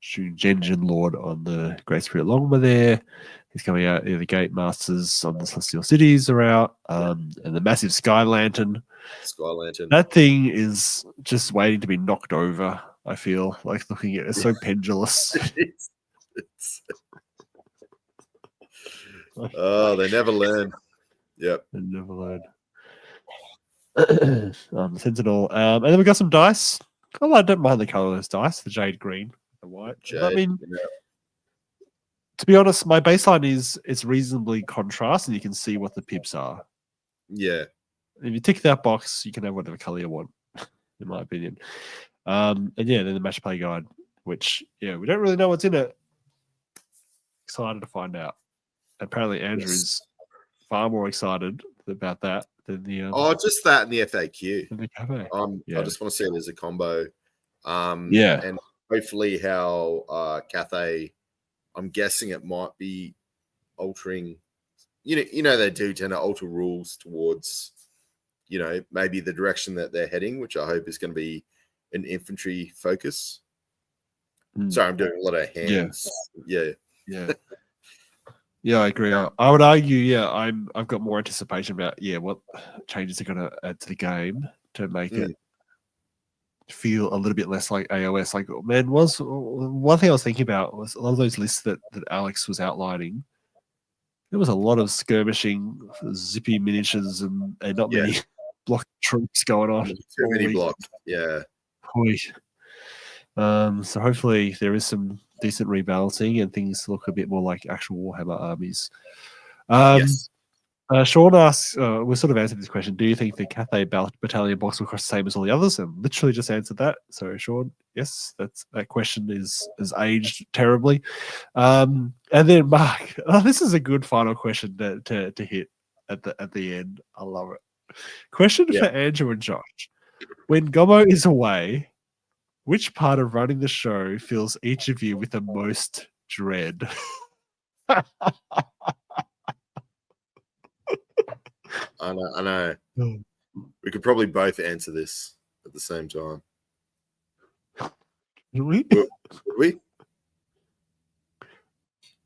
B: Shungenjin Lord on the Great Spirit Longma there. He's coming out. The Gate Masters on the Celestial Cities are out, and the massive Sky Lantern. That thing is just waiting to be knocked over. I feel like looking at it, it's so pendulous.
A: Oh, they never learn. Yep.
B: They never learn. Sentinel. And then we got some dice. Oh, I don't mind the color of those dice, the jade green, the white. I mean, to be honest, my baseline is it's reasonably contrast, and you can see what the pips are.
A: Yeah.
B: If you tick that box, you can have whatever color you want, in my opinion. And then the match play guide, which we don't really know what's in it. Excited to find out. Apparently, Andrew is far more excited about that than the.
A: Just that and the FAQ.
B: The cafe.
A: I just want to see it as a combo.
B: And
A: hopefully how Cathay. I'm guessing it might be altering. They do tend to alter rules towards, maybe the direction that they're heading, which I hope is going to be an infantry focus. Sorry, I'm doing a lot of hands. Yeah.
B: Yeah, I agree. I would argue, I've got more anticipation about what changes they're going to add to the game to make it feel a little bit less like AOS. Like, man, one thing I was thinking about was a lot of those lists that Alex was outlining. There was a lot of skirmishing, zippy miniatures, and not many block troops going on.
A: Too many blocks. Yeah.
B: So hopefully there is some decent rebalancing and things look a bit more like actual Warhammer armies. Sean asks, we sort of answered this question. Do you think the Cathay Battalion box will cost the same as all the others? And literally just answered that. So Sean, yes, that question is aged terribly. And then Mark, this is a good final question to hit at the end. I love it. Question for Andrew and Josh. When Gommo is away, which part of running the show fills each of you with the most dread?
A: I know. We could probably both answer this at the same time.
B: Would
A: we?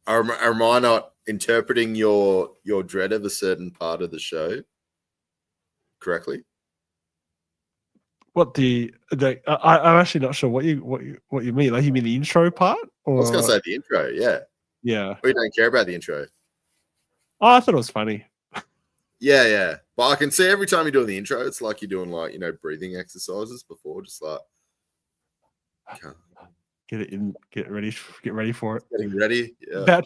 A: Am I not interpreting your dread of a certain part of the show correctly?
B: What I'm actually not sure what you mean. Like, you mean the intro part? Or...
A: I was going to say the intro. Yeah. We don't care about the intro.
B: Oh, I thought it was funny.
A: Yeah. But I can see every time you're doing the intro, it's like you're doing breathing exercises before, just like
B: get it in, get ready for it.
A: Getting ready. Yeah.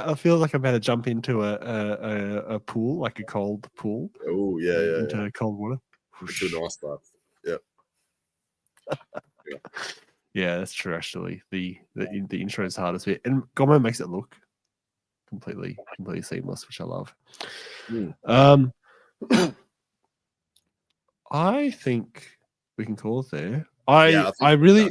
B: I feel like I'm about to jump into a pool, like a cold pool.
A: Oh yeah.
B: Into cold water.
A: Into a nice bath. Yep.
B: Yeah, that's true. Actually, the intro is the hardest bit, and Gomo makes it look completely seamless, which I love.
A: Mm.
B: I think we can call it there.
A: Yeah,
B: I really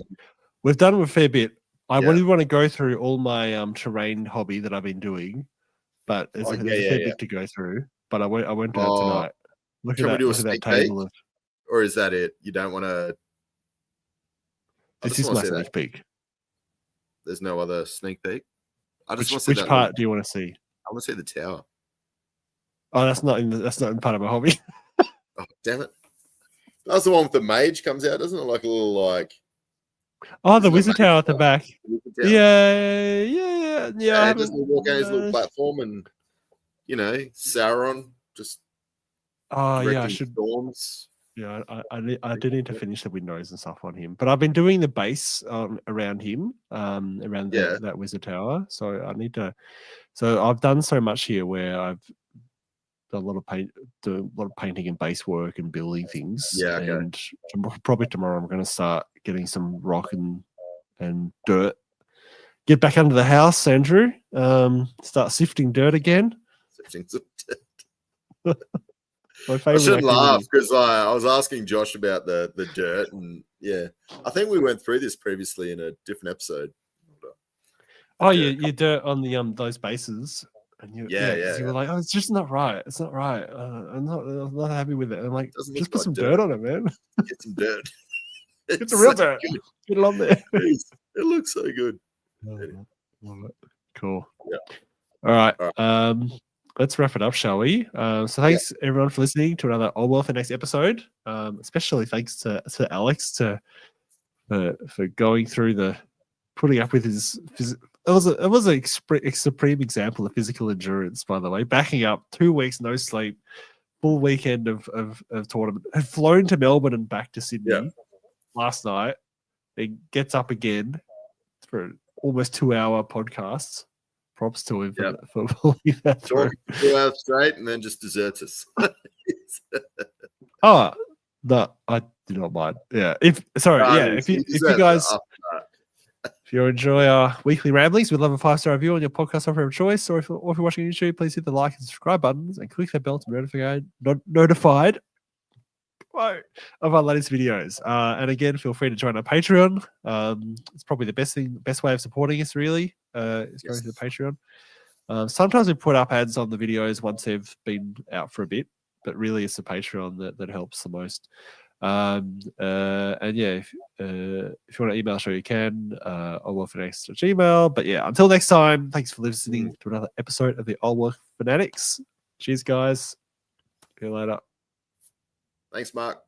B: we've done a fair bit. I
A: Yeah.
B: really want to go through all my terrain hobby that I've been doing, but there's a fair bit to go through. But I won't do that tonight. Look at that table of.
A: Or is that it? You don't want to.
B: This is my sneak peek.
A: There's no other sneak peek. I just want to see
B: which part do you want to see?
A: I want to see the tower.
B: Oh, that's not in part of my hobby.
A: Oh, damn it! That's the one with the mage comes out, doesn't it? Like a little like.
B: Oh, the wizard tower at the back. Yeah.
A: Just walk out his little platform, and Sauron just.
B: Oh yeah, I should.
A: Storms.
B: Yeah, I do need to finish the windows and stuff on him, but I've been doing the base around him, around that wizard tower. So I need to. So I've done so much here where I've done a lot of painting and base work and building things.
A: Yeah, okay.
B: And probably tomorrow I'm going to start getting some rock and dirt. Get back under the house, Andrew. Start sifting dirt again.
A: Sifting some
B: dirt.
A: I shouldn't laugh because I was asking Josh about the dirt, and I think we went through this previously in a different episode.
B: Oh, you dirt on the those bases, and you were like, oh, it's just not right. It's not right. I'm not happy with it. I'm like, just put some dirt on it, man.
A: Get some dirt.
B: It's a real dirt. Good. Get it on there.
A: It looks so good.
B: Cool.
A: Yeah.
B: All right. Let's wrap it up, shall we? So thanks everyone for listening to another Old World Fanatics episode. Especially thanks to Alex for going through putting up with his. It was a supreme example of physical endurance, by the way. Backing up 2 weeks, no sleep, full weekend of tournament. Had flown to Melbourne and back to Sydney last night. Then gets up again for almost 2-hour podcasts. Props to him for pulling that through.
A: 2 hours straight and then just deserts us.
B: Oh, no, I do not mind. Yeah. If you guys if you enjoy our weekly ramblings, we'd love a 5-star review on your podcast software of choice. Or if you're watching on YouTube, please hit the like and subscribe buttons and click that bell to be notified of our latest videos. And again, feel free to join our Patreon. It's probably the best way of supporting us, really, is going to the Patreon. Sometimes we put up ads on the videos once they've been out for a bit, but really it's the Patreon that helps the most. And if you want to email the show, you can, oldworldfanatics@gmail.com. But until next time, thanks for listening to another episode of the Old World Fanatics. Cheers, guys. See you later.
A: Thanks, Mark.